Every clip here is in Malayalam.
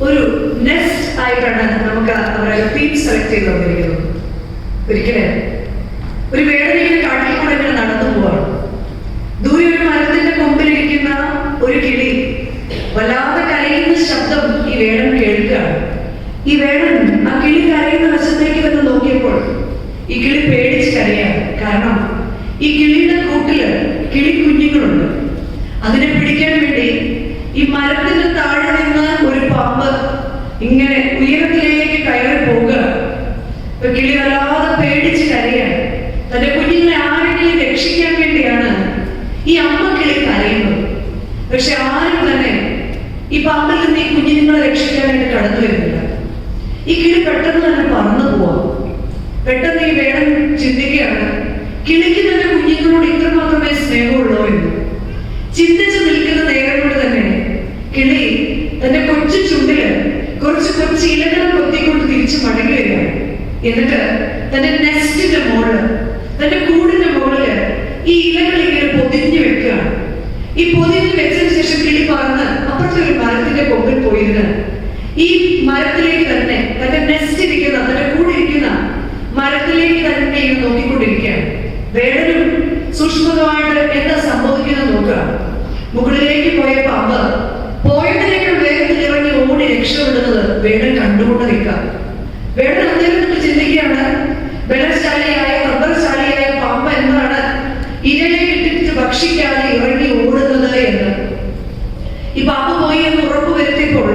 ഒരു നെസ്റ്റ് ആയിട്ടാണ് നമുക്ക് അവരെ തീം സെലക്ട് ചെയ്ത് തന്നിരിക്കുന്നത്. ഒരിക്കലും ഒരു വേടനിങ്ങനെ കാട്ടിൽ കൂടെ ഇങ്ങനെ നടന്നു പോവാണ്. ദൂരെ ഒരു മരത്തിന്റെ കൊമ്പിലിരിക്കുന്ന ഒരു കിളി വല്ലാതെ കരയുന്ന ശബ്ദം ഈ വേടൻ കേൾക്കുകയാണ്. ഈ വേടൻ ആ കിളി കരയുന്ന വശത്തേക്ക് വന്ന് നോക്കിയപ്പോൾ ഈ കിളി പേടിച്ച് കരയാണ്. കാരണം ഈ കിളിയുടെ കൂട്ടില് കിളി കുഞ്ഞുങ്ങളുണ്ട്. അതിനെ പിടിക്കാൻ വേണ്ടി ഈ മരത്തിന്റെ താഴെ നിന്ന് ഒരു പാമ്പ് ഇങ്ങനെ ഉയരത്തിലേക്ക് കയറി പോകുക. ഇപ്പൊ കിളി വല്ലാതെ പേടിച്ച് കരയാണ്. തന്റെ കുഞ്ഞുങ്ങളെ ആരെങ്കിലും രക്ഷിക്കാൻ വേണ്ടിയാണ് ഈ അമ്മ കിളി കരയുന്നത്. പക്ഷെ ആരും തന്നെ ഈ പാമ്പിൽ നിന്ന് ഈ കുഞ്ഞുങ്ങളെ രക്ഷിക്കാനായിട്ട് കടന്നു വരുന്നില്ല. ഈ കിളി പെട്ടെന്ന് തന്നെ പറന്നു പോവാം. പെട്ടെന്ന് ഈ വേടൻ ചിന്തിക്കുകയാണ്, കിളിക്ക് തന്റെ കുഞ്ഞുങ്ങളോട് ഇത്ര മാത്രമേ സ്നേഹമുള്ളൂ എന്ന്. ചിന്തിച്ചു നിൽക്കുന്ന നേരം കൊണ്ട് തന്നെ കിളി തന്റെ കൊച്ചു ചുണ്ടില് കുറച്ച് ഇലകൾ കൊത്തിക്കൊണ്ട് തിരിച്ചു മടങ്ങി വരികയാണ്. എന്നിട്ട് തന്റെ നെസ്റ്റിന്റെ മുകളില്, തന്റെ കൂടിന്റെ മുകളില് ഈ ഇലകൾ ഇങ്ങനെ പൊതിഞ്ഞു വെക്കുകയാണ്. ഈ പൊതിഞ്ഞു വെച്ചതിന് ശേഷം കിളി പറന്ന് അപ്പുറത്തെ ഒരു മരത്തിന്റെ കൊമ്പിൽ പോയിരുന്ന് ഈ മരത്തിലേക്ക് തന്നെ, തന്റെ നെസ്റ്റ് ഇരിക്കുന്ന, തന്റെ കൂടിരിക്കുന്ന മരത്തിലേക്ക് തന്നെ നോക്കിക്കൊണ്ടിരിക്കുകയാണ്. വേടനും സൂക്ഷ്മമായിട്ട് എന്താ സംഭവിക്കുന്നത് നോക്കുക. മുകളിലേക്ക് പോയ പാമ്പ് പോയതിനേക്കാൾ വേഗത്തിൽ ഇറങ്ങി ഓടി രക്ഷപ്പെടുന്നത് വേടൻ കണ്ടുകൊണ്ട് നിൽക്കാം. വേടൻ അദ്ദേഹത്തിന് ചിന്തിക്കുകയാണ്, ബലശാലിയായ തന്ത്രശാലിയായ പാമ്പ് എന്താണ് ഇരയെ ഇട്ടിട്ട് ഭക്ഷിക്കാതെ ഇറങ്ങി ഓടുന്നത് എന്ന്. ഈ പാമ്പ് പോയി എന്ന് ഉറപ്പ് വരുത്തിയപ്പോൾ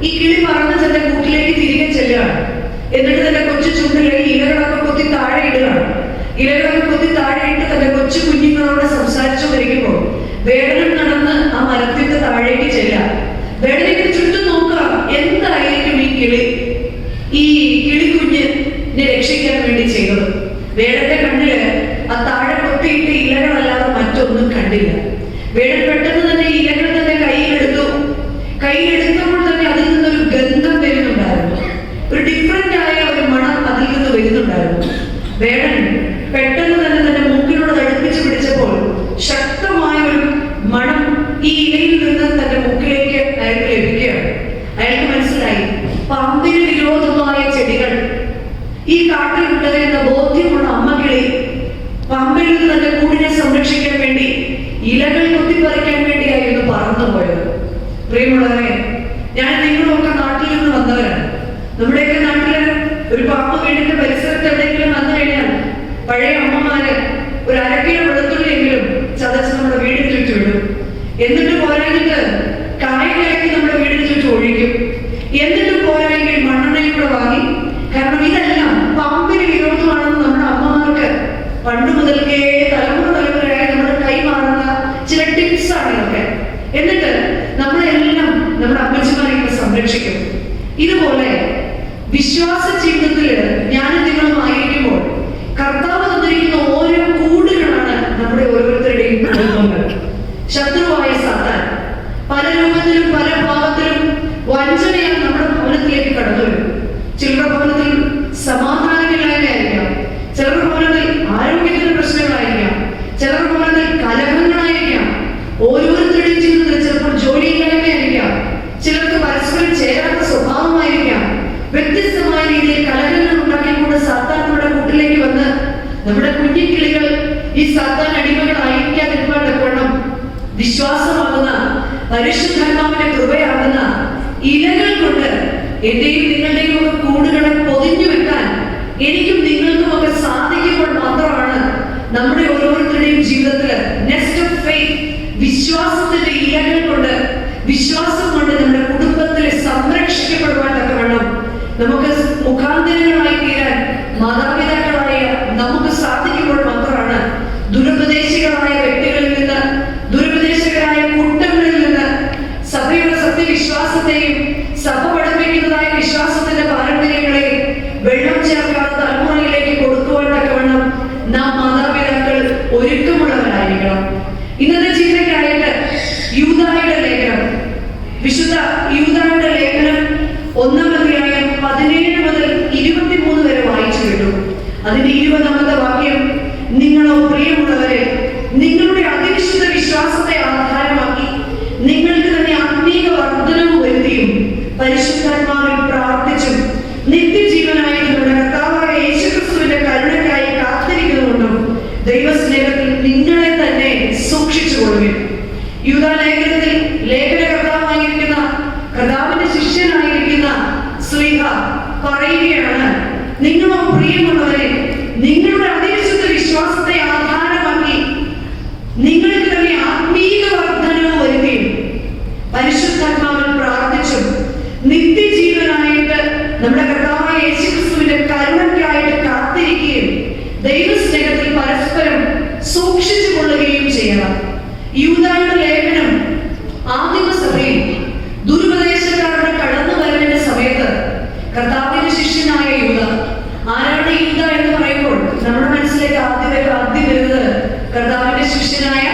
ഈ കിളി പറന്ന് തന്റെ കൂട്ടിലേക്ക് തിരികെ ചെല്ലുകയാണ്. എന്നിട്ട് തന്റെ കൊച്ചു ചുണ്ടിലെ ഇലകളൊക്കെ കൊത്തി താഴെ ഇടുകയാണ്. ഇലകളൊക്കെ കൊത്തി താഴെ ഇട്ട് തന്റെ കൊച്ചു കുഞ്ഞുങ്ങളോട് സംസാരിച്ചുകൊണ്ടിരിക്കുമ്പോൾ വേടനും നടന്ന് ആ മരത്തിന്റെ താഴേക്ക് ചെല്ലാം. വേടനെ ചുറ്റും നോക്കുക, എന്തായിരിക്കും ഈ കിളിക്കുഞ്ഞിനെ രക്ഷിക്കാൻ വേണ്ടി ചെയ്തത്. വേടന്റെ കണ്ണില് ആ താഴെ കൊത്തിയിട്ട് ഇലകളല്ലാതെ മറ്റൊന്നും കണ്ടില്ല. വേടൻ പെട്ടെന്ന് തന്നെ ഇലകൾ തന്നെ കയ്യിലെടുത്തു. കയ്യിലെടുത്തപ്പോൾ തന്നെ അതിൽ നിന്നൊരു ഗന്ധം വരുന്നുണ്ടായിരുന്നു. ഒരു ഡിഫറെന്റ് ആയ ഒരു മണം അതിൽ നിന്ന് വരുന്നുണ്ടായിരുന്നു. വേടൻ പെട്ടെന്ന് തന്നെ തന്റെ മൂക്കിനോട് അടുപ്പിച്ച് പിടിച്ചപ്പോൾ ശക്തമായ ഒരു മണം ഈ ഇലയിൽ നിന്ന് തന്റെ മൂക്കിലേക്ക് അയാൾക്ക് ലഭിക്കുകയാണ്. അയാൾക്ക് മനസ്സിലായി, പാമ്പിന് വിരോധമായ ചെടികൾ ഈ കാട്ടിലുണ്ട് എന്ന ബോധ്യമുള്ള അമ്മക്കിളി പാമ്പിൽ നിന്ന് തന്റെ കൂടിനെ സംരക്ഷിക്കാൻ വേണ്ടി ഇലകൾ കൊത്തിപ്പറിക്കാൻ വേണ്ടിയായിരുന്നു പറന്നു പോയത്. പ്രിയമുള്ളവരെ, ഞാൻ നിങ്ങളൊക്കെ നാട്ടിൽ നിന്ന് വന്നവരാണ്. നമ്മുടെയൊക്കെ നാട്ടില് ഒരു പാമ്പ് വീടിന്റെ പരിസരത്ത് എവിടെയെങ്കിലും വന്നു കഴിഞ്ഞാൽ പഴയ അമ്മമാര് ഒരു 1/2 കിലോ വെളുത്തുള്ളിയെങ്കിലും ചതച്ച് നമ്മുടെ വീടിന് ചുറ്റും ഇടും. എന്നിട്ട് പോരാഞ്ഞിട്ട് കായലിലേക്ക് നമ്മുടെ വീടിന് ചുറ്റും ഒഴിക്കും. എന്നിട്ട് പോരായെങ്കിൽ മണ്ണെണ്ണയും കൂടെ വാങ്ങി. കാരണം ഇതെല്ലാം പാമ്പിന് വിരോധമാണെന്ന് നമ്മുടെ അമ്മമാർക്ക് പണ്ട് മുതൽക്കേ തലമുറയായി നമ്മൾ കൈമാറുന്ന ചില ടിപ്സ് ആണ് ഇതൊക്കെ. എന്നിട്ട് നമ്മളെല്ലാം നമ്മുടെ അമ്മച്ചിമാരെ സംരക്ഷിക്കും. ഇതുപോലെ വിശ്വാസ ജീവിതത്തില് ഞാനും നിങ്ങളുമായിരിക്കുമ്പോൾ കർത്താവ് തന്നിരിക്കുന്ന ഓരോ കൂടുകളാണ് നമ്മുടെ ഓരോരുത്തരുടെയും കുടുംബങ്ങൾ. ശത്രുവായ സാത്താൻ പല രൂപത്തിലും പല ഭാവത്തിലും വഞ്ചനയാൽ നമ്മുടെ ഭവനത്തിലേക്ക് കടന്നു വരും. ചിലരുടെ ഭവനത്തിൽ സമാധാനമില്ലായ്മയായിരിക്കാം, ചിലരുടെ ഭവനത്തിൽ ആരോഗ്യത്തിന്റെ പ്രശ്നങ്ങളായിരിക്കാം, ചിലരുടെ ഭവനത്തിൽ കലഹങ്ങളായിരിക്കാം, ഓരോരുത്തരുടെയും ജീവിതത്തിൽ ചിലപ്പോൾ ജോലിയില്ലായ്മയായിരിക്കാം, ചിലർക്ക് പരസ്പരം ചേരാത്ത സ്വഭാവമായിരിക്കാം. വ്യത്യസ്തമായ രീതിയിൽ കലഹങ്ങൾ ഉണ്ടാക്കിക്കൊണ്ട് സാത്താൻ നമ്മുടെ കൂട്ടിലേക്ക് വന്ന് നമ്മുടെ കുഞ്ഞിക്കിളികൾ ഈ സാത്താൻ അടിമകളായിരിക്കാതിരിക്കാൻ തക്കവണ്ണം വിശ്വാസമാകുന്ന പരിശുദ്ധാത്മാവിന്റെ കൃപയാകുന്ന ഇലകൾ കൊണ്ട് എന്റെയും നിങ്ങളുടെയും ഒക്കെ കൂടുകളെ പൊതിഞ്ഞു വെക്കാൻ എനിക്കും നിങ്ങൾക്കും ഒക്കെ സാധിക്കുമ്പോൾ മാത്രമാണ് നമ്മുടെ ഓരോരുത്തരുടെയും ജീവിതത്തില് നെസ്റ്റ് ഓഫ് ഫെയ്ത്ത്, വിശ്വാസത്തിന്റെ ഇലകൾ കൊണ്ട്, വിശ്വാസം കൊണ്ട് നമ്മുടെ കുടുംബത്തിലെ സംരക്ഷിക്കപ്പെടുവാൻ തക്കവണ്ണം നമുക്ക് മുഖാന്തരങ്ങളായി തീരാൻ മാതാപിതാക്കളായ നമുക്ക് സാധിക്കുമ്പോൾ മാത്രമാണ് ദുരുപദേശികളായ വ്യക്തികളിൽ നിന്ന്, ദുരുപദേശകരായ കൂട്ടങ്ങളിൽ നിന്ന് സഭയുടെ സത്യവിശ്വാസത്തെയും സഭ പഠിപ്പിക്കുന്നതായ വിശ്വാസത്തിന്റെ പാരമ്പര്യങ്ങളെയും വെള്ളം ചേർക്കാത്ത തലമുറയിലേക്ക് കൊടുക്കുവാൻ തക്കവണ്ണം നാം മാതാപിതാക്കൾ ഒരുക്കമുള്ളവരായിരിക്കണം. ഇന്നത്തെ ചിന്തയ്ക്കായിട്ട് യൂദായുടെ ലേഖനം, വിശുദ്ധ യൂദായുടെ ലേഖനം 1-ാം അധ്യായം 17 മുതൽ 23 വരെ വായിച്ചു കേട്ടു. അതിന്റെ 20-ാമത്തെ വാക്യം, നിങ്ങളോ പ്രിയമുള്ളവരെ നിങ്ങളുടെ അതിവിശുദ്ധ വിശ്വാസത്തെ ആധാരമാക്കി നിങ്ങൾക്ക് തന്നെ ആത്മീയ വർദ്ധനവ് പരിശുദ്ധാത്മാവിൽ പ്രാർത്ഥിച്ചും നിത്യജീവനായി നമ്മുടെ കർത്താവായ യേശുക്രിസ്തുവിന്റെ കരുണയ്ക്കായി കാത്തിരിക്കുന്നതുകൊണ്ടും ദൈവസ്നേഹത്തിൽ നിങ്ങളെ തന്നെ സൂക്ഷിച്ചുകൊള്ളുവിൻ. യൂദാ ലേഖനത്തിൽ ലേഖനകർത്താവായിരിക്കുന്ന കർത്താവിന്റെ ശിഷ്യനായിരിക്കുന്ന ശ്ലീഹ പറയുകയാണ്, നിങ്ങളോ പ്രിയമുള്ളവരെ, നിങ്ങളുടെ അതിവിശുദ്ധ വിശ്വാസത്തെ ആധാരമാക്കി നിങ്ങൾക്ക് തന്നെ ആത്മീക വർദ്ധനവ് വരുകയും പരിശുദ്ധാത്മാവിൽ പ്രാർത്ഥിച്ചും നിത്യജീവനായിട്ട് നമ്മുടെ കർത്താവായ യേശുക്രിസ്തുവിന്റെ കരുണയ്ക്കായിട്ട് കാത്തിരിക്കുകയും ദൈവസ്നേഹത്തിൽ പരസ്പരം സൂക്ഷിച്ചു കൊള്ളുകയും ചെയ്യണം. യൂദായുടെ ലേഖനം ആദിമ സഭയിൽ ദുരുപദേശക്കാരുടെ കടന്നുവരവിന്റെ സമയത്ത് കർത്താവിന്റെ ശിഷ്യനായ യൂദ, ആരാണ് യൂദ എന്ന് പറയുമ്പോൾ നമ്മുടെ മനസ്സിലേക്ക് ആദ്യം വരുന്നത് കർത്താവിന്റെ ശിഷ്യനായ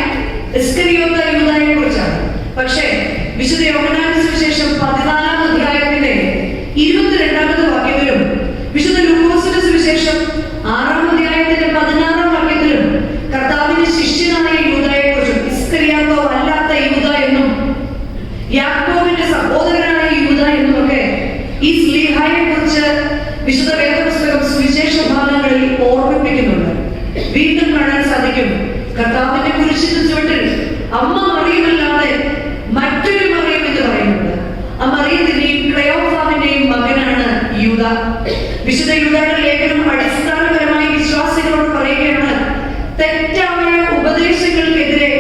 ഇസ്കരിയോത്ത യൂദയെ കുറിച്ചാണ്. പക്ഷേ വിശുദ്ധ യോഹന്നാന്റെ സുവിശേഷം 14-ാം അധ്യായത്തിന്റെ 22-ാമത്തെ വാക്യത്തിലും വിശുദ്ധ ലൂക്കോസിന്റെ സുവിശേഷം 6-ാം അധ്യായത്തിന്റെ 16-ാം വാക്യത്തിലും കർത്താവിന്റെ ശിഷ്യനായ യൂദയെ കുറിച്ചും ഇസ്കരിയോത്തോ അല്ലാത്ത യൂദ എന്നും യാക്കോബിന്റെ സഹോദരനായ യൂദ എന്നുമൊക്കെ ഈ സ്ലീഹായെ കുറിച്ച് വിശുദ്ധ വേദപുസ്തകം സുവിശേഷ ഭാഗങ്ങളിൽ ഓർമ്മിപ്പിക്കുന്നുണ്ട്. വീണ്ടും കാണാൻ സാധിക്കും, കർത്താവിന്റെ കുരിശിന്റെ ചുവട്ടിൽ അമ്മ മറിയമല്ലാതെ മറ്റൊരു മറിയം എന്ന് പറയുന്നുണ്ട്. ആ മറിയത്തിന്റെയും ക്ലെയോഫാവിന്റെയും മകനാണ് യൂദ. വിശുദ്ധ യൂദയുടെ ലേഖനം അടിസ്ഥാനപരമായി വിശ്വാസികളോട് പറയുകയാണ്, തെറ്റായ ഉപദേശങ്ങൾക്കെതിരെ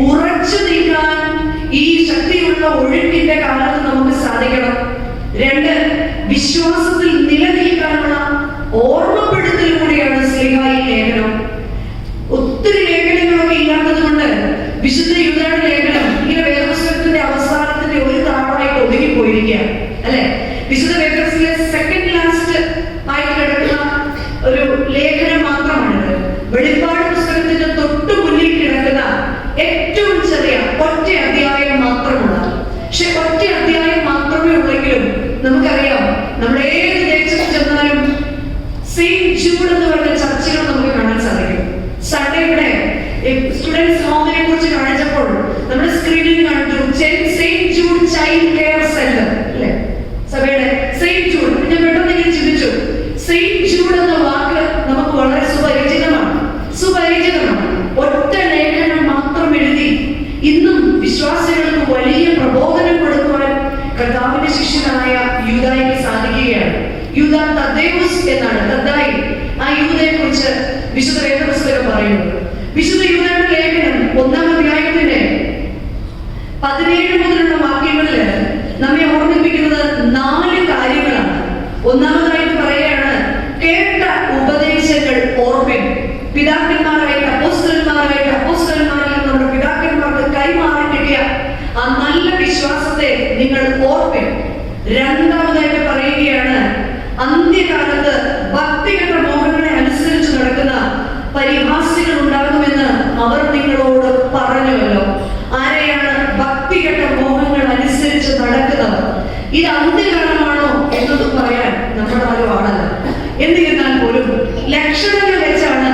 ഉറച്ചു നിൽക്കാൻ ഈ ശക്തിയുള്ള ഒഴുക്കിന്റെ കാലത്ത് നമുക്ക് സാധിക്കണം. 2, വിശ്വാസത്തിൽ നിലനിൽക്കാനുള്ള ഓർമ്മപ്പെടുത്തൽ കൂടിയാണ് സ്ലീഹായി ലേഖനം. ഒത്തിരി ലേഖനങ്ങളൊക്കെ ഇല്ലാത്തത് കൊണ്ട് വിശുദ്ധ യൂദയുടെ ലേഖനം ഇങ്ങനെ വേദപുസ്തകത്തിന്റെ അവസാനത്തിന്റെ ഒരു താളായിട്ട് ഒതുങ്ങിപ്പോയിരിക്കുക അല്ലെ. വിശുദ്ധ വേദപുസ്തകത്തിലെ സെക്കൻഡ് ലാസ്റ്റ് ആയിട്ട് കിടക്കുന്ന ഒരു ലേഖനം മാത്രമാണിത്. വെളിപ്പാട് പുസ്തകത്തിന്റെ തൊട്ടു മുന്നിൽ കിടക്കുന്ന ഏറ്റവും ചെറിയ ഒറ്റ അധ്യായം മാത്രമുള്ള, പക്ഷെ ഒറ്റ അധ്യായം മാത്രമേ ഉള്ളെങ്കിലും നമുക്കറിയാം, നമ്മുടെ ഏത് ദേശത്ത് ചെന്നാലും സെയിന്റ് ജൂഡ് എന്ന് പറയുന്ന ചർച്ചുകൾ നമുക്ക് കാണാൻ സാധിക്കും. സൺഡേയുടെ സ്റ്റുഡൻസ് ഹോമിനെ കുറിച്ച് കാണിച്ചപ്പോൾ നമ്മുടെ സ്ക്രീനിൽ കണ്ടു Saint Jude child care centre അല്ലെ, സഭയുടെ സെയിന്റ് ജൂഡ്. ഞാൻ പെട്ടെന്ന് ഇങ്ങനെ ചിന്തിച്ചു, സെയിന്റ് ജൂഡ് എന്ന വാക്ക് നമുക്ക് വളരെ സുപരിചിതമാണ്. ഒറ്റ ലേഖനം മാത്രം എഴുതി ഇന്നും വിശ്വാസികൾക്ക് വലിയ പ്രബോധനം കൊടുക്കുവാൻ കർത്താവിന്റെ ശിഷ്യനായ യൂദായ്ക്ക് സാധിക്കുകയാണ്. യൂദ തദ്ദേവൂസ് എന്നാണ്, തദ്ദായി. ആ യൂദയെ കുറിച്ച് വിശുദ്ധ വേദപുസ്തകം പറയുന്നത്. വിശുദ്ധ യൂദയുടെ ലേഖനം 1-ാം അധ്യായത്തിന്റെ 17 മുതലുള്ള വാക്യങ്ങളിൽ നമ്മെ ഓർമ്മിപ്പിക്കുന്നത് 4 കാര്യങ്ങളാണ്. ഒന്നാമതായിട്ട് പറയുകയാണ്, കേട്ട ഉപദേശങ്ങൾ ഓർമ്മിൻ. പിതാക്കന്മാരായിട്ട് അപ്പോസ്തലന്മാരിൽ നമ്മുടെ പിതാക്കന്മാർക്ക് കൈമാറി കിട്ടിയ ആ നല്ല വിശ്വാസത്തെ നിങ്ങൾ ഓർമ്മിൻ. രണ്ടാമതായിട്ട് പറയുകയാണ്, അന്ത്യകാലത്ത് ഭക്തികെട്ട മോഹങ്ങളെ അനുസരിച്ച് നടക്കുന്ന പരിഹാസികൾ ഉണ്ടാകുമെന്ന് അവർ നിങ്ങളോട് പറഞ്ഞുവല്ലോ. ആരെയാണ് ഭക്തികെട്ട മോഹങ്ങൾ അനുസരിച്ച് നടക്കുന്നവർ? ഇത് അന്ത്യകാലമാണോ എന്നത് പറയാൻ നമ്മുടെ ആരുമാണല്ലോ. എന്നിരുന്നാൽ പോലും ലക്ഷണങ്ങൾ വെച്ചാണ്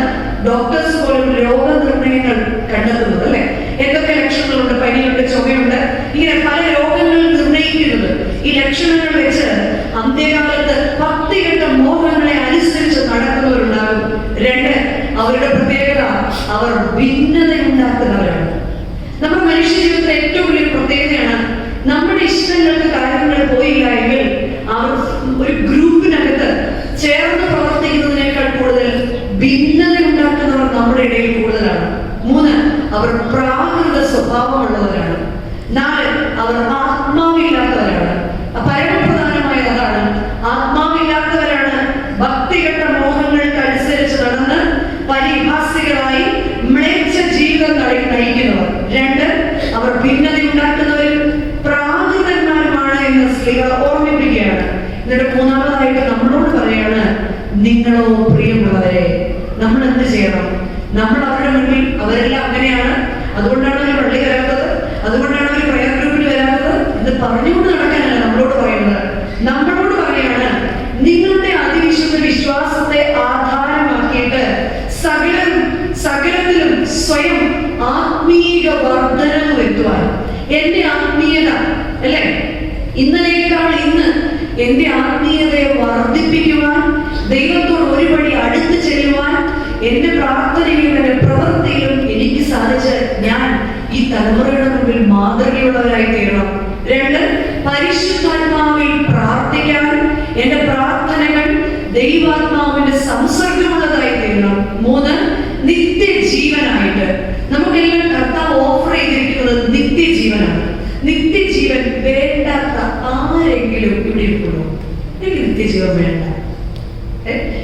ഡോക്ടേഴ്സ് പോലും രോഗനിർണയങ്ങൾ കണ്ടെത്തുന്നത് അല്ലെ. എന്തൊക്കെ ലക്ഷണങ്ങളുണ്ട്? പനിയുണ്ട്, ചുമയുണ്ട്, ഇങ്ങനെ പല രോഗങ്ങൾ നിർണയിക്കുന്നത് ഈ ലക്ഷണങ്ങൾ വെച്ച് അന്ത്യകാലത്ത് ഭക്തികെട്ട മോഹങ്ങളെ അനുസരിച്ച് നടക്കുന്നവരുണ്ടാകും. 2, അവരുടെ പ്രത്യേകത, അവർ ഭിന്നത ഉണ്ടാക്കുന്നവരാണ്. നമ്മുടെ മനുഷ്യ ജീവിതത്തിലെ ഏറ്റവും വലിയ പ്രത്യേകതയാണ്, നമ്മുടെ ഇഷ്ടങ്ങൾക്ക് കാര്യങ്ങൾ പോയില്ല എങ്കിൽ അവർ ഒരു ഗ്രൂപ്പിനകത്ത് ചേർന്ന് പ്രവർത്തിക്കുന്നതിനേക്കാൾ കൂടുതൽ ഭിന്നത ഉണ്ടാക്കുന്നവർ നമ്മുടെ ഇടയിൽ കൂടുതലാണ്. 3, അവർ പ്രാകൃത സ്വഭാവമുള്ളവരാണ്. 4, അവർ ആത്മാവില്ലാത്തവരാണ്. പരമപ്രധാനമായ അതാണ്, ആത്മാവില്ലാത്തവരാണ്. ഭക്തികെട്ട മോഹങ്ങൾക്ക് അനുസരിച്ച് നടന്ന് പരിഹാസികളായി മ്ലേച്ഛ ജീവിതം നയിക്കുന്നവർ. 2, അവർ ഭിന്നത ഉണ്ടാക്കുന്നവരും പ്രാകൃതന്മാരുമാണ് എന്ന് സ്ലീഹ ഓർമ്മിപ്പിക്കുകയാണ്. എന്നിട്ട് 3-ാമതായിട്ട് നമ്മളോട് പറയാണ്, നിങ്ങളോ പ്രിയമുള്ളവരെ, നമ്മൾ എന്ത് ചെയ്യണം? നമ്മൾ അവരുടെ മുന്നിൽ അവരെല്ലാം അങ്ങനെയാണ്, അതുകൊണ്ടാണ് അവർ പള്ളി വരാത്തത്, അതുകൊണ്ടാണ് അവർ പ്രയർ ഗ്രൂപ്പിൽ വരാത്തത് ഇത് പറഞ്ഞുകൊണ്ട് നടക്കാനല്ല നമ്മളോട് പറയുന്നത്. നമ്മളോട് പറയാണ്, നിങ്ങളുടെ അതിവിശുദ്ധ വിശ്വാസത്തെ ആധാരമാക്കിയിട്ട് സകലത്തിലും സ്വയം ആത്മീക വർധനവ് വരുത്തുവാൻ. എന്റെ ആത്മീയത അല്ലെ, ഇന്നലേക്കാൾ ഇന്ന് എന്റെ ആത്മീയതയെ വർദ്ധിപ്പിക്കുവാൻ, ദൈവത്തോട് ഒരുപടി അടുത്ത് ചെല്ലുവാൻ എന്റെ പ്രാർത്ഥനയിലും എന്റെ പ്രവൃത്തിയിലും എനിക്ക് സാധിച്ച ഞാൻ ഈ തലമുറയുടെ മുമ്പിൽ മാതൃകയുള്ളവരായി തീരണം. 2, പരിശുദ്ധാത്മാവിൽ പ്രാർത്ഥിക്കാൻ എന്റെ പ്രാർത്ഥനകൾ ദൈവാത്മാവിന്റെ സംസർഗമുള്ളതായി തീരണം. 3, നിത്യജീവനായിട്ട് നമുക്കെല്ലാം കർത്താവ് ഓഫർ ചെയ്തിരിക്കുന്നത് നിത്യജീവനാണ്. നിത്യജീവൻ വേണ്ടാത്ത ആരെങ്കിലും ഇവിടെ ഇരിക്കുന്നു? എനിക്ക് നിത്യജീവൻ വേണ്ട.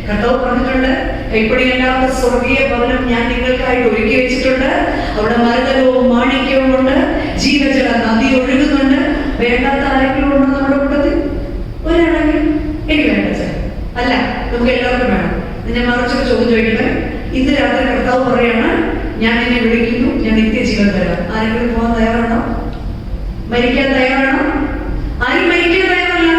കർത്താവ് പറഞ്ഞിട്ടുണ്ട്, കൈപ്പണിയല്ലാത്ത സ്വർഗീയ ഭവനം ഞാൻ നിങ്ങൾക്കായിട്ട് ഒരുക്കി വെച്ചിട്ടുണ്ട്. അവിടെ മരതകവും മാണിക്യവും ഉണ്ട്, ജീവജല നദി ഒഴുകുന്നുണ്ട്. വേണ്ടാത്ത ആരെങ്കിലും ഉണ്ടോ നമ്മുടെ കൂട്ടത്തിൽ? ഒരാളെങ്കിലും എനിക്ക് വേണ്ട ചേ അല്ല, നമുക്ക് എല്ലാവർക്കും വേണം. നിന്നെ മറിച്ചൊരു ചോദ്യം ചോദിക്കട്ടെ. ഇന്ന് രാത്രി കർത്താവ് പറയാണ്, ഞാൻ നിന്നെ വിളിക്കുന്നു, ഞാൻ നിത്യജീവൻ തരാം. ആരെങ്കിലും പോകാൻ തയ്യാറാണോ? മരിക്കാൻ തയ്യാറാണോ? ആരും മരിക്കാൻ തയ്യാറല്ല.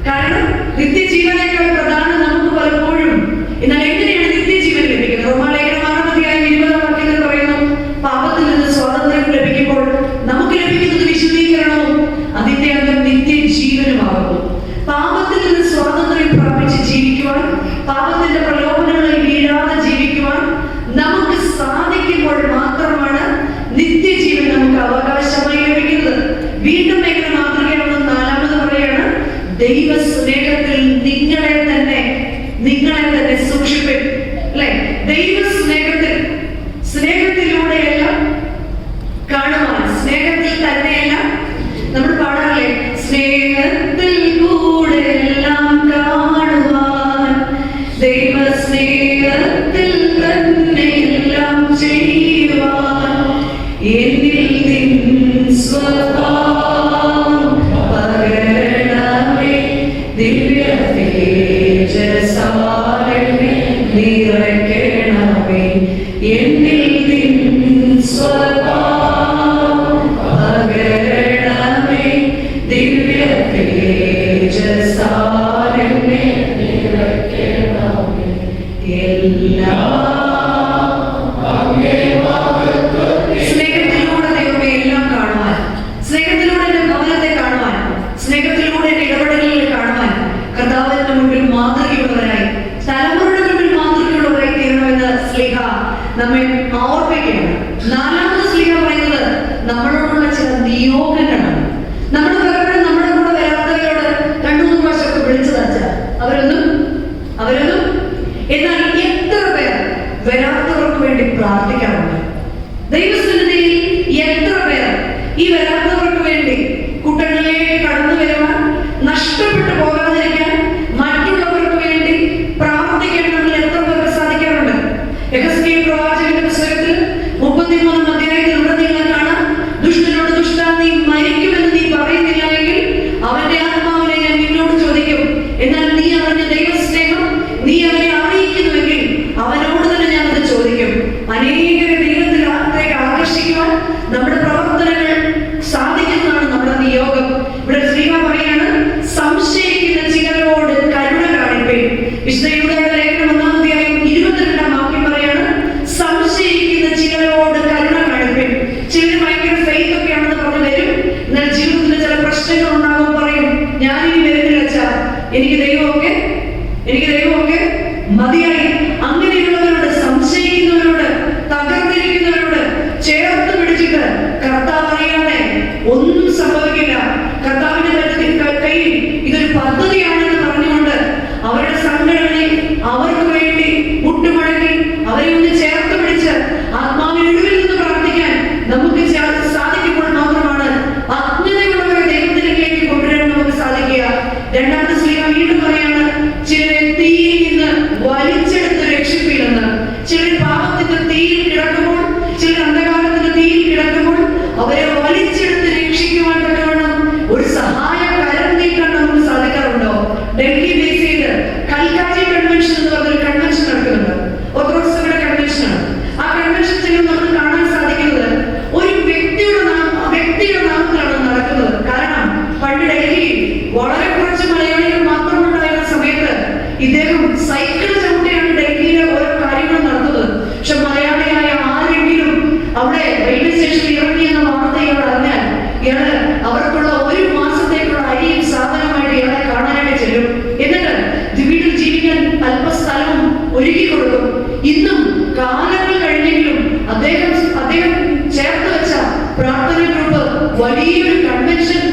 കാരണം നിത്യജീവനേക്കാൾ പ്രധാനം നമുക്ക് പലപ്പോഴും. എന്നാൽ എങ്ങനെയാണ് നിത്യജീവൻ ലഭിക്കുന്നത്? റോമാലേഖനം 6:20 പറയുന്നു, പാപത്തിൽ നിന്ന് സ്വാതന്ത്ര്യം ലഭിക്കുമ്പോൾ നമുക്ക് ലഭിക്കുന്നത് വിശുദ്ധീകരണവും അതിന്റെ അന്തം നിത്യജീവനുമാകുന്നു. പാപത്തിൽ നിന്ന് സ്വാതന്ത്ര്യം പ്രാപിച്ച് ജീവിക്കുവാൻ, പാപത്തിന്റെ പ്രലോഭനങ്ങളിൽ വീഴാതെ ജീവിക്കുവാൻ നമുക്ക് സാധിക്കുമ്പോൾ മാത്രമാണ് നിത്യജീവൻ നമുക്ക് അവകാശമായി ലഭിക്കുന്നത്. വീണ്ടും എങ്ങനെ മാതൃകയാണെന്ന് 4 പറയാണ്, ദൈവ സ്നേഹത്തിൽ നിങ്ങളെ തന്നെ സൂക്ഷിപ്പിൻ. അല്ലെ? ദൈവ സ്നേഹത്തിലൂടെയല്ല കാണുവാൻ, സ്നേഹത്തിൽ തന്നെയല്ല. നമ്മൾ പാടാറില്ലേ, സ്നേഹത്തിൽ കൂടെ എല്ലാം കാണുവാൻ, ദൈവ സ്നേഹത്തിൽ തന്നെ എല്ലാം ചെയ്യുവാൻ, എന്നിൽ നിൻ സ്വഭാവം പകരണമേ, ദിവ്യ തേജസ്സാലെ നിറയ്ക്കണമേ, എന്നിൽ നിൻ സ്വഭാവം പകരണമേ, ദിവ്യ തേജസ്സാലെ നിറയ്ക്കണമേ. സ്നേഹത്തിലൂടെ ദൈവമേ എല്ലാം കാണുവാൻ, സ്നേഹത്തിലൂടെ എന്റെ ഭവനത്തെ കാണുവാൻ, സ്നേഹത്തിലൂടെ എന്റെ ഇടപെടലുകൾ കാണുവാൻ കർത്താവിന്റെ മുമ്പിൽ മാതൃകയുള്ളവരായി, തലമുറയുടെ മുമ്പിൽ മാതൃകയുള്ളവരായി തീരണമെന്ന് സ്ലീഹ നമ്മെ ഓർമ്മിക്കുകയാണ്. 4ാമത് സ്ലീഹ പറയുന്നത് നമ്മളോടുള്ള ചില നിയോഗങ്ങളാണ്. നമ്മുടെ പലപ്പോഴും നമ്മുടെ കൂടെ വരാത്തവരോട് 2-3 പ്രാവശ്യമൊക്കെ വിളിച്ചു തച്ചാൽ അവരൊന്നും എന്നാൽ എത്ര പേർ വരാത്തവർക്ക് വേണ്ടി പ്രാർത്ഥിക്കാറുണ്ട്? ദൈവസന്നിധിയിൽ എത്ര പേർ ഈ വരാത്തവർക്ക് വേണ്ടി കൂട്ടങ്ങളിലേക്ക് കടന്നു വരുവാൻ, നഷ്ടപ്പെട്ടു പോകാതിരിക്കാൻ മറ്റുള്ളവർക്ക് വേണ്ടി പ്രാർത്ഥിക്കാൻ നമ്മൾ എത്ര പേർക്ക് സാധിക്കാറുണ്ട്? യെഹെസ്കേൽ പ്രവാചകന്റെ പുസ്തകത്തിൽ 33 അധ്യായത്തിൽ ഉടനീളം കാണാം, ദുഷ്ടനോട് ദുഷ്ടാ, നീ മരിക്കുമെന്ന് നീ പറയുന്നില്ല എങ്കിൽ അവന്റെ ആത്മാവിനെ ഞാൻ നിന്നോട് ചോദിക്കും. എന്നാൽ നീ അവന്റെ ദൈവസ്നേഹം നീ അവനെ അറിയിക്കുന്നുവെങ്കിൽ അവനോട് തന്നെ ഞാൻ അത് ചോദിക്കും. അനേകരെ ദൈവത്തിലേക്ക് ആകർഷിക്കുവാൻ നമ്മുടെ പ്രവർത്തനങ്ങൾ സാധിക്കുന്നതാണ് നമ്മുടെ നിയോഗം. ഇവിടെ ശ്രീമ പറയാണ്, സംശയിക്കുന്ന ചിലരോട് കരുണ കാണിപ്പേൻ. വിശുദ്ധ യൂദയുടെ ലേഖനം 1-ാം അധ്യായം 22-ാം വാക്യം പറയാണ്, സംശയിക്കുന്ന ചിലരോട് കരുണ കാണിപ്പേൻ. ചിലർ ഭയങ്കര ഫെയ്ത്ത് ഒക്കെ ആണെന്ന് പറഞ്ഞു വരും, എന്നാൽ ജീവിതത്തിൽ ചില പ്രശ്നങ്ങൾ ഉണ്ടാകും, പറയും ഞാനിനി വരുന്നില്ല അച്ഛാ, എനിക്ക് ദൈവമൊക്കെ മതിയായി. അങ്ങനെയുള്ളവരോട്, സംശയിക്കുന്നവരോട്, തകർന്നിരിക്കുന്നവരോട് ചേർത്ത് പിടിച്ചിട്ട് പ്രാർത്ഥന ഗ്രൂപ്പ് വലിയൊരു കൺവെൻഷൻ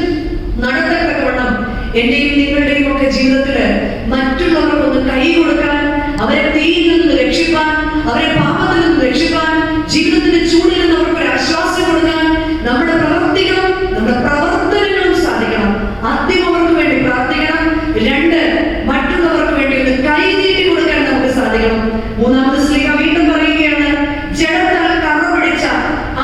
നടത്തത്തക്കവണ്ണം എന്റെയും നിങ്ങളുടെയും ഒക്കെ ജീവിതത്തില് മറ്റുള്ളവർക്കൊന്ന് കൈ കൊടുക്കാൻ, അവരെ തീയിൽ നിന്ന് രക്ഷിപ്പാൻ, അവരെ പാപത്തിൽ നിന്ന് രക്ഷിപ്പാൻ, ജീവിതത്തിന്റെ ചൂടിൽ നിന്ന് അവർക്ക് ഒരു ആശ്വാസം കൊടുക്കാൻ നമ്മുടെ പ്രവർത്തികളും നമ്മുടെ പ്രവർത്തനങ്ങളും സാധിക്കണം. ആദ്യം അവർക്ക് വേണ്ടി പ്രാർത്ഥിക്കണം. 2, മറ്റുള്ളവർക്ക് വേണ്ടി ഒന്ന് കൈ നീട്ടി കൊടുക്കാൻ നമുക്ക് സാധിക്കണം. മൂന്നാമത് ശ്ലീഹ വീണ്ടും പറയുകയാണ്, ജഡത്താൽ കറ പിടിച്ച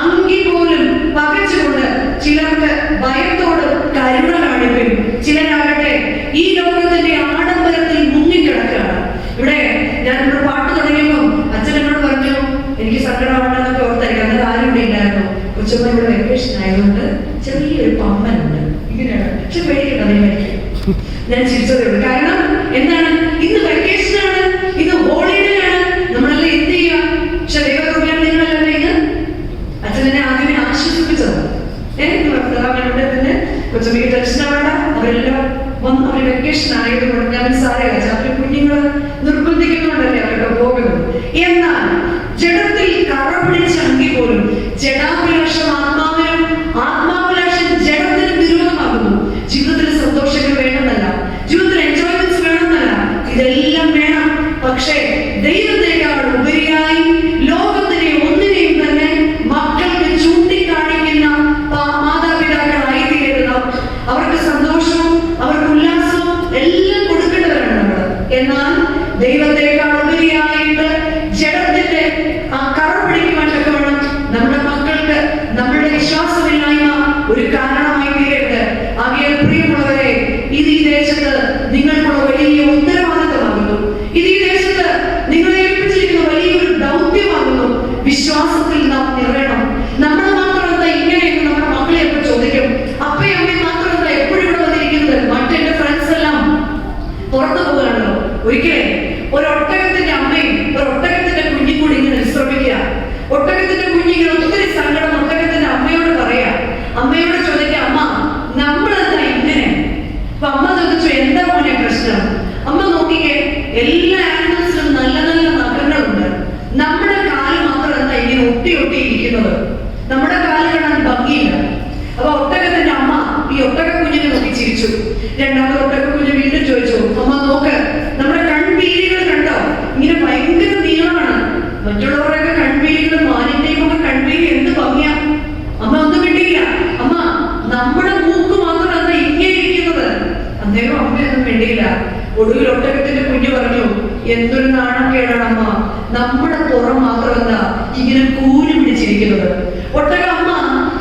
അങ്കി പോലും പകച്ചുകൊണ്ട് ചിലർക്ക് ഭയത്തോട് കരുണ കാണിക്കും. ചിലരാകട്ടെ ഈ ലോകത്തിന്റെ ആഡംബരത്തിൽ മുങ്ങിക്കിടക്കുകയാണ്. ഇവിടെ ഞാനിവിടെ പാട്ട് തുടങ്ങിയപ്പോൾ അച്ഛൻ എന്നോട് പറഞ്ഞു, എനിക്ക് സങ്കടമാണെന്നൊക്കെ ഓർത്തായിരിക്കും. അന്നേരം ആരും ഇവിടെ ഇല്ലായിരുന്നു. കൊച്ചുമ്മ ഇവിടെ വെക്കേഷൻ ആയതുകൊണ്ട് ചെറിയൊരു പമ്മനുണ്ട്, ഇങ്ങനെയാണ്. പക്ഷെ പേടിക്കണ്ടതായിരിക്കും. ഞാൻ ചിരിച്ചതേ ഉള്ളൂ. കാരണം എന്താണ്, ഇന്ന് വെക്കേഷനാണ്, ഇന്ന് ഹോളിഡേ ആണ്, നമ്മളെല്ലാം എന്ത് ചെയ്യാം? പക്ഷെ ദൈവകൃപയാണ് നിങ്ങളെല്ലാം ഇത് അച്ഛനെ ആദ്യമേ ആശ്വസിപ്പിച്ചത്. തന്നെ കൊച്ചമ്മയ്ക്ക് ടെൻഷൻ ആവേണ്ട, അവരെല്ലാം വന്ന് അവർ വെക്കേഷൻ ആയതുകൊണ്ട് ഞാൻ സാരമില്ല, അവരുടെ കുഞ്ഞുങ്ങൾ നിർബന്ധിക്കുന്നുണ്ടല്ലേ അവരുടെ പോകുന്നത്. എന്നാൽ ജഡത്തിൽ കറ പിടിച്ച അങ്കി പോലും ജഡാഭിലാഷം ആത്മാവിനും ആത്മാഭിലാഷം ജഡത്തിന് വിരോധമാകുന്നു. ജീവിതത്തിൽ സന്തോഷങ്ങൾ വേണമെന്നല്ല, ജീവിതത്തിൽ എൻജോയ്മെന്റ്സ് വേണമെന്നല്ല, ഇതെല്ലാം വേണം. പക്ഷേ ദൈവത്തെക്കാൾ ഉപരിയായി ലോകത്തിനെ ഒന്നിനെയും തന്നെ മക്കൾക്ക് ചൂണ്ടിക്കാണിക്കുന്ന മാതാപിതാക്കളായി തീരുന്ന, അവർക്ക് സന്തോഷവും അവർക്ക് ഉല്ലാസവും എല്ലാം കൊടുക്കേണ്ടവരാണ് നമ്മൾ. എന്നാൽ ദൈവത്തെക്കാൾ ഉപരിയായിട്ട് ജഡത്തിന്റെ ആ കറ പിടിക്കുവാനൊക്കെ വേണം നമ്മുടെ മക്കൾക്ക് നമ്മുടെ വിശ്വാസമില്ലായ്മ ഒരു കാരണമായി തീരരുത്. ആകയാൽ പ്രിയമുള്ളവരെ, ഇത് ഈ ദേശത്ത് നിങ്ങൾക്കുള്ള വലിയ ഉത്തരവാദിത്തമാകുന്നു. ഇത് ഈ ദേശത്ത് നിങ്ങളെ ഏൽപ്പിച്ചിരിക്കുന്ന വലിയൊരു ദൗത്യമാകുന്നു. വിശ്വാസത്തിൽ നാം നിറയണം. നമ്മൾ മാത്രം എന്താ ഇങ്ങനെയെന്ന് നമ്മുടെ മക്കളെ എപ്പോൾ ചോദിക്കും. അപ്പയും അമ്മയും മാത്രം എന്താ എപ്പോഴും ഇവിടെ വന്നിരിക്കുന്നത്? മറ്റെന്റെ ഫ്രണ്ട്സ് എല്ലാം പുറത്തു പോകാണല്ലോ. ഒരിക്കലേ ഒരു ഒട്ടകത്തിന്റെ അമ്മയും ഒരു ഒട്ടകത്തിന്റെ കുഞ്ഞും കൂടി ഇങ്ങനെ വിശ്രമിക്കുക. ഒട്ടകത്തിന്റെ കുഞ്ഞിങ്ങനെ ഒത്തിരി സങ്കടം ഒട്ടകത്തിന്റെ അമ്മയോട് പറയാ. അമ്മയോട് ചോദിക്കുക, അമ്മ നമ്മളെന്താ ഇങ്ങനെ? അപ്പൊ അമ്മ ചോദിച്ചു, എന്താ മോനെ പ്രശ്നം? അമ്മ നോക്കിക്കേ, എല്ലാ ആനിമൽസിലും നല്ല നല്ല നഖങ്ങളുണ്ട്, നമ്മുടെ കാല് മാത്രം എന്താ ഇങ്ങനെ ഒട്ടി ഒട്ടി ഇരിക്കുന്നത്? നമ്മുടെ കാല് കാണാൻ ഭംഗിയില്ല. അപ്പൊ ഒട്ടകത്തിന്റെ അമ്മ ഈ ഒട്ടക കുഞ്ഞിനെ നോക്കി ചിരിച്ചു. രണ്ടാമത് ഒട്ടക കുഞ്ഞ് വീണ്ടും ചോദിച്ചു, അമ്മ നോക്ക്, നമ്മുടെ കൺപീലികൾ കണ്ടോ? ഇങ്ങനെ ഭയങ്കര നീളമാണ്. മറ്റുള്ളവരൊക്കെ കൺപീലികളും മാനിന്റെയും ഒക്കെ കൺപീലി എന്ത് ഭംഗിയാ. അമ്മ ഒന്നും കിട്ടിയില്ല. അമ്മ നമ്മുടെ മൂക്ക് മാത്രം എന്താ ഇങ്ങനെ ഇരിക്കുന്നത്? അന്നേരം അമ്മയൊന്നും വേണ്ടിയില്ല. ഒടുവിൽ ഒട്ടകത്തിന്റെ കുഞ്ഞു പറഞ്ഞു, എന്തൊരു നാണക്കേടാണ് അമ്മ, നമ്മുടെ പുറം മാത്രം എന്താ ഇങ്ങനെ കൂലി പിടിച്ചിരിക്കുന്നത്. ഒട്ടക അമ്മ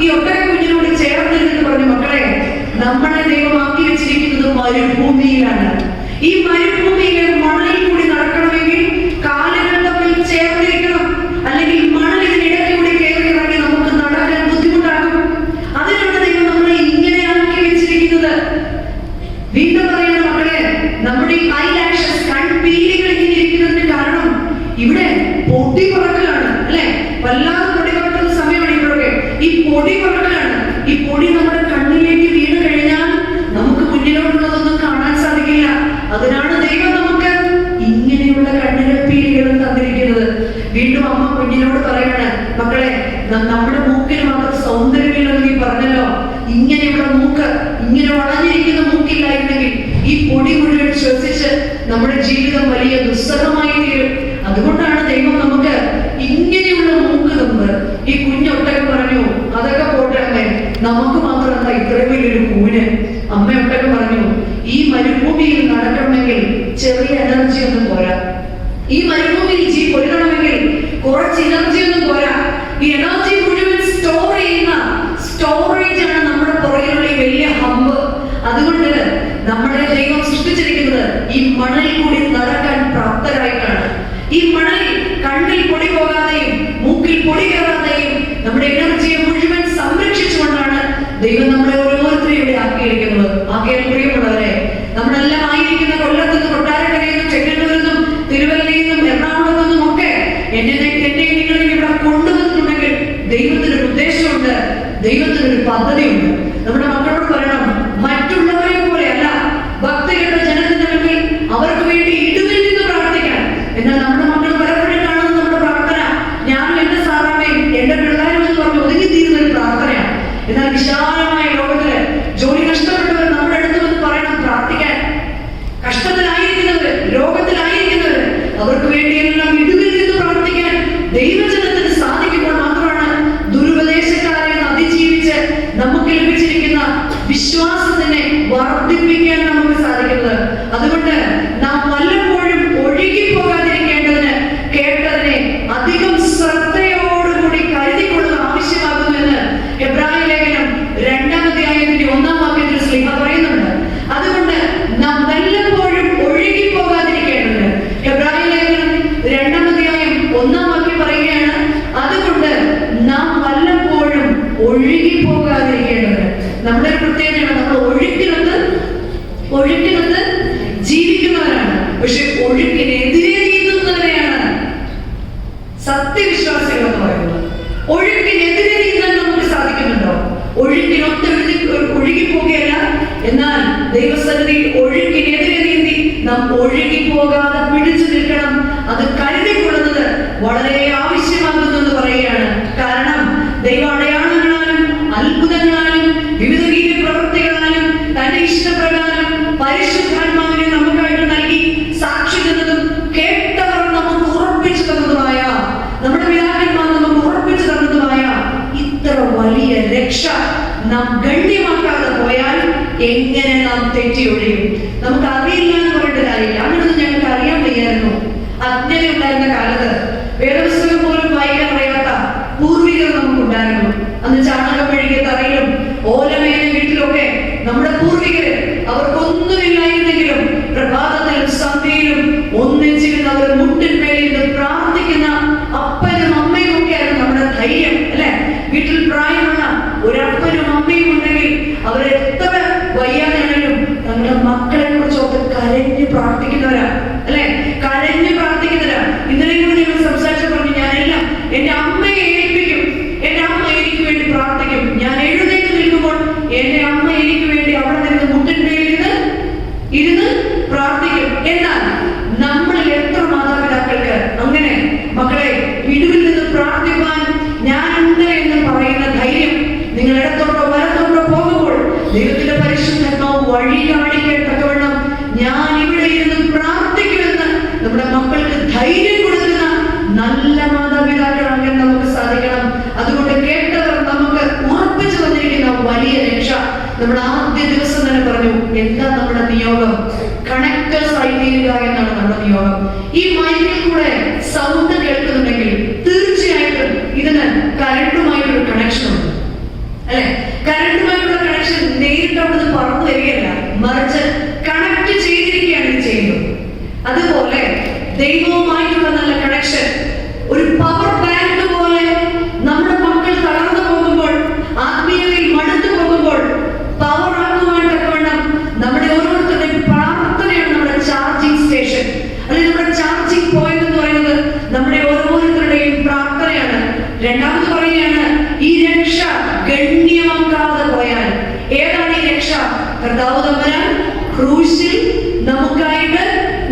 ഈ ഒട്ടക കുഞ്ഞിനോട് ചേർന്നിരുന്നിട്ട് പറഞ്ഞു, മക്കളെ, നമ്മളെ ദൈവമാക്കി വെച്ചിരിക്കുന്നത് മരുഭൂമിയിലാണ്. ഈ മരുഭൂമിയിലെ മണലിൽ കൂടി നടക്കണമെങ്കിൽ കാലുകൾ തമ്മിൽ ചേർന്നിരിക്കണം, അല്ലെങ്കിൽ മണൽ ഇതിനിടയ്ക്ക് കൂടി കയറി ഇറങ്ങി നമുക്ക് നടക്കാൻ ബുദ്ധിമുട്ടാകും. അതിനാണ് ദൈവം നമ്മളെ ഇങ്ങനെ ആക്കി വെച്ചിരിക്കുന്നത്. വീണ്ടും പറയണം മക്കളെ, നമ്മുടെ ഈ ഐലാഷസ് കൺപീലികൾ ഇങ്ങനെ ഇരിക്കുന്നതിന് കാരണം ഇവിടെ പൊടി പറക്കലാണ്, അല്ലെ? വല്ലാതെ പൊടി പറക്കുന്ന സമയമാണ് ഇവിടൊക്കെ. ഈ പൊടി പറക്കലാണ്. ഈ പൊടി നമ്മുടെ കണ്ണിലേക്ക് വീണ് കഴിഞ്ഞാൽ നമുക്ക് മുന്നിലോട്ടുള്ളതൊന്നും കാണാൻ സാധിക്കില്ല. അതിനാണ് ദൈവം നമുക്ക് ഇങ്ങനെയുള്ള കണ്ണിരപ്പീലികളും തന്നിരിക്കുന്നത്. വീണ്ടും അമ്മ കുഞ്ഞിനോട് പറയാണ്, മക്കളെ, നമ്മുടെ മൂക്കിന് മാത്രം സൗന്ദര്യമില്ലെന്ന് നീ പറഞ്ഞല്ലോ. ഇങ്ങനെയുള്ള മൂക്ക്, ഇങ്ങനെ വളഞ്ഞിരിക്കുന്ന മൂക്കില്ലായിരുന്നെങ്കിൽ ഈ പൊടി മുഴുവൻ ശ്വസിച്ച് നമ്മുടെ ജീവിതം വലിയ ദുസ്സഹമായി തീരും. അതുകൊണ്ടാണ് ദൈവം നമുക്ക് ഇങ്ങനെയുള്ള മൂക്ക് തന്നത്. ഈ കുഞ്ഞൊട്ടകം പറഞ്ഞു, അതൊക്കെ പോട്ടെ അമ്മേ, നമുക്ക് മാത്രം എന്താ ഇത്രയും വലിയൊരു കൂന്? അമ്മയൊട്ടകം പറഞ്ഞു, ഈ മരുഭൂമിയിൽ നടക്കണമെങ്കിൽ ചെറിയ എനർജി ഒന്നും പോരാ. ഈ മരുഭൂമിയിൽ പൊരുകണമെങ്കിൽ കുറച്ച് എനർജി ഒന്നും പോരാ. ഈ എനർജി മുഴുവൻ സ്റ്റോർ ചെയ്യുന്ന സ്റ്റോറേജ് ആണ് നമ്മുടെ പുറകിലുള്ള ഈ വലിയ ഹമ്പ്. അതുകൊണ്ട് നമ്മുടെ ദൈവം സൃഷ്ടിച്ചിരിക്കുന്നത് ഈ മണലിൽ കൂടി നടക്കാൻ പ്രാപ്തരായിട്ടാണ്. ഈ മണൽ കണ്ണിൽ പൊടി പോകാതെയും മൂക്കിൽ പൊടി കയറാതെയും നമ്മുടെ എനർജിയെ മുഴുവൻ സംരക്ഷിച്ചുകൊണ്ടാണ് ദൈവം നമ്മളെ ഓരോരുത്തരെയും ഇവിടെ ആക്കിയിരിക്കുന്നത്. ആക്കിയാൽ പ്രിയമുള്ളവരെ, നമ്മളെല്ലാം ആയിരിക്കുന്ന കൊല്ലത്തു നിന്നും കൊട്ടാരക്കരയിൽ നിന്നും ചെങ്ങന്നൂരിൽ നിന്നും തിരുവല്ലയിൽ നിന്നും എറണാകുളത്തു നിന്നും ഒക്കെ എന്നെ നിങ്ങളെ ഇവിടെ കൊണ്ടുവന്നിട്ടുണ്ടെങ്കിൽ ദൈവത്തിനൊരു ഉദ്ദേശമുണ്ട്, ദൈവത്തിനൊരു പദ്ധതിയുണ്ട്. നമ്മുടെ മക്കളോട് പറയണം, മറ്റുള്ളവരെ പോലെയല്ല ഭക്തികളുടെ ജനത്തിന്റെ മുന്നിൽ അവർക്ക് വേണ്ടി ഇടുവിൽ നിന്ന് പ്രാർത്ഥിക്കാൻ. എന്നാൽ നമ്മുടെ മക്കൾ പലപ്പോഴും കാണുന്ന നമ്മുടെ പ്രാർത്ഥന, ഞാനും എന്റെ സാറാമയും എന്റെ പിള്ളേരും എന്ന് പറഞ്ഞ് ഒതുങ്ങി തീരുന്ന ഒരു പ്രാർത്ഥനയാണ്. എന്നാൽ വിശാലമായ ലോകത്തില് ജോലി നഷ്ടപ്പെട്ടവർ നമ്മുടെ അടുത്ത് വന്ന് പറയണം പ്രാർത്ഥിക്കാൻ. കഷ്ടത്തിലായിരിക്കുന്നവർ, രോഗത്തിലായിരിക്കുന്നവർ, അവർക്ക് വേണ്ടിയെല്ലാം വിടുവിൽ നിന്ന് പ്രാർത്ഥിക്കാൻ ദൈവജനത്തിന് സാധിക്കുമ്പോൾ മാത്രമാണ് ദുരുപദേശക്കാരെ അതിജീവിച്ച് നമുക്ക് ലഭിച്ചിരിക്കുന്ന വിശ്വാസത്തിനെ വർദ്ധിപ്പിക്കാൻ നമുക്ക് സാധിക്കുന്നത്. അതുകൊണ്ട് നാം വല്ലപ്പോഴും ഒഴുകി പോകാതിരിക്കേണ്ടതിന് കേട്ടതിനെ അധികം ശ്രദ്ധയോടുകൂടി കരുതിക്കൊള്ളുക ആവശ്യമാകുന്നുവെന്ന് എബ്രായ ലേഖനം 2-ാം അധ്യായത്തിന്റെ 1-ാം വാക്യത്തിൽ ശ്ലീഹ പറയുന്നുണ്ട്. അതുകൊണ്ട് നാം വല്ലപ്പോഴും ഒഴുകി പോകാതിരിക്കേണ്ടതിന് എബ്രായ ലേഖനം 2-ാം അധ്യായം 1-ാം വാക്യം പറയുകയാണ്, അതുകൊണ്ട് നാം വല്ലപ്പോഴും ഒഴുകി പോകാതിരിക്കേണ്ടതിന്. നമ്മുടെ പ്രത്യേകതയാണ്, നമ്മൾ ഒഴുക്കിനൊത്ത് ജീവിക്കുന്നവരാണ്, പക്ഷെ ഒഴുക്കിനെതിരെ നീന്തുന്നവരെയാണ് സത്യവിശ്വാസികൾ എന്ന് പറയുന്നത്. ഒഴുക്കിനെതിരെ നീന്താൻ നമുക്ക് സാധിക്കുന്നുണ്ടോ? ഒഴുക്കിനൊത്ത് ഒഴുകി പോകുകയല്ല, എന്നാൽ ദൈവസന്നിധിയിൽ ഒഴുക്കിനെതിരെ നീന്തി നാം ഒഴുകി പോകാതെ പിടിച്ചു നിൽക്കണം. അത് കരുതിക്കൊള്ളുന്നത് വളരെ ആവശ്യമാകുന്നു എന്ന് പറയുകയാണ്. കാരണം ദൈവ അടയാളങ്ങളാലും അത്ഭുതങ്ങളാലും വിവിധ രീതി പ്രവൃത്തികളാലും തന്റെ ഇഷ്ടപ്രകാരം പരിശുദ്ധാത്മാവിനെ നമുക്കായിട്ട് നൽകി സാക്ഷി തന്നതും കേട്ടവർ നമുക്ക് ഉറപ്പിച്ചു തന്നതുമായ, നമ്മുടെ പിതാക്കന്മാർ നമുക്ക് ഉറപ്പിച്ചു തന്നതുമായ ഇത്ര വലിയ രക്ഷ നാം ഗണ്യമാക്കാതെ പോയാൽ എങ്ങനെ നാം തെറ്റിയൊഴിയും? നമുക്ക് അറിയില്ല എന്ന് പറഞ്ഞിട്ട് കാര്യമില്ല. അങ്ങനൊന്നും ഞങ്ങൾക്ക് അറിയാൻ വയ്യായിരുന്നു. അജ്ഞത ഉണ്ടായിരുന്ന കാലത്ത് വേദപുസ്തകം പോലും വായിക്കാൻ അറിയാത്ത പൂർവികർ നമുക്കുണ്ടായിരുന്നു. അന്ന് ചാണകം മെഴുകിയ തറയിലും ഓലമേന വീട്ടിലൊക്കെ നമ്മുടെ പൂർവികര്, അവർക്കൊന്നുമില്ലായിരുന്നെങ്കിലും പ്രഭാതത്തിലും സന്ധ്യയിലും ഒന്നിച്ചിരുന്ന് അവർ മുട്ടിന്മേലിൽ പ്രാർത്ഥിക്കുന്ന അപ്പനും അമ്മയും ഒക്കെ ആയിരുന്നു നമ്മുടെ ധൈര്യം, അല്ലെ? വീട്ടിൽ പ്രായമുള്ള ഒരപ്പനും അമ്മയും ഉണ്ടെങ്കിൽ അവരെത്ര വയ്യാതാണെങ്കിലും തങ്ങളുടെ മക്കളെ കുറിച്ചൊക്കെ കരഞ്ഞ് പ്രാർത്ഥിക്കുന്നവരാ, അല്ലെ? കരഞ്ഞ് പ്രാർത്ഥിക്കുന്നവരാ. ഇന്നലെ കൂടി ഞങ്ങൾ സംസാരിച്ചു പറഞ്ഞു, ഞാനെല്ലാം എന്റെ അമ്മയെ ഏൽപ്പിക്കും, എന്റെ അമ്മ എനിക്ക് വേണ്ടി പ്രാർത്ഥിക്കും. ഞാൻ എഴുന്നേറ്റ് നിൽക്കുമ്പോൾ എന്റെ അമ്മ എനിക്ക് വേണ്ടി അവിടെ നിന്ന് ഇരുന്ന് പ്രാർത്ഥിക്കും. എന്നാൽ നമ്മളിൽ എത്ര മാതാപിതാക്കൾക്ക് അങ്ങനെ മക്കളെ വിടുവിൽ നിന്ന് പ്രാർത്ഥിക്കാൻ ഞാനുണ്ട് എന്ന് പറയുന്ന ധൈര്യം നിങ്ങൾ ഇടത്തോട്ടോ വലത്തോട്ടോ പോകുമ്പോൾ ദൈവത്തിന്റെ പരിശുദ്ധാത്മാവ് വഴി കാണിക്കാൻ തക്കവണ്ണം ഞാൻ ഇവിടെ ഇരുന്ന് പ്രാർത്ഥിക്കുമെന്ന് നമ്മുടെ മക്കൾക്ക് ധൈര്യം കൊടുക്കുന്ന നല്ല മാതാപിതാക്കളാകാൻ നമുക്ക് സാധിക്കണം. അതുകൊണ്ട് കേട്ടവർ നമുക്ക് ഉറപ്പിച്ചു വന്നിരിക്കുന്ന വലിയ രക്ഷ നമ്മുടെ ആദ്യ ദിവസം തന്നെ പറഞ്ഞു. എന്താ നമ്മുടെ നിയോഗം? കണക്ടേഴ്സ് ആയി തീരുക എന്നാണ് നമ്മുടെ നിയോഗം. ഈ മൈക്കിൽ കൂടെ സൗണ്ട് കേൾക്കുന്നുണ്ടെങ്കിൽ തീർച്ചയായിട്ടും ഇതിന് കറണ്ടുമായിട്ടൊരു കണക്ഷൻ ഉണ്ട്, അല്ലെ? കറണ്ടുമായിട്ടുള്ള കണക്ഷൻ നേരിട്ട് അവിടുന്ന് പറന്നു വരികയല്ല, മറിച്ച് കണക്ട് ചെയ്തിരിക്കുകയാണ് ഇത് ചെയ്യുന്നത്. അതുപോലെ ദൈവവുമായിട്ടുള്ള നല്ല കണക്ഷൻ ഒരു പവർ ബാങ്ക് പോലെ നമ്മുടെ മക്കൾ തളർന്നു പോകുമ്പോൾ, ആത്മീയതയിൽ മടുത്തു പോകുമ്പോൾ പവർ ആക്കുവാൻ തക്കവണ്ണം നമ്മുടെ ഓരോരുത്തരുടെയും പ്രാർത്ഥനയാണ് നമ്മുടെ ചാർജിങ് സ്റ്റേഷൻ, അല്ലെങ്കിൽ നമ്മുടെ ചാർജിങ് പോയിന്റ് എന്ന് പറയുന്നത് നമ്മുടെ ഓരോരുത്തരുടെയും പ്രാർത്ഥനയാണ്. രണ്ടാമത് പറയുകയാണ്, ഈ രക്ഷ ഗണ്യമാക്കാതെ പോയാൽ. ഏതാണ് ഈ രക്ഷ? കർത്താവ് തമ്പുരാൻ ക്രൂശിൽ നമുക്കായിട്ട്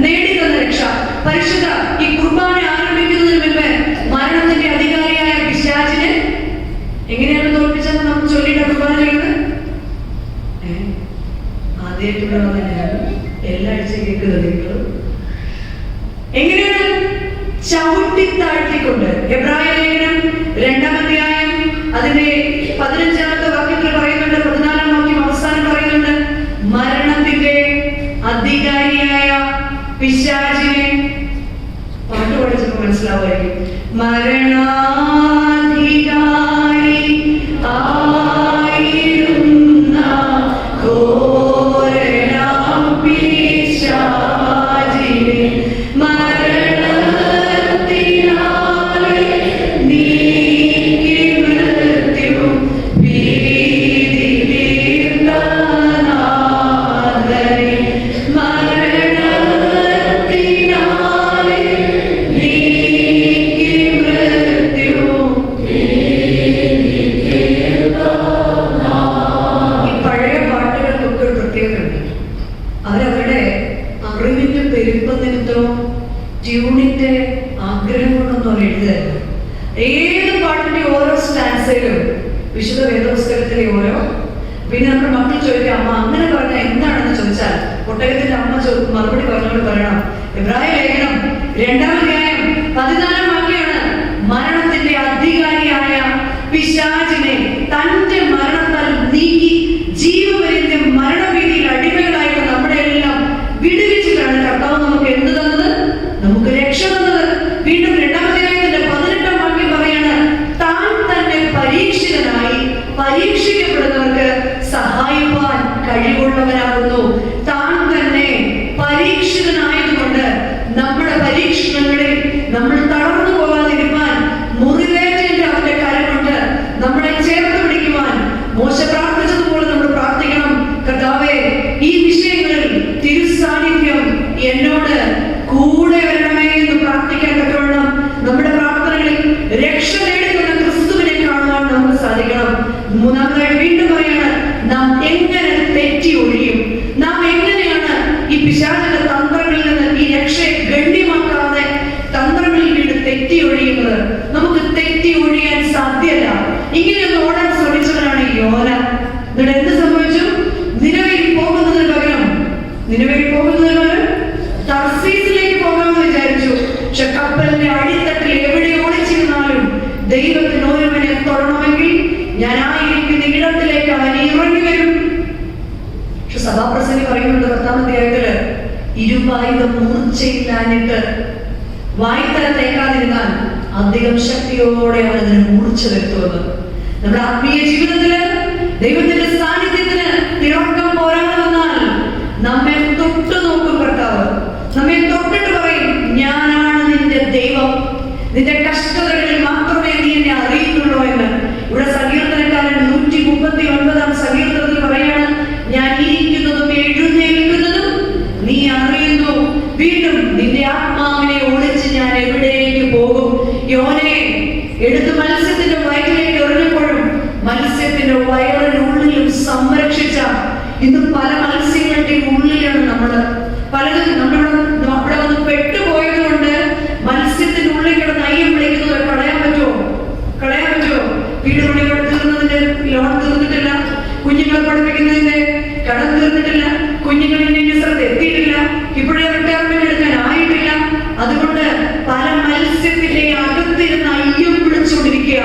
നേടിത്തന്ന രക്ഷ. പരിശുദ്ധ ഈ കുർബാന ആരംഭിക്കുന്നതിന് മുൻപ് മരണത്തിന്റെ അധികാരിയായ പിശാചിനെ എങ്ങനെയാണ് തോൽപ്പിച്ചെന്ന് നമ്മൾ ചൊല്ലിയിട്ട് കുർബാന ചെയ്യുന്നത്? ആദ്യമായിട്ടുള്ള തന്നെയാണ് എല്ലാ ആഴ്ചയും കേൾക്കുന്നത്. എങ്ങനെയാണ്? ചവിട്ടി താഴ്ത്തിക്കൊണ്ട്. എബ്രായ ലേഖനം 2-ാം അധ്യായം അതിന്റെ 15-ാമത്തെ വാക്യത്തിൽ പറയുന്നുണ്ട്, 14-ാം വാക്യം അവസാനം പറയുന്നുണ്ട്, മരണത്തിന്റെ അധികാരിയായ പിശാചിനെ, പാട്ട് പഠിച്ചപ്പോ മനസ്സിലാവുമായിരിക്കും, മരണാധികാരി ആയിരുന്ന ഘോരനാം പിശാചിനെ മരണത്തിനാലെ വേദപുസ്തകത്തിലെ ഓരോ. പിന്നെ നമ്മുടെ മക്കൾ ചോദിക്കുക, അമ്മ അങ്ങനെ പറഞ്ഞാൽ എന്താണെന്ന് ചോദിച്ചാൽ ഒട്ടകത്തിന്റെ അമ്മ മറുപടി പറഞ്ഞോട് പറയണം, എബ്രായ ലേഖനം 2-ാം അധ്യായം 14-ാം വാക്യമാണ്, മരണത്തിന്റെ അധികാരിയായ പിശാചിനെ തന്റെ മരണത്താൽ നീക്കി ജീവപര്യന്തം മരണഭീതിയിൽ അടിമകളായിട്ട് നമ്മുടെ എല്ലാം വിടുവിച്ചിട്ടാണ് കർത്താവ് നമുക്ക് എന്ത് തന്നത്? നമുക്ക് രക്ഷ തന്നത്. വീണ്ടും 2-ാം അധ്യായത്തിന്റെ 18-ാം വാക്യം പറയാണ്, താൻ തന്നെ പരീക്ഷിതനായി പരീക്ഷിക്കപ്പെടുന്നവർക്ക് സഹായിപ്പാൻ കഴിവുള്ളവനാകുന്നു. താൻ തന്നെ പരീക്ഷിതനായതുകൊണ്ട് നമ്മുടെ പരീക്ഷണങ്ങളിൽ നമ്മൾ തളർന്നു പോകാതിരിക്കാൻ മുറിവേറ്റ അവന്റെ കരം കൊണ്ട് നമ്മളെ ചേർത്ത് പിടിക്കുവാൻ മോശ പ്രാർത്ഥിച്ചതുപോലെ നമ്മൾ പ്രാർത്ഥിക്കണം. കർത്താവേ, ഈ വിഷയങ്ങളിൽ തിരുസാന്നിധ്യം എന്നോട് കൂടെ വരണമേ എന്ന് പ്രാർത്ഥിക്കാൻ തക്കവണ്ണം നമ്മുടെ പ്രാർത്ഥനകളിൽ രക്ഷ നേടുന്ന ക്രിസ്തുവിനെ കാണുവാൻ നമുക്ക് സാധിക്കണം. മൂന്നാമതായി വീണ്ടും പറയാണ്, നാം എങ്ങനെ തെറ്റി ഒഴിയും? നാം എങ്ങനെയാണ് ഈ പിശാചിന്റെ തന്ത്രങ്ങളിൽ നിന്ന് ഈ രക്ഷയെ ഗണ്യമാക്കാതെ തന്ത്രങ്ങളിൽ വീട് തെറ്റി ഒഴിയുന്നത്? നമുക്ക് തെറ്റി ഒഴിയാൻ സാധ്യമല്ല. ഇങ്ങനെയൊന്ന് ഓടാൻ ശ്രമിച്ചവനാണ് യോന. എന്നിട്ട് എന്ത് സംഭവിച്ചു? നിനവയിൽ പോകുന്നതിന് പകരം തർസീസിലേക്ക് പോകാമെന്ന് വിചാരിച്ചു. പക്ഷെ കപ്പലിന്റെ അടിത്തട്ടിൽ എവിടെ ഒളിച്ചിരുന്നാലും ദൈവത്തിന് ഒരുവനെ തൊടണമെങ്കിൽ ഞാനായിരിക്കുന്ന ഇടത്തിലേക്ക് അവൻ ഇറങ്ങി വരും. പക്ഷെ സഭാപ്രസംഗി പറയുന്നുണ്ട് 10-ാം അധ്യായത്തില്, ഇരുവായുധം മൂർച്ചയില്ലാഞ്ഞിട്ട് വായ്ത്തല തേക്കാതിരുന്നാൽ അധികം ശക്തിയോടെ അവൻ അതിന് മൂർച്ച വരുത്തുമെന്ന്. നമ്മുടെ ആത്മീയ ജീവിതത്തില് ദൈവത്തിന്റെ സാന്നിധ്യത്തിന് തിളക്കം പോരാതെ വന്നാൽ നമ്മെ തൊട്ടു നോക്കും കർത്താവ്. നമ്മെ തൊട്ടിട്ട് പറയും, ഞാനാണ് നിന്റെ ദൈവം, നിന്റെ കഷ്ടതകളിൽ മാത്രമേ നീ എന്നെ അറിയുന്നുള്ളൂ എന്ന്. ഇവിടെ സങ്കീർത്തനക്കാരൻ 139-ാം സങ്കീർത്തനത്തിൽ പറയാണ്, ഞാൻ ഇരിക്കുന്നതും എഴുന്നേൽക്കുന്നതും നീ അറിയുന്നു. വീണ്ടും നിന്റെ ആത്മാവിനെ ഒളിച്ച് ഞാൻ എവിടേക്ക് പോകും? യോനെ എടുത്ത് മത്സ്യത്തിന്റെ വയറ്റിലേക്ക് എറിഞ്ഞപ്പോഴും മത്സ്യത്തിന്റെ വയറിനുള്ളിലും സംരക്ഷിച്ച ഇന്ന് പല മത്സ്യങ്ങളുടെയും ഉള്ളിലാണ് പലതും അവിടെ വന്ന് പെട്ടുപോയത് കൊണ്ട് മത്സ്യത്തിന്റെ ഉള്ളിൽ കിടന്ന് അയ്യം വിളിക്കുന്നത് കളയാൻ പറ്റുമോ? വീട് പണികൾ തീർന്നതിന്റെ ലോൺ തീർന്നിട്ടില്ല, കുഞ്ഞുങ്ങളെ പഠിപ്പിക്കുന്നതിന്റെ കടം തീർന്നിട്ടില്ല, കുഞ്ഞുങ്ങൾ ഇന്ന സ്ഥലത്ത് എത്തിയിട്ടില്ല, ഇപ്പോഴേ റിട്ടയർമെന്റ് എടുക്കാൻ ആയിട്ടില്ല. അതുകൊണ്ട് പല മത്സ്യത്തിന്റെ അകത്തിരുന്ന് അയ്യം വിളിച്ചുകൊണ്ടിരിക്കുക.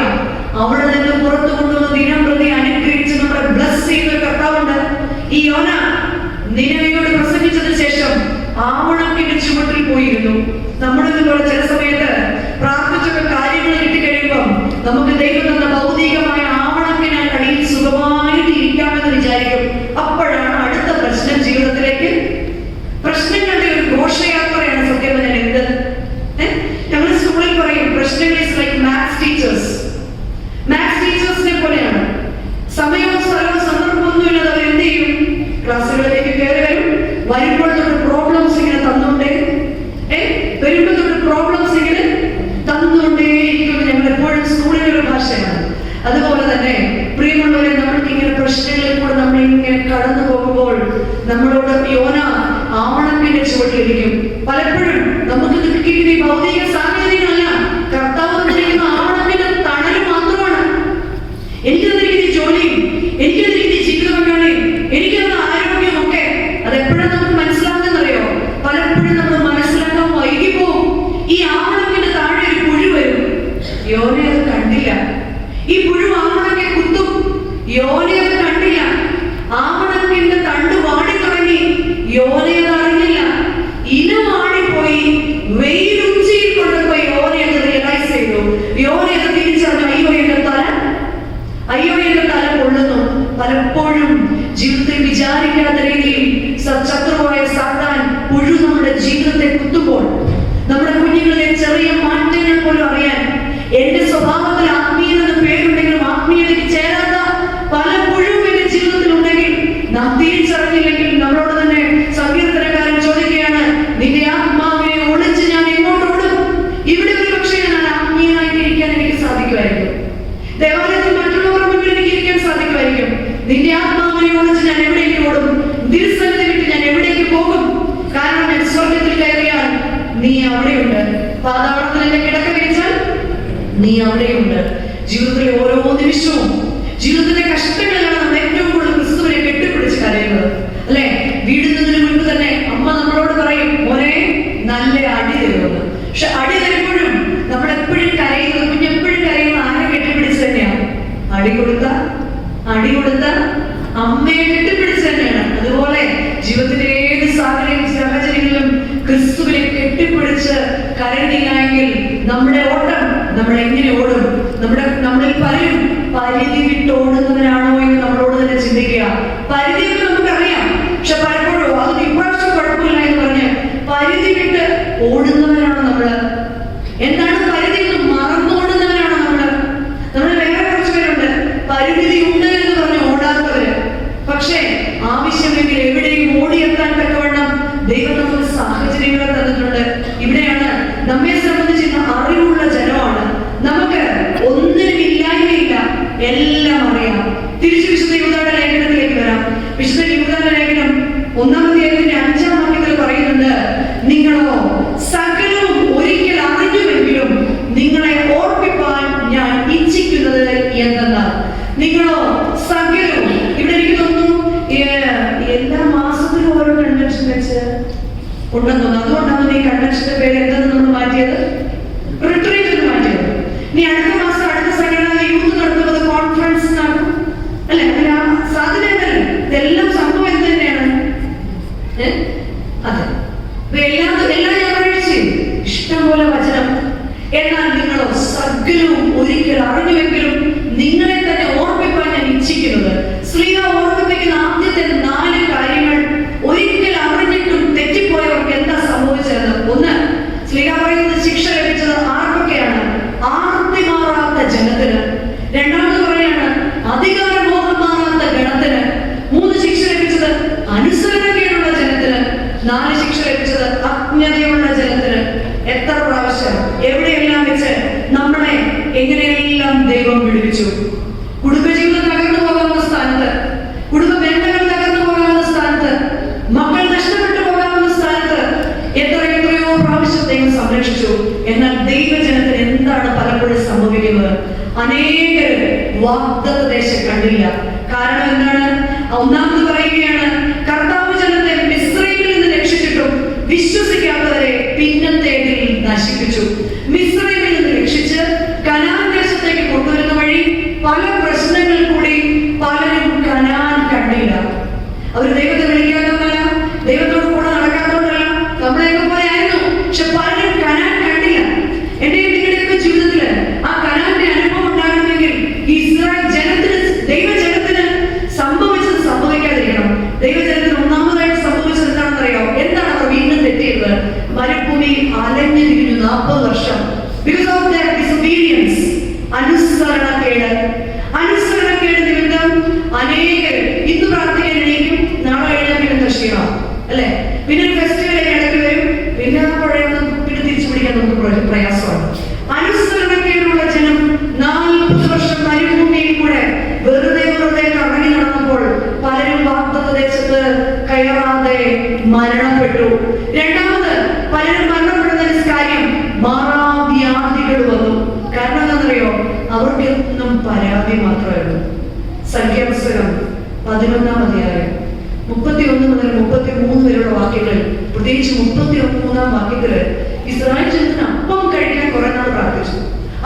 അവിടെ നിന്ന് പുറത്തു കൊണ്ടുവന്ന് ദിനം പ്രതി അനുഗ്രഹിച്ച് നമ്മളെ ബ്ലസ് ചെയ്യുന്ന ഒരു കർത്താവുണ്ട്. ഈ യോന നിനവയോട് പ്രസംഗിച്ചതിന് ശേഷം ആവണക്കിന്റെ ചുവട്ടിൽ പോയിരുന്നു. നമ്മളിതുപോലെ ചില സമയത്ത് പ്രാർത്ഥിച്ചൊക്കെ കാര്യങ്ങൾ കിട്ടിക്കഴിയുമ്പം നമുക്ക് ദൈവം തന്ന ഭൗതികമായ ആവണക്കിനാൽ അടിയിൽ സുഖമായിട്ട് ഇരിക്കാമെന്ന് വിചാരിക്കും. അപ്പോഴാണ് അടുത്ത പ്രശ്നം ജീവിതത്തിലേക്ക്. പ്രശ്നങ്ങളുടെ ഒരു ഘോഷയാത്രയാണ് സത്യം പറഞ്ഞാൽ എന്ത്. ഞങ്ങൾ സ്കൂളിൽ പറയും, പ്രശ്നങ്ങൾ ഇസ് ലൈക്ക് മാത്സ് ടീച്ചേഴ്സിനെ പോലെയാണ്. സമയവും സ്ഥലവും സന്ദർഭമൊന്നുമില്ലാതെ അവർ എന്ത് ചെയ്യും? ക്ലാസ്സുകളിലേക്ക് കയറി വരും. വരുമ്പോൾ തൊട്ട് പ്രോബ്ലംസ് ഇങ്ങനെ തന്നുകൊണ്ടേയിരിക്കും. ഞങ്ങൾ എപ്പോഴും സ്കൂളിലൊരു ഭാഷയാണ്. അതുപോലെ തന്നെ പ്രിയമുള്ളവരെ, നമ്മൾക്ക് ഇങ്ങനെ പ്രശ്നങ്ങളിൽ കൂടെ നമ്മൾ ഇങ്ങനെ കടന്നു പോകുമ്പോൾ നമ്മളോട് യോന ആവണക്കിന്റെ ചുവട്ടിലിരിക്കും. പലപ്പോഴും നമുക്ക് കിട്ടിയിരിക്കുന്ന ഈ ഭൗതിക സാഹചര്യങ്ങളല്ല, കർത്താവ് തന്നിരിക്കുന്ന ആവണക്കിന്റെ തണല് മാത്രമാണ്. എനിക്ക് തന്നിരിക്കുന്ന ജോലിയും എനിക്ക് തന്നിരിക്കുന്ന ജീവിത പങ്കാളിയും എനിക്ക് തന്ന ആരോഗ്യമൊക്കെ അതെപ്പോഴും നമുക്ക് മനസ്സിലാകുന്നറിയോ? പലപ്പോഴും നമ്മൾ മനസ്സിലാക്കാൻ വൈകി പോകും. ഈ ആവണക്കിന്റെ താഴെ ഒരു പുഴു വരും. യോനെ അത് കണ്ടില്ല. ഈ പുഴു ആവണക്കെ കുത്തും. യോനെ അത് കണ്ടില്ല. ആവണക്കിന്റെ തണ്ട് വാടി തുടങ്ങി. യോനെ അത് അറിഞ്ഞില്ല. ഇല വാടിപ്പോയി. വെയിലുച്ചിയിൽ കൊണ്ടുപോയി യോനെ അത് റിയലൈസ് ചെയ്തു. യോനെ അത് തിരിച്ചറിഞ്ഞു. അയ്യോ എന്റെ തല കൊള്ളുന്നു. പലപ്പോഴും ജീവിതത്തിൽ വിചാരിക്കാത്ത രീതിയിൽ ശത്രുവായ സാത്താൻ പുഴു നമ്മുടെ ജീവിതത്തെ കുത്തുമ്പോൾ നമ്മുടെ കുഞ്ഞുങ്ങളിലെ ചെറിയ മാറ്റങ്ങൾ പോലും അറിയാൻ, എന്റെ സ്വഭാവത്തിൽ ആത്മീയത പേരുണ്ടെങ്കിലും ആത്മീയതയ്ക്ക് ചേരാത്ത പല പുഴുവും എന്റെ ജീവിതത്തിൽ ഉണ്ടെങ്കിൽ നാം തിരിച്ചറിഞ്ഞില്ലെങ്കിൽ നമ്മളോട് തന്നെ സങ്കീർത്തനക്കാരൻ ചോദിക്കുകയാണ്, നിന്റെ ആത്മാവിനെ ഒളിച്ച് ഞാൻ എങ്ങോട്ടോടും? ഇവിടെ ഒരു പക്ഷേ ഞാൻ ആത്മീയനായിട്ടിരിക്കാൻ എനിക്ക് സാധിക്കുമായിരിക്കും. ദേവാലയത്തിൽ മറ്റുള്ളവർ മുന്നിൽ എനിക്ക് ഇരിക്കാൻ സാധിക്കുമായിരിക്കും. നിന്റെ ആത്മാവിനെ ഒളിച്ച് ഞാൻ എവിടേക്ക് ഓടും? തിരുസന്നിധി വിട്ട് ഞാൻ എവിടേക്ക് പോകും? കാരണം ഞാൻ സ്വർഗത്തിൽ കയറിയാൽ നീ അവിടെയുണ്ട്. പാതാളത്തിൽ എന്റെ കിടക്ക വിരിച്ചാൽ നീ അവിടെയുണ്ട്. ജീവിതത്തിലെ ഓരോ നിമിഷവും ജീവിതത്തിന്റെ കഷ്ടങ്ങളിലാണ് നമ്മൾ ഏറ്റവും കൂടുതൽ ക്രിസ്തുവിനെ കെട്ടിപ്പിടിച്ച് കരയുന്നത്, അല്ലെ? വീടുന്നതിന് മുൻപ് തന്നെ അമ്മ നമ്മളോട് പറയും, മോനെ നല്ല അടി തരുമെന്ന്. പക്ഷെ അടി തരുമ്പോഴും നമ്മളെപ്പോഴും കരയുന്നത്, കുഞ്ഞെപ്പോഴും കരയുന്നത് ആരെ കെട്ടിപ്പിടിച്ച് തന്നെയാണ്? അടി കൊടുത്ത അമ്മയെ കെട്ടിപ്പിടിച്ച് തന്നെയാണ്. അതുപോലെ ജീവിതത്തിന്റെ ഏത് സാഹചര്യങ്ങളിലും ക്രിസ്തുവിനെ കെട്ടിപ്പിടിച്ച് കരയുന്നില്ല എങ്കിൽ നമ്മുടെ ഓട്ടം നമ്മൾ എങ്ങനെ ഓടും? നമ്മളിൽ പലരും പരിധി വിട്ട് ഓടുന്നവരാണോ എന്ന് നമ്മളോട് തന്നെ ചിന്തിക്കുക. പരിധി നമുക്കറിയാം, പക്ഷെ പലപ്പോഴും അത് ഇപ്രാവശ്യം കുഴപ്പമില്ല എന്ന് പറഞ്ഞ് പരിധി വിട്ട് ഓടുന്നവരാണോ നമ്മള്? എന്താണ് പരിധി എന്ന് മറന്നോടുന്നവരാണോ നമ്മള്? വേറെ കുറച്ച് പേരുണ്ട് പരിമിതി ഉണ്ട് എന്ന് പറഞ്ഞ് ഓടാത്തവര്. പക്ഷേ ആവശ്യമെങ്കിൽ എവിടെയും ഓടിയെത്താൻ തക്കവണ്ണം ദൈവം നമുക്ക് സാഹചര്യങ്ങളെ തന്നിട്ടുണ്ട്. ഇവിടെയാണ് നമ്മെ സംബന്ധിച്ച് അറിവുള്ള ജനമാണ്. നമുക്ക് ഒന്നിനും ഇല്ലായ്മയില്ല, എല്ലാം അറിയാം. തിരിച്ചു വിശുദ്ധ യൂദായുടെ ലേഖനത്തിലേക്ക് വരാം. വിശുദ്ധ യൂദായുടെ ലേഖനം 1-ാം അധ്യായത്തിന്റെ 5-ാം വാക്യത്തിൽ പറയുന്നുണ്ട്, നിങ്ങളോ സകലവും ഒരിക്കൽ അറിഞ്ഞുവെങ്കിലും നിങ്ങളെ ഓർപ്പിപ്പാൻ ഞാൻ ഇച്ഛിക്കുന്നത് എന്തെന്നാൽ. നിങ്ങളോ സകലവും, ഇവിടെ എനിക്ക് തോന്നുന്നു എല്ലാ മാസത്തിലും ഓരോ കൺവെൻഷൻ വെച്ച് ഉണ്ടെന്ന് തോന്നുന്നു. അതുകൊണ്ടാണ് ഈ കൺവെൻഷന്റെ പേര് എന്തെന്ന് നമ്മൾ മാറ്റിയത്, റിട്രീറ്റ് എന്ന് മാറ്റിയത്. ഇനി അടുത്ത മാസം അടുത്ത സംഘടന യൂത്ത് നടത്തുന്നത് കോൺഫറൻസ് നടക്കും, അല്ലെ? സാധ്യത ഇതെല്ലാം സംഭവം എന്ത് തന്നെയാണ്? അതെ, എല്ലാ ഞായറാഴ്ചയും ഇഷ്ടംപോലെ വചനം. എന്നാൽ നിങ്ങളോ സകലവും ഒരിക്കൽ അറിഞ്ഞുവെങ്കിലും നിങ്ങളെ തന്നെ ഓർമ്മിപ്പാൻ ഞാൻ ഇച്ഛിക്കുന്നത്. സ്ത്രീയെ ഓർമ്മിപ്പിക്കുന്ന ആദ്യത്തെ 4 കാര്യങ്ങൾ ഒരിക്കൽ അറിഞ്ഞിട്ടും തെറ്റിപ്പോയവർക്ക് എന്താ സംഭവിച്ചതെന്ന്. ഒന്ന്, സ്ത്രീക പറയുന്നത് ശിക്ഷ ലഭിച്ചത് ആർക്കൊക്കെയാണ്? ആർത്തി മാറാത്ത ജനത്തിന്. രണ്ടാമത് പറയാണ് അധികാരമോഹം മാറാത്ത ഗണത്തിന്. 3 ശിക്ഷ ലഭിച്ചത് അനുസരണക്കേടുള്ള ജനത്തിന്. 4 ശിക്ഷ ലഭിച്ചത് അജ്ഞതയുള്ള ജനത്തിന്. എത്ര പ്രാവശ്യം എവിടെയെല്ലാം വെച്ച് നമ്മളെ എങ്ങനെയെല്ലാം ദൈവം വിടുവിച്ചു. കുടുംബജീവിതം തകർന്നു പോകാവുന്ന സ്ഥാനത്ത്, കുടുംബ ബന്ധങ്ങൾ തകർന്നു പോകാവുന്ന സ്ഥാനത്ത്, മക്കൾ നഷ്ടപ്പെട്ടു പോകാവുന്ന സ്ഥാനത്ത് എത്രയോ പ്രാവശ്യം ദൈവം സംരക്ഷിച്ചു. എന്നാൽ ദൈവജനത്തിന് എന്താണ് പലപ്പോഴും സംഭവിക്കുന്നത്? അനേകർ വാഗ്ദത്ത ദേശം കണ്ടില്ല. കാരണം എന്താണ്? ഒന്നാമത് പറയുകയാണ്, കർത്താവ് ജനത്തെ മിസ്രയീമിൽ നിന്ന് രക്ഷിച്ചിട്ടും വിശ്വസിക്കാത്തവരെ പിന്നത്തേതിൽ നശിപ്പിച്ചു. മിസ്രയീമിൽ നിന്ന് രക്ഷിച്ച് കനാൻ ദേശത്തേക്ക് കൊണ്ടുവരുന്ന വഴി പല പ്രശ്നങ്ങൾ കൂടി പലരും കനാൻ കണ്ടില്ല. അവർ ദൈവത്തെ വിളിക്കാത്തവരല്ല, ദൈവത്തോട് കൂടെ നടക്കാത്തവരല്ല, നമ്മളെയൊക്കെ പോലെ ആയിരുന്നു. പക്ഷെ പലരും കനാൻ കണ്ടില്ല. എന്റെയും നിങ്ങളുടെയൊക്കെ ജീവിതത്തില് ആ കനാന്റെ അനുഭവം ഉണ്ടാകണമെങ്കിൽ ഇസ്രായേൽ ജനത്തിന്, ദൈവജനത്തിന് സംഭവിച്ചത് സംഭവിക്കാതിരിക്കണം. ദൈവജനത്തിന് ഒന്നാമതായിട്ട് സംഭവിച്ചത് എന്താണെന്നറിയോ? എന്താണ് അവർ വീണ്ടും തെറ്റിയത്? മരുഭൂമിയിൽ അലഞ്ഞു തിരിഞ്ഞു 40 വർഷം. Because of their disobedience, അനുസരണക്കേട് നിമിത്തം അനേകർ ഇന്ന് പ്രാർത്ഥിക്കാൻ എണീക്കും, നാളെ എഴുതാൻ ക്ഷീണം, അല്ലെ? പിന്നെ ഒരു ഫെസ്റ്റിവൽ ഇടയ്ക്ക് വരും, പിന്നെ പിന്നെ തിരിച്ചു പിടിക്കാൻ നമുക്ക് പ്രയാസമാണ്. അനുസരണക്കേടുള്ള ജനം 40 വർഷം മരുഭൂമിയിൽ കൂടെ വെറുതെ കറങ്ങി നടന്നപ്പോൾ പലരും വാഗ്ദത്ത ദേശത്ത് കയറാതെ മരണപ്പെട്ടു. രണ്ടാമത് പലരും മരണപ്പെടുന്ന കാര്യം മാറാവ്യാധികൾ വന്നു. കാരണം എന്താണെന്നറിയോ? അവർക്കെന്നും പരാതി മാത്രമായിരുന്നു. സംഖ്യാപുസ്തകം 11-ാം അധ്യായം 31 മുതൽ 33 വരെയുള്ള വാക്യങ്ങൾ, പ്രത്യേകിച്ച് 33-ാം വാക്യത്തില് ഇസ്രായേൽ ജനത്തിന് അപ്പം കഴിക്കാൻ കുറെ നാൾ പ്രാർത്ഥിച്ചു.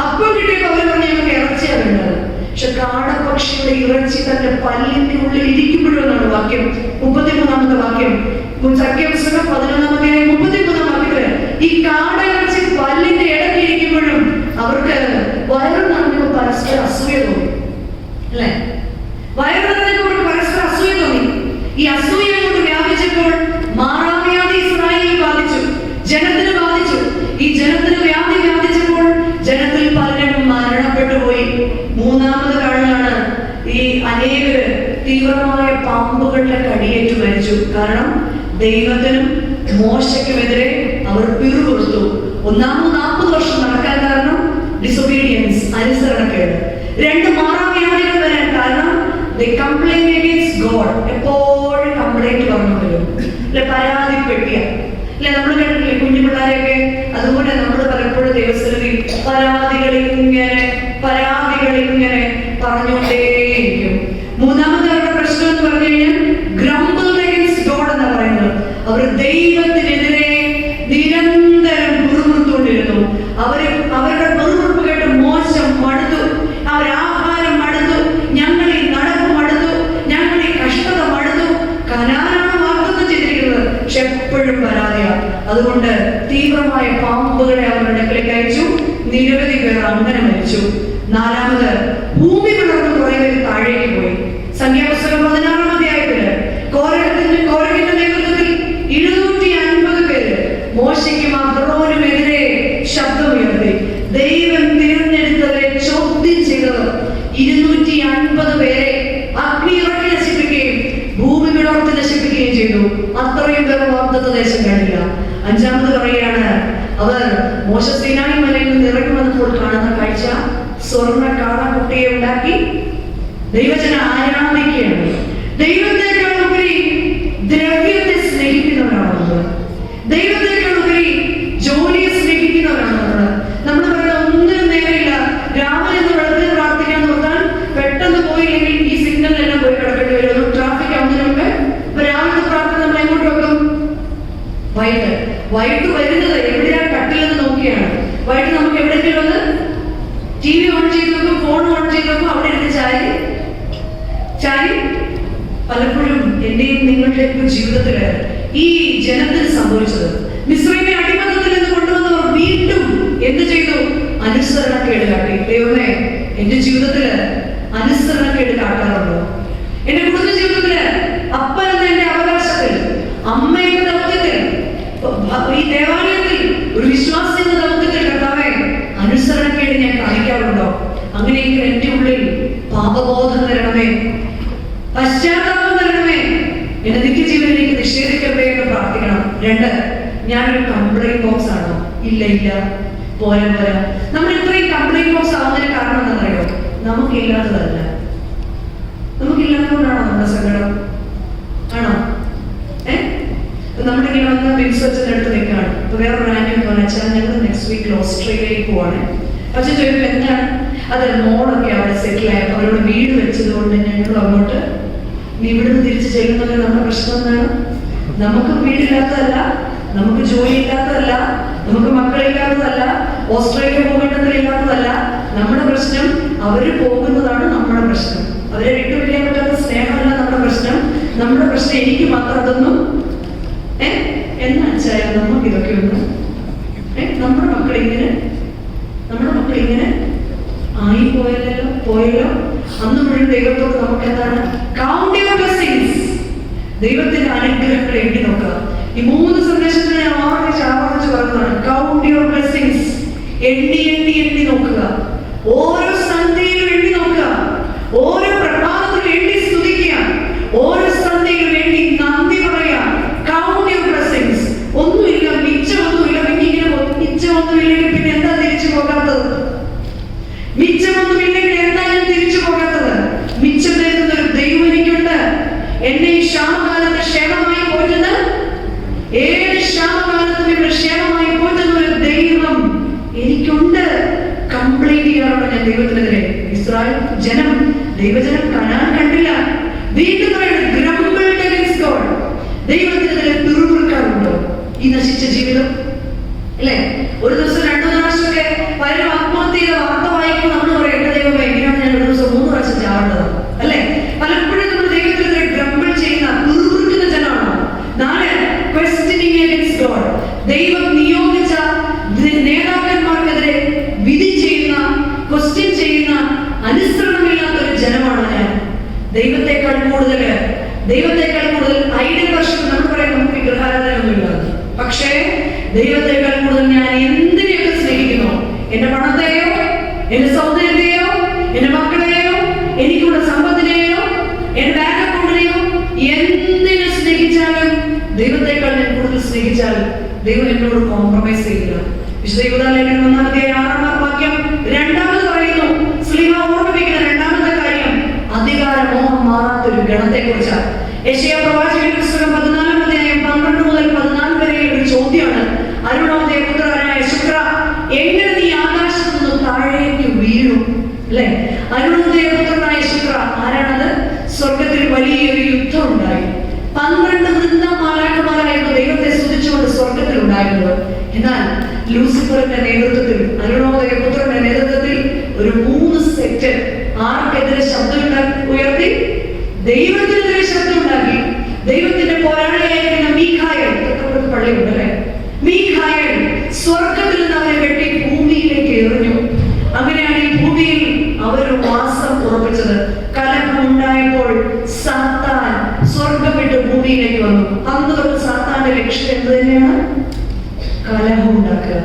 അപ്പം കിട്ടിയപ്പോൾ അവർ പറഞ്ഞ് ഞങ്ങൾക്ക് ഇറച്ചിയാണ് വേണ്ടത്. പക്ഷെ കാടപക്ഷിയുടെ ഇറച്ചി തന്റെ പല്ലിന്റെ ഉള്ളിൽ ഇരിക്കുമ്പോഴെന്നാണ് വാക്യം. 33-ാമത്തെ വാക്യം, സംഖ്യാപുസ്തകം 11-ാം അധ്യായം 33-ാം വാക്യത്തില് ഈ കാടയിറച്ചി പല്ലിന്റെ ഇടയ്ക്ക് ഇരിക്കുമ്പോഴും അവർക്ക് വയറ് നിറഞ്ഞപ്പോൾ പരസ്പര അസൂയ തോന്നി, അല്ലെ? വയറ് നിറഞ്ഞപ്പോൾ അവർക്ക് പരസ്പര അസൂയ തോന്നി. ഈ അസൂയ കൊണ്ട് വ്യാപിച്ചപ്പോൾ മാറാവ്യാധി ഇസ്രായേലിൽ ബാധിച്ചു, ജനത്തിന് ബാധിച്ചു. ഈ ജനത്തിന് വ്യാധി വ്യാപിച്ചപ്പോൾ ജനത്തിൽ പലരും മരണപ്പെട്ടു പോയി. മൂന്നാമത് കാണുകയാണ്, ഈ അനേകര് തീവ്രമായ പാമ്പുകളുടെ കടിയേറ്റു മരിച്ചു. കാരണം ദൈവത്തിനും മോശയ്ക്കുമെതിരെ അവർ പിറുകൊടുത്തു. ഒന്നാമത് 40 വർഷം നടക്കാൻ കാരണം ഡിസൊബീഡിയൻസ്, അനുസരണക്കേട്. 2 മാറാവ്യാധികൾ വരാൻ കാരണം they complain against God. എപ്പോഴും കംപ്ലൈന്റ് പറഞ്ഞുകൊണ്ടിരും, അല്ലെ? പരാതിപ്പെട്ടിയ, അല്ലെ? നമ്മൾ കണ്ടില്ലേ കുഞ്ഞു പിള്ളേരെയൊക്കെ? അതുപോലെ നമ്മൾ പലപ്പോഴും ദൈവസ്ഥലിൽ പരാതികൾ ഇങ്ങനെ പറഞ്ഞുകൊണ്ടേ പേർ അങ്ങനെ മരിച്ചു. നാലാമത് ഭൂമി പിളർന്ന് കുറെ പേര് താഴേക്ക് പോയി. സംഖ്യാപുസ്തകം 16-ാം അധ്യായത്തില് കോരഹിന്റെ നേതൃത്വത്തിൽ 250 പേര് മോശയ്ക്കും അഹ്റോനുമെതിരെ ശബ്ദമുയർത്തി. ദൈവം തിരഞ്ഞെടുത്തവരെ ചോദ്യം ചെയ്തത് 250 പേരെ അഗ്നി ഇറക്കി നശിപ്പിക്കുകയും ഭൂമി പിളർത്തി നശിപ്പിക്കുകയും ചെയ്തു. അത്രയും പേർ വാഗ്ദത്ത ദേശം കണ്ടില്ല. അഞ്ചാമത് പറയുകയാണ്, അവർ മോശ സീനായി മലയിൽ നിന്ന് ഇറങ്ങി വന്നപ്പോൾ കാണുന്ന കാഴ്ച, സ്വർണ്ണ കാളക്കുട്ടിയെ ഉണ്ടാക്കി ദൈവജനം ആരാധിക്കുകയാണ്. ദൈവത്തെക്കാൾ ഉപരി ദ്രവ്യത്തെ സ്നേഹിക്കുന്നവരാണ് നമ്മൾ. ദൈവത്തെക്കാൾ ഉപരി ജോലിയെ സ്നേഹിക്കുന്നവരാണ് നമ്മൾ. നമ്മൾ പറയുന്ന ഒന്നിനും നേരെയില്ല. രാവിലെ ഒന്ന് വെള്ളത്തിൽ പ്രാർത്ഥിക്കാൻ നോക്കാൻ പെട്ടെന്ന് പോയില്ലെങ്കിൽ ഈ സിഗ്നലിലെല്ലാം പോയി കിടക്കേണ്ടി വരും. ട്രാഫിക് ആവുന്നതിനൊക്കെ രാവിലത്തെ പ്രാർത്ഥന നമ്മൾ എങ്ങോട്ട് വെക്കും? വൈകിട്ട് വരുന്നത് എവിടെയാണ് കട്ടിലെന്ന് നോക്കിയാണ്. വൈകിട്ട് നമുക്ക് എവിടെയെങ്കിലും ഒന്ന് ടി വി ഓൺ ചെയ്ത് വെക്കും, ഫോൺ ഓൺ ചെയ്ത് വെക്കും, അവിടെ ഇരുന്ന് ചാരി. പലപ്പോഴും എന്റെയും നിങ്ങളുടെയൊക്കെ ജീവിതത്തില് ഈ ജനത്തിന് സംഭവിച്ചത്, മിസ്രൈമിനെ അടിമത്തത്തിൽ നിന്ന് കൊണ്ടുവന്നവർ വീണ്ടും എന്ത് ചെയ്തു? അനുസരണക്കേട് കാട്ടി. ദൈവമേ, എന്റെ ജീവിതത്തില് അനുസരണക്കേട് കാട്ടാറുണ്ടോ? എന്റെ കുടുംബ ജീവിതത്തില് അപ്പൻ എന്ന എന്റെ അവകാശത്തിൽ, അമ്മ എന്ന ദൗത്യത്തിൽ, ഈ ദേവാലയത്തിൽ ഒരു വിശ്വാസി എന്ന ദൗത്യത്തിൽ കർത്താവേ അനുസരണക്കേട് ഞാൻ കാണിക്കാറുണ്ടോ? അങ്ങനെയെങ്കിൽ എന്റെ ഉള്ളിൽ പാപബോധം തരണമേ, പശ്ചാത്താപം തരണമേ, എന്റെ നിത്യജീവനിലേക്ക് നിഷേധിക്കട്ടെ എന്ന് പ്രാർത്ഥിക്കണം. 2, ഞാനൊരു കംപ്ലൈന്റ് ബോക്സ് ആണോ? ഇല്ല, പോരാ. നമ്മൾ ഇത്രയും കംപ്ലൈന്റ് ബോക്സ് ആവുന്നതിന് കാരണം എന്താണെന്നറിയോ? നമുക്കില്ലാത്തതല്ല. നമുക്കില്ലാത്തതുകൊണ്ടാണോ നമ്മുടെ സങ്കടം? ആണോ? നമ്മളിങ്ങനെ വന്ന് വിൻസെന്റിനടുത്ത് നിൽക്കുകയാണ്. അപ്പൊ വേറൊരു ആന്റി എന്ന് പറഞ്ഞാൽ ഞങ്ങൾ നെക്സ്റ്റ് വീക്കിൽ ഓസ്ട്രേലിയയിലേക്ക് പോവാണ്. പക്ഷെ ചോദിക്കും എന്താണ്? അത് മോളൊക്കെ അവിടെ സെറ്റിലായി, അവരോട് വീട് വെച്ചത് കൊണ്ട് ഞങ്ങൾ അങ്ങോട്ട് ഇവിടുന്ന് തിരിച്ചു ചെല്ലുന്നത്. നമ്മുടെ പ്രശ്നം എന്താണ്? നമുക്ക് വീടില്ലാത്തതല്ല, നമുക്ക് ജോലി ഇല്ലാത്തതല്ല, നമുക്ക് മക്കളില്ലാത്തതല്ല, ഓസ്ട്രേലിയ പോകേണ്ടതില്ലാത്തതല്ല. നമ്മുടെ പ്രശ്നം അവര് പോകുന്നതാണ് നമ്മുടെ പ്രശ്നം. അവരെ വിട്ടുപിടിക്കാൻ പറ്റാത്ത സ്നേഹമല്ല നമ്മുടെ പ്രശ്നം. നമ്മുടെ പ്രശ്നം എനിക്ക് മാത്രം അതൊന്നും എന്നാ വെച്ചാൽ നമുക്ക് ഇതൊക്കെ ഒന്ന് നമ്മുടെ മക്കളിങ്ങനെ ആയി പോയല്ലോ. അന്ന് മുഴുവൻ ദൈവത്തോട് നമുക്ക് എന്താണ്? Count your blessings. ദൈവത്തിന്റെ അനുഗ്രഹങ്ങൾ എണ്ണി നോക്കുക. ഈ 3 സന്ദേശത്തിന് ഞാൻ ആവർത്തിച്ച് പറയുന്നതാണ്. Count your blessings. എണ്ണി നോക്കുക. ഓരോ സന്ധ്യയിലും എണ്ണി നോക്കുക. ഓരോ പ്രഭാതത്തിലും എണ്ണി സ്തുതിക്കുക. ഓരോ സന്ധ്യയിലും എണ്ണി നന്ദി പറയുക. Count your blessings. ഒന്നുമില്ല, മിച്ചമൊന്നുമില്ല. പിന്നെ ഇങ്ങനെ മിച്ചമൊന്നുമില്ലെങ്കിൽ പിന്നെ എന്താ തിരിച്ചു പോകാത്തത്? മിച്ചമൊന്നുമില്ലെങ്കിൽ എന്താ ഞാൻ തിരിച്ചു പോകാത്തത്? മിച്ചം തരുന്ന ഒരു ദൈവം എനിക്കുണ്ട്. എന്നെ ഈ ക്ഷാമകാലത്ത് ക്ഷേമമായി പോറ്റുന്ന, ഏത് ക്ഷാമകാലത്തും ഇവിടെ ക്ഷേമമായി പോറ്റുന്ന ഒരു ദൈവം എനിക്കുണ്ട്. കംപ്ലൈന്റ് ചെയ്യാറുണ്ട് ഞാൻ ദൈവത്തിനെതിരെ. ഇസ്രായേൽ ജനം, ദൈവജനം കനാൻ കണ്ടില്ല. വീണ്ടും പറയുന്നത് ഗ്രംബിൾഡ് അഗൈൻസ്റ്റ് ഗോഡ്. ദൈവത്തിനെതിരെ പിറുപിറുക്കാറുണ്ടോ ഈ നശിച്ച ജീവിതം? അല്ലേ? ഒരു ദിവസം 2 പ്രാവശ്യമൊക്കെ പലരും ആത്മഹത്യ ചെയ്ത വാർത്ത വായിക്കുമ്പോൾ നമ്മൾ പറയും എന്റെ ദൈവമേ, എങ്ങനെയാണ് ഞാൻ ഒരു ദിവസം 3 പ്രാവശ്യം ചാവേണ്ടത്? അല്ലെ? പലപ്പോഴും നമ്മൾ ദൈവത്തിനെതിരെ ഗ്രംബിൾ ചെയ്യുന്ന, പിറുപിറുക്കുന്ന ജനമാണോ? 4, ക്വസ്റ്റ്യനിങ് അഗൈൻസ്റ്റ് ഗോഡ്. ദൈവം നിയോഗിച്ച നേതാക്കന്മാർക്കെതിരെ വിധി ചെയ്യുന്ന, ക്വസ്റ്റ്യൻ ചെയ്യുന്ന, അനുസരണമില്ലാത്ത ഒരു ജനമാണ് ഞാൻ. ദൈവത്തെക്കാൾ കൂടുതൽ ഐഡൽ വർഷം നമ്മൾ പറയും നമുക്ക് വിഗ്രഹാരാധനയൊന്നുമില്ല. പക്ഷേ ദൈവത്തെക്കാൾ കൂടുതൽ ഞാൻ എന്തിനെയൊക്കെ സ്നേഹിക്കുന്നു? എന്റെ പണത്തെയോ, എന്റെ സൗന്ദര്യത്തെയോ, എന്റെ മക്കളെയോ, എനിക്കുള്ള സമ്പത്തിനെയോ, എന്റെ ബാങ്ക് അക്കൗണ്ടിനെയോ, എന്തിനെ സ്നേഹിച്ചാലും, ദൈവത്തെക്കാൾ ഞാൻ കൂടുതൽ സ്നേഹിച്ചാലും ദൈവം എന്നോട് കോംപ്രമൈസ് ചെയ്യില്ല. വിശുദ്ധ യൂദാലേഖനം 1-ാം വാക്യം 2 പറയുന്നു. സ്ലീഹ ഓർമ്മിപ്പിക്കുന്ന 2ാമത്തെ കാര്യം അധികാരമോഹം മാറാത്തൊരു ഗണത്തെ കുറിച്ചാണ്. യെശയ്യാ പ്രവാചകന്റെ പുസ്തകം 14-ാം അധ്യായം 12 മുതൽ 14 വരെയുള്ള ഒരു ചോദ്യമാണ്. അരുണോദയ പുത്രനായ ശുക്ര, എങ്ങനെ നീ ആകാശത്ത് നിന്ന് താഴേക്ക് വീണു? അല്ലെ? അരുണോദയ പുത്രനായ ശുക്ര ആരാണത്? സ്വർഗത്തിൽ വലിയൊരു യുദ്ധം ഉണ്ടായി. 12 വൃന്ദമാലാഖമാരായിരുന്നു ദൈവത്തെ സ്തുതിച്ചുകൊണ്ട് സ്വർഗത്തിൽ ഉണ്ടായിരുന്നത്. എന്നാൽ ലൂസിഫറിന്റെ നേതൃത്വത്തിൽ, അരുണോദയ പുത്രന്റെ നേതൃത്വത്തിൽ ഒരു 3 സെറ്റ് ആർക്കെതിരെ ശബ്ദം ഉയർത്തി? ദൈവത്തിനെതിരെ ശബ്ദം ഉണ്ടാക്കി. ദൈവത്തിന്റെ പോരാളിയായിരിക്കുന്ന മീഖായേൽ, പള്ളിയുണ്ട് അല്ലെ? മീഖായേൽ സ്വർഗത്തിൽ നിന്ന് അവരെ വെട്ടി ഭൂമിയിലേക്ക് എറിഞ്ഞു. സാത്താൻ സ്വർഗം വിട്ട് ഭൂമിയിലേക്ക് വന്നു. അന്ന് തൊട്ട് സാത്താന്റെ ലക്ഷ്യം എന്ത് തന്നെയാണ്? കലഹം ഉണ്ടാക്കുക.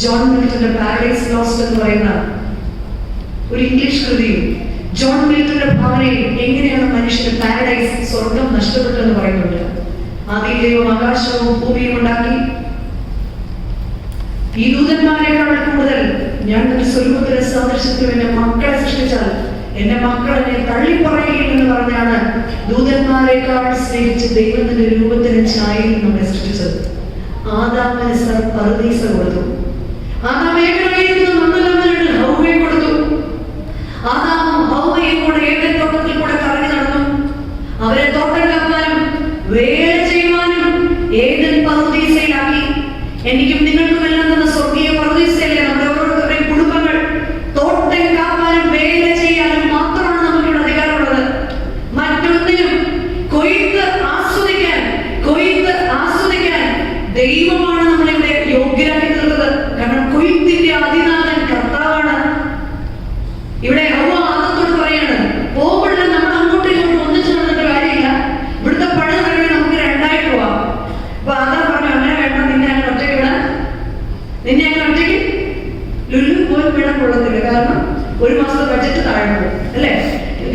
ജോൺ മിൽട്ടന്റെ പാരഡൈസ് ലോസ്റ്റ് എന്ന് പറയുന്ന ഒരു ഇംഗ്ലീഷ് കൃതിയിൽ ജോൺ മിൽട്ടന്റെ ഭാവനയിൽ എങ്ങനെയാണ് മനുഷ്യന് പാരഡൈസ് സ്വർഗം നഷ്ടപ്പെട്ടെന്ന് പറയുന്നുണ്ട്. ആദ്യം ദൈവം ആകാശവും ഭൂമിയും ഉണ്ടാക്കി. ഈ ദൂതന്മാരെക്കാൾ കൂടുതൽ ഞാൻ ഒരു സ്വരൂപത്തിന്റെ സാദൃശ്യത്തിൽ എന്റെ മക്കളെ സൃഷ്ടിച്ചാൽ എന്റെ മക്കൾ എന്നെ തള്ളിപ്പറയുകയില്ലെന്ന് പറഞ്ഞാണ് ദൂതന്മാരെക്കാൾ സ്നേഹിച്ച് ദൈവത്തിന്റെ രൂപത്തിന് ഛായയിൽ നമ്മെ സൃഷ്ടിച്ചത്. ആദാമിന് പറുദീസ കൊടുത്തു. ആദാം ഏകനായിരുന്നു, നന്നലമ്മനുണ്ട് ഹൗവയെ കൊടുത്തു. ആദാമും ഹൗവയും കൂടെ ഏതൻ തോട്ടത്തിൽ കൂടെ കറങ്ങി നടന്നു. അവരെ തോട്ടം കാക്കാനും വേല ചെയ്യുവാനും ഏതൻ പറുദീസയിലാക്കി. എനിക്കും നിങ്ങൾക്കും എല്ലാം തന്ന സ്വർഗീയ പറുദീസയല്ലേ നമ്മുടെ ഓരോരുത്തരുടെയും കുടുംബങ്ങൾ. തോട്ടം കാക്കാനും വേല ചെയ്യാനും മാത്രമാണ് നമുക്കിവിടെ അധികാരമുള്ളത്. മറ്റൊന്നിനും കൊയ്ത്ത് ആസ്വദിക്കാൻ ദൈവമാണ് നമ്മളിവിടെ യോഗ്യരാക്കി തീർത്തത്. കാരണം കൊയ്ത്തിന്റെ അതിനാഥൻ കർത്താവാണ്. ഇവിടെ ഹൗവ ആദത്തോട് പറയാണ്, പോകുമ്പോൾ നമ്മൾ അങ്ങോട്ടും ഇങ്ങോട്ടും ഒന്നിച്ചു നടന്നിട്ട് കാര്യമില്ല, ഇവിടുത്തെ പണി നടക്കണേ, നമുക്ക് രണ്ടായിട്ട് പോവാം. അപ്പൊ ആദാം പറഞ്ഞു, അങ്ങനെ വേണ്ട, നിന്നെ അങ്ങനെ ഒറ്റയ്ക്ക് ലുലു പോലും വേണം കൊള്ളത്തില്ല. കാരണം ഒരു മാസത്തെ ബഡ്ജറ്റ് താഴെ പോകും അല്ലേ?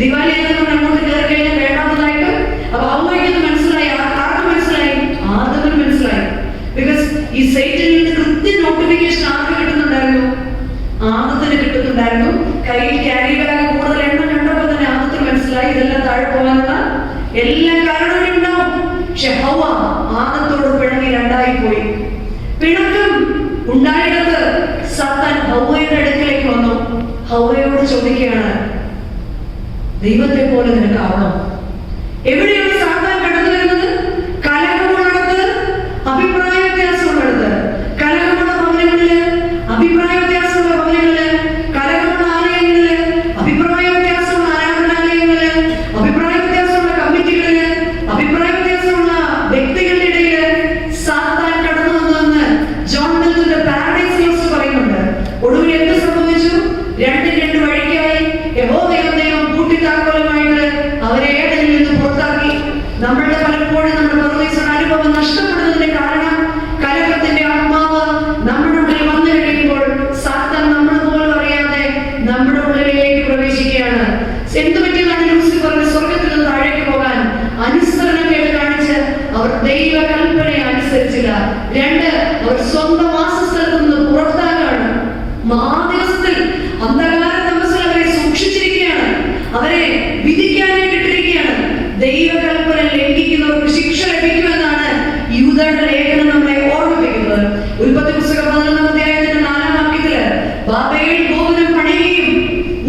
ദിവാലി നമ്മൾ അങ്ങോട്ട് കയറി കഴിഞ്ഞാൽ വേണ്ടാത്തതായിട്ട്. അപ്പൊ ഹൗവയ്ക്ക് മനസ്സിലായി. ആർക്ക് മനസ്സിലായി? ആദമിന് മനസ്സിലായി. ബിക്കോസ് ഈ സൈറ്റിൽ നിന്ന് കൃത്യ നോട്ടിഫിക്കേഷൻ ആർക്ക് കിട്ടുന്നുണ്ടായിരുന്നു? ആദത്തിന് കിട്ടുന്നുണ്ടായിരുന്നു. കയ്യിൽ ക്യാരി ബാഗ് കൂടുതൽ എണ്ണം കണ്ടപ്പോൾ തന്നെ ആദത്തിന് മനസ്സിലായി ഇതെല്ലാം താഴെ പോകാനുള്ള എല്ലാ കാരണവും ഉണ്ടാവും. പക്ഷെ ഹൗവ ആദത്തോട് പിണങ്ങി രണ്ടായി പോയി. പിണക്കം ഉണ്ടായിടത്ത് സാത്താൻ ഹൗവയുടെ അടുക്കലേക്ക് വന്നു. ഹൗവയോട് ചോദിക്കുകയാണ്, ദൈവത്തെ പോലെ നിനക്കാവണം. എവിടെയാണ് സാത്താൻ കടന്നു വരുന്നത്? കലഹമുള്ളിടത്ത്, അഭിപ്രായ വ്യത്യാസമുള്ളിടത്ത്. കലഹമുള്ള ഭവനങ്ങളില്, അഭിപ്രായ വ്യത്യാസമുള്ള ഭവനങ്ങളില്, കലഹമുള്ള ആലയങ്ങളില്, അഭിപ്രായ വ്യത്യാസമുള്ള ആരാധനാലയങ്ങളില്, അഭിപ്രായ വ്യത്യാസമുള്ള കമ്മിറ്റികളില്, അഭിപ്രായ വ്യത്യാസമുള്ള വ്യക്തികളുടെ ഇടയില് സാത്താൻ കടന്നു വന്നുവെന്ന് ജോൺ മിൽട്ടന്റെ പാരഡൈസ് ലോസ്റ്റ് പറയുന്നുണ്ട്. ഒടുവിൽ എന്ത് സംഭവിച്ചു? രണ്ട് വഴിക്കായി. യഹോവയുടെ ദൈവം കൂട്ടിത്താക്കോലുമായിട്ട് അവരെ ഏദനിൽ നിന്ന് പുറത്താക്കി. നമ്മളുടെ പലപ്പോഴും നമ്മുടെ പറുദീസയുടെ അനുഭവം നഷ്ടപ്പെടുന്നതിന്റെ കാരണം കലഹത്തിന്റെ ആത്മാവ് നമ്മുടെ ഉള്ളിൽ വന്നു കഴിയുമ്പോൾ സാത്താൻ നമ്മൾ പോലും അറിയാതെ നമ്മുടെ ഉള്ളിലേക്ക് പ്രവേശിക്കുകയാണ്. എന്ത് പറ്റിയതാണ് ലൂസിഫറിന് സ്വർഗത്തിൽ നിന്ന് താഴേക്ക് പോകാൻ? അനുസരണക്കേട് കാണിച്ച് അവർ ദൈവ കൽപ്പനയെ അനുസരിച്ചില്ല. 2, അവർ സ്വന്തം വാസസ്ഥലത്ത് നിന്ന് പുറത്താകാണ്. മഹാദിവസത്തിൽ അന്ധകാര തമസിൽ അവരെ സൂക്ഷിച്ചിരിക്കുകയാണ്. അവരെ വിധിക്കാനായിട്ട് ഇട്ടിരിക്കുകയാണ്. ദൈവകൽപ്പന ലംഘിക്കുന്നവർക്ക് ശിക്ഷ ലഭിക്കുമെന്നാണ് യൂദയുടെ ലേഖനം നമ്മളെ ഓർമ്മിപ്പിക്കുന്നത്. ഉൽപ്പത്തി പുസ്തകം 11-ാം അധ്യായത്തിന്റെ 4-ാം വാക്യത്തില് ബാബേൽ ഗോപുരം പണിയുകയും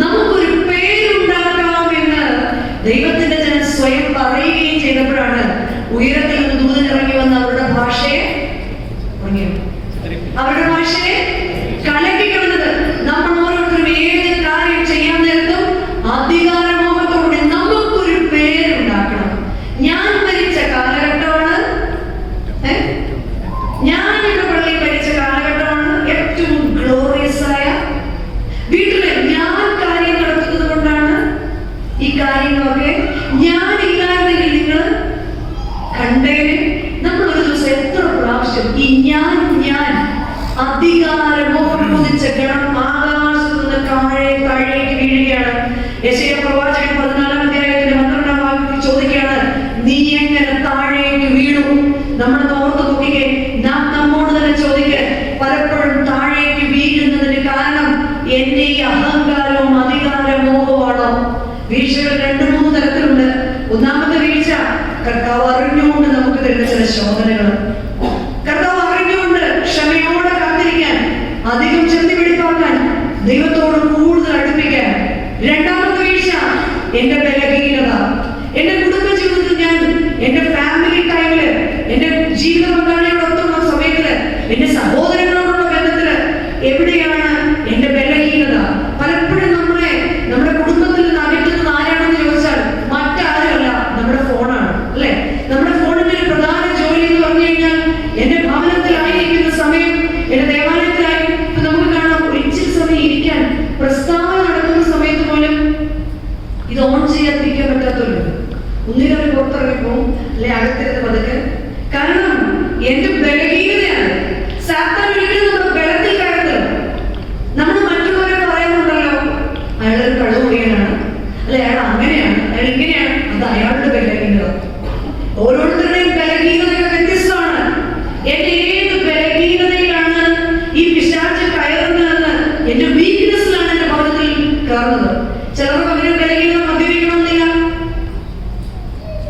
നമുക്കൊരു പേരുണ്ടാക്കാം എന്ന് ദൈവത്തിന്റെ ജനം സ്വയം പറയുകയും ചെയ്തപ്പോഴാണ് ഉയരത്തിൽ നിന്ന് ദൂതൻ ഇറങ്ങി വന്ന് അവരുടെ ഭാഷയെ കലക്കിക്കളഞ്ഞത്. നമ്മൾ ഓരോരുത്തരും ഏത് കാര്യം ചെയ്യാൻ നേരത്തും അധികാരമോഹത്തോടെ നമുക്കൊരു പേരുണ്ടാക്കണം. ഞാൻ ഭരിച്ച കാലഘട്ടമാണ്, ഞാൻ ഇവിടെ പള്ളി ഭരിച്ച കാലഘട്ടമാണ് ഏറ്റവും ഗ്ലോറിയസ് ആയ. വീട്ടില് ഞാൻ കാര്യം നടത്തുന്നത് കൊണ്ടാണ് ഈ കാര്യങ്ങളൊക്കെ. ഞാൻ ഇല്ലായിരുന്നെങ്കിൽ നിങ്ങൾ കണ്ടേനെ. നമ്മൾ ഒരു ദിവസം എത്ര പ്രാവശ്യം ഈ ഞാൻ അധികാരമോഹം കുതിച്ച ഗണം ആകാശത്ത് നിന്ന് താഴേക്ക് വീഴുകയാണ്. യെശയ്യാ പ്രവാചകൻ 14-ാം അധ്യായത്തിന്റെ 12-ാം വാക്യത്തിൽ ചോദിക്കുകയാണ്, നീ എങ്ങനെ താഴേക്ക് വീണു? നമ്മൾ ഓർത്ത് നോക്കിക്കേ. നാം നമ്മോട് തന്നെ ചോദിക്കുക, പലപ്പോഴും താഴേക്ക് വീഴുന്നതിന് കാരണം എന്റെ ഈ അഹങ്കാരവും അധികാരമോഹമാണോ? വീഴ്ചകൾ 2-3 തരത്തിലുണ്ട്. ഒന്നാമത്തെ വീഴ്ച കർത്താവ് അറിഞ്ഞുകൊണ്ട് നമുക്ക് തരുന്ന ചില ശോധനകൾ. കർത്താവ് അറിഞ്ഞുകൊണ്ട് ക്ഷമയോടെ കാത്തിരിക്കാൻ, അധികം ചെത്തി പിടിപ്പാക്കാൻ, ദൈവത്തോട് കൂടുതൽ അടുപ്പിക്കാൻ. രണ്ടാമത്തെ വീഴ്ച എന്റെ ബലഹീനത. എന്റെ കുടുംബ ജീവിതത്തിൽ ഞാൻ എന്റെ ഫാമിലി ടൈമില്, എന്റെ ജീവിത പങ്കാളികളോടൊത്തുള്ള സമയത്തില്, എന്റെ സഹോദരങ്ങളോടുള്ള ബന്ധത്തില് എവിടെയാണ് എന്റെ ബലഹീനത? പലപ്പോഴും നമ്മുടെ കുടുംബത്തിൽ നിന്ന് അകറ്റുന്നത് ആരാണെന്ന് ചോദിച്ചാൽ മറ്റാരുമല്ല, നമ്മുടെ ഫോണാണ് അല്ലെ? നമ്മുടെ ഫോണിന്റെ ഒരു പ്രധാന ജോലി എന്ന് പറഞ്ഞു കഴിഞ്ഞാൽ എന്റെ ഭവനത്തിലായിരിക്കുന്ന സമയം, എന്റെ ദേവാലയത്തിലായി നമുക്ക് കാണാം, ഒരു ഇച്ചിരി സമയം ഇരിക്കാൻ, പ്രസ്താവന നടക്കുന്ന സമയത്ത് പോലും ഇത് ഓൺ ചെയ്യാതിരിക്കാൻ പറ്റാത്തവരുണ്ട്. പോകും, അല്ലെ അകത്തിരുന്ന് പതുക്കെ. കാരണം എന്റെ ബലഹീനതയാണ്. സാത്താൻ ഒരിക്കലും നമ്മുടെ ബലത്തിൽ കയറുന്നത്. നമ്മൾ മറ്റുള്ളവരെ പറയുന്നുണ്ടല്ലോ, അയാളൊരു കള്ളുകുടിയനാണ്, അല്ലെ അയാൾ അങ്ങനെയാണ്, അയാൾ ഇങ്ങനെയാണ്, അത് അയാളുടെ ബലഹീനത. ഓരോരുത്തരുടെയും ബലഹീനതകൾ വ്യത്യസ്തമാണ്. എന്റെ ഏത് ബലഹീനതയിലാണ് ഈ പിശാച് കയറുന്നതെന്ന്, എന്റെ വീക്ക്നെസ്സിലാണ് എന്റെ ഭവനത്തിൽ കയറുന്നത്. ചിലർക്ക് അങ്ങനെ ബലഹീനത മദ്യപിക്കണമെന്നില്ല.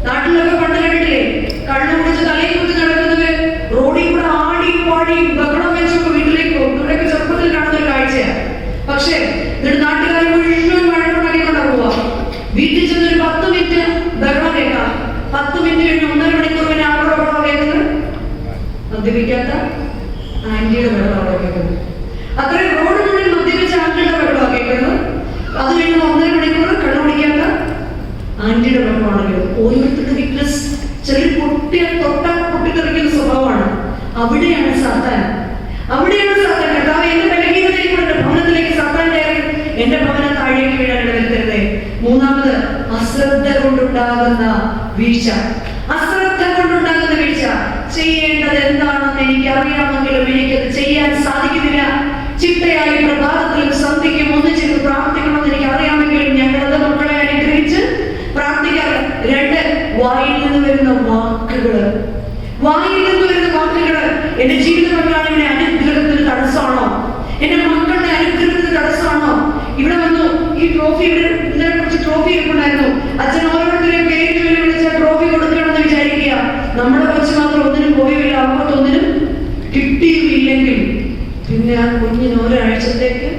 നാട്ടിലൊക്കെ പണ്ട് കണ്ടിട്ടില്ലേ, കള്ളു കുടിച്ച് തലയിൽ കുത്തി നടക്കുന്നവര് റോഡിൽ കൂടെ ആടി പാടി ബഹളം വെച്ചൊക്കെ വീട്ടിലേക്ക് പോകും. ഇവിടെയൊക്കെ ചെറുപ്പത്തിൽ കാണുന്ന ഒരു കാഴ്ചയാണ്. പക്ഷേ എന്നിട്ട് നാട്ടുകാർ മുഴുവൻ വഴക്കുണ്ടാക്കിക്കൊണ്ടാ പോവാ. വീട്ടിൽ ചെന്നൊരു 10 മിനിറ്റ് ബഹളം കേൾക്കാം. 10 മിനിറ്റ് കഴിഞ്ഞ് 1.5 മണിക്കൂർ പിന്നെ ആരുടെ ബഹളം കേൾക്കുന്നത്? മദ്യപിക്കാത്ത ആന്റിയുടെ ബഹളമാണ് കേൾക്കുന്നത്. അത്രയും റോഡിനുള്ളിൽ മദ്യപിച്ച ആന്റിയുടെ ബഹളമാണ് കേൾക്കുന്നത്. അത് കഴിഞ്ഞ് 1.5 മണിക്കൂർ കള്ളു കുടിക്കാത്ത ആന്റിയുടെ ബഹളമാണ് കേൾക്കുന്നത്. ഓരോരുത്തരുടെ വീക്ക്നെസ്. ചെറിയ പൊട്ടിത്തെറിക്കുന്ന സ്വഭാവമാണ്. അവിടെയാണ് സാത്താൻ. കർത്താവേ, എന്റെ ബലഹീനതയിൽ കൂടെ എന്റെ ഭവനത്തിലേക്ക് സാത്താൻ കയറി എന്റെ ഭവനം താഴേക്ക് വീഴാൻ ഇടവരുത്തരുതേ. മൂന്നാമത്, അശ്രദ്ധ കൊണ്ടുണ്ടാകുന്ന വീഴ്ച. ചെയ്യേണ്ടത് എന്താണെന്ന് എനിക്ക് അറിയാമെങ്കിലും എനിക്കത് ചെയ്യാൻ സാധിക്കുന്നില്ല. ചിട്ടയായി പ്രഭാതത്തിലും സന്ധ്യയ്ക്കും ഒന്നിച്ചിരുന്ന് പ്രാർത്ഥിക്കണമെന്ന് എനിക്ക് അറിയാമെങ്കിലും ഞങ്ങളത് മക്കളെ അനുഗ്രഹിച്ച് പ്രാർത്ഥിക്കാറ്. 2, വായിൽ നിന്ന് വരുന്ന വാക്കുകള്. എന്റെ ജീവിത പങ്കാളിയുടെ അനുഗ്രഹത്തിന് തടസ്സമാണോ? എന്റെ മക്കളുടെ അനുഗ്രഹത്തിന് തടസ്സമാണോ? ഇവിടെ വന്നു ഈ ട്രോഫി, ഇന്നലെ കുറച്ച് ട്രോഫി ഉണ്ടായിരുന്നു. അച്ഛൻ ഓരോരുത്തരെയും പേര് ചൊല്ലി വിളിച്ച ട്രോഫി കൊടുക്കണമെന്ന് വിചാരിക്കുക. നമ്മുടെ കൊച്ചു മാത്രം ഒന്നിനും പോയില്ല, അവർക്കൊന്നിനും കിട്ടിയുമില്ലെങ്കിൽ പിന്നെ ആ കുഞ്ഞിന് ഒരാഴ്ചത്തേക്ക്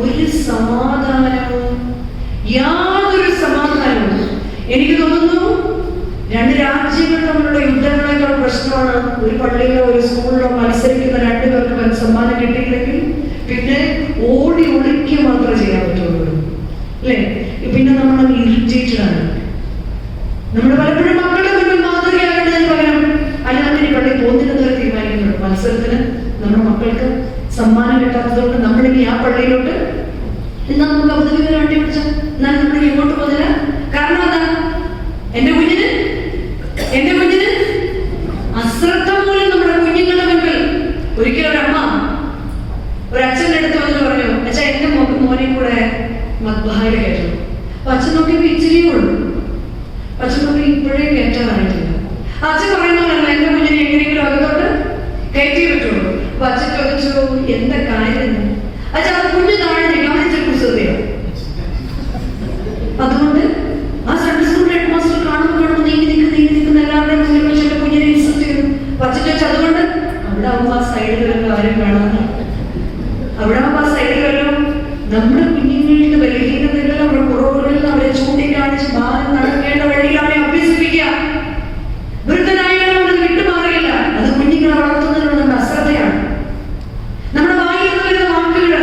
ഒരു സമാധാനവും, യാതൊരു സമാധാനവും. എനിക്ക് തോന്നുന്നു 2 രാജ്യങ്ങൾ തമ്മിലുള്ള യുദ്ധങ്ങളെക്കാൾ പ്രശ്നമാണ് ഒരു പള്ളിയിലോ ഒരു സ്കൂളിലോ മത്സരിക്കുന്ന 2 പേർക്ക് സമ്മാനം കിട്ടിയില്ലെങ്കിൽ പിന്നെ ഓടി ഒളിക്കുക മാത്രമേ ചെയ്യാൻ പറ്റുള്ളൂ, അല്ലേ? പിന്നെ നമ്മൾ ഇറിറ്റേറ്റഡ് ആണ്. നമ്മുടെ പലപ്പോഴും മക്കളുടെ മുന്നിൽ മാതൃകയാകേണ്ടതിന് പകരം അല്ലാതെ പള്ളി പോകുന്നില്ലെന്നൊരു തീരുമാനിക്കുന്നുണ്ട്. മത്സരത്തിന് നമ്മുടെ മക്കൾക്ക് സമ്മാനം കിട്ടാത്തതുകൊണ്ട് നമ്മളിനി ആ പള്ളിയിലോട്ട് എന്നാൽ നമുക്ക് അവതരിപ്പിക്കാൻ വേണ്ടി വിളിച്ചാൽ എന്നാൽ നമ്മൾ ഇങ്ങോട്ട് പോകുന്നില്ല. കാരണം എന്താ? എന്റെ കുഞ്ഞിന് അശ്രദ്ധ മൂലം നമ്മുടെ കുഞ്ഞുങ്ങളുടെ മുൻപിൽ. ഒരിക്കലും ഒരമ്മ ഒരു അച്ഛൻ്റെ അടുത്ത് വന്ന് പറഞ്ഞു, അച്ഛാ എന്റെ മോനെ കൂടെ മദ്ബഹായിൽ കയറ്റണം. അപ്പൊ അച്ഛൻ നോക്കിയപ്പോ ഇച്ചിരിയേ ഉള്ളൂ. അച്ഛൻ നോക്കി ഇപ്പോഴേ കയറ്റാനായിട്ടില്ല. അച്ഛൻ പറയുന്നതല്ല, എന്റെ കുഞ്ഞിനെ എങ്ങനെയെങ്കിലും അകത്തോട്ട് കയറ്റിയേ പറ്റുള്ളൂ. അപ്പൊ അച്ഛൻ ചോദിച്ചു, എന്താ കാര്യം? അച്ഛാ അത് കുഞ്ഞു താഴ്ന്നില്ല, അവനെ കുസൃതിയാണ്. അതുകൊണ്ട് ആ സൺഡേ സ്കൂൾ ഹെഡ് മാസ്റ്റർ കാണുമ്പോൾ നീങ്ങി നിൽക്കുന്ന എല്ലാവരുടെയും മുന്നിൽ വെച്ച് എന്റെ കുഞ്ഞിനെ ഇൻസൾട്ട് ചെയ്തു. അച്ഛൻ ചോദിച്ചു, അതുകൊണ്ട് അവിടെ ആവുമ്പോൾ ആ സൈഡിലെല്ലാം ആരും കാണാൻ, അവിടെ ആവുമ്പോൾ ആ സൈഡിലെല്ലാം നമ്മുടെ കുഞ്ഞുങ്ങളുടെ ബലഹീനതകൾ, നമ്മുടെ കുറവുകളിൽ അവരെ ചൂണ്ടിക്കാണിച്ച് ഭാരം നടക്കേണ്ട വഴിയിൽ അവരെ അഭ്യസിപ്പിക്കുക. വൃദ്ധനായാലും അവരത് വിട്ടുമാറിയില്ല. അത് കുഞ്ഞുങ്ങളെ വളർത്തുന്നതിനുള്ള നമ്മുടെ അശ്രദ്ധയാണ്. നമ്മുടെ വായിൽ നിന്ന് വരുന്ന വാക്കുകൾ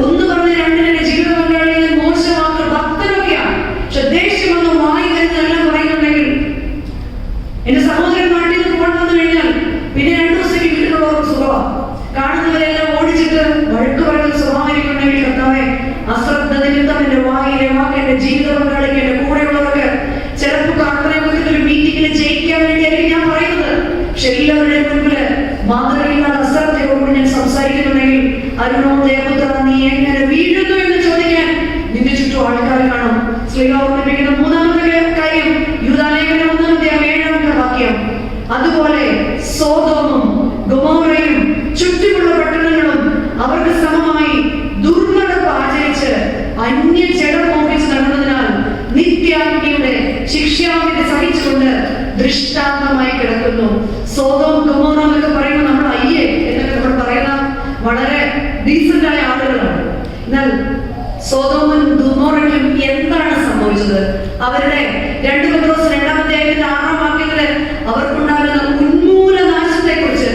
ഒന്ന് പറഞ്ഞ് 2 ജീവിത പങ്കാളികൾ മോശം വാക്കുകൾ ഭക്തരൊക്കെയാണ്. പക്ഷെ ദേഷ്യമൊന്നും വായി വരുന്നതെല്ലാം പറയുന്നുണ്ടെങ്കിൽ എന്റെ സഹോദരൻ നാട്ടിൽ നിന്ന് പോകണമെന്ന് കഴിഞ്ഞാൽ പിന്നെ 2 ദിവസത്തേക്ക് വീട്ടിലുള്ളവർക്ക് സുഖമാണ്. കാണുന്നവരെല്ലാം ഓടിച്ചിട്ട് വഴക്ക് പറയുന്ന സ്വഭാവമായിരിക്കുന്നുണ്ടെങ്കിൽ കർത്താവേ, അശ്രദ്ധ നിമിത്തം എന്റെ വായിലെ വാക്ക് എന്റെ ജീവിത പങ്കാളിക്ക്, എന്റെ കൂടെയുള്ളവർക്ക് ചിലപ്പോൾ കാണുന്ന ഒരു മീറ്റിംഗിൽ ജയിക്കാൻ വേണ്ടിയായിരിക്കും ഞാൻ പറയുന്നത്. പക്ഷെ എല്ലാവരുടെയും മുൻപില് മാതൃകയില്ലാത്ത അശ്രദ്ധയോടുകൂടി ഞാൻ സംസാരിക്കുന്നുണ്ടെങ്കിൽ അരുണോ ദേവപുത്ര നീ എങ്ങനെ വീഴുന്നു എന്ന് ചോദിക്കാൻ നിന്റെ ചുറ്റും ആൾക്കാർ കാണും. ശ്രീക ഓർമ്മിപ്പിക്കുന്ന 3-ാമത്തെ കാര്യം യൂദാലേഖനം 1-ാമത്തെ വാക്യം. അതുപോലെ സോദോമും ഗൊമോറയും ചുറ്റുമുള്ള പട്ടണങ്ങളും അവർക്ക് സമമായി ദുർനടപ്പ് ആചരിച്ച് അന്യജഡം മോഹിച്ച് നടന്നതിനാൽ നിത്യാഗ്നിയുടെ ശിക്ഷാവിധി സഹിച്ചുകൊണ്ട് ദൃഷ്ടാന്തമായി കിടക്കുന്നു. സോദോം ഗൊമോറ എന്നൊക്കെ പറയുമ്പോൾ നമ്മൾ അയ്യേ എന്നൊക്കെ നമ്മൾ പറയുന്ന വളരെ ഡീസന്റ് ആയ ആളുകളാണ്. എന്നാൽ സോദോമും ഗൊമോറയ്ക്കും എന്താണ് സംഭവിച്ചത്? അവരുടെ 2 പത്രോസ് 2-ാം അധ്യായത്തിന്റെ 6-ാം വാക്യത്തില് അവർക്കുണ്ടാകുന്ന ഉന്മൂലനാശത്തെ കുറിച്ച്,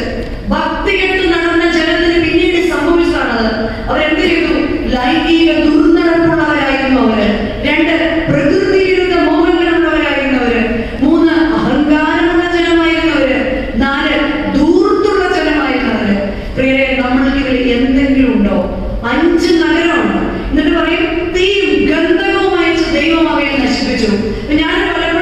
ഭക്തികെട്ട് നടന്ന ജനത്തിന് പിന്നീട് സംഭവിച്ചതാണത്. അവരെന്ത് ചെയ്തു? ലൈംഗിക ദുർനടപ്പുള്ളവരായിരുന്നു അവര്. 2 പ്രകൃതി വിരുദ്ധ മോഹങ്ങളുള്ളവരായിരുന്നവര്. 3 അഹങ്കാരമുള്ള ജനമായിരുന്നവര്. 4 ദൂർത്തുള്ള ജനമായിരുന്നവര്. പ്രിയരെ, നമ്മൾക്ക് ഇതിൽ എന്തെങ്കിലും ഉണ്ടോ? 5 നഗരമാണ്. എന്നിട്ട് പറയും തീയും ഗന്ധകവും അയച്ച് ദൈവം അവയെ നശിപ്പിച്ചു. ഞാൻ പലപ്പോഴും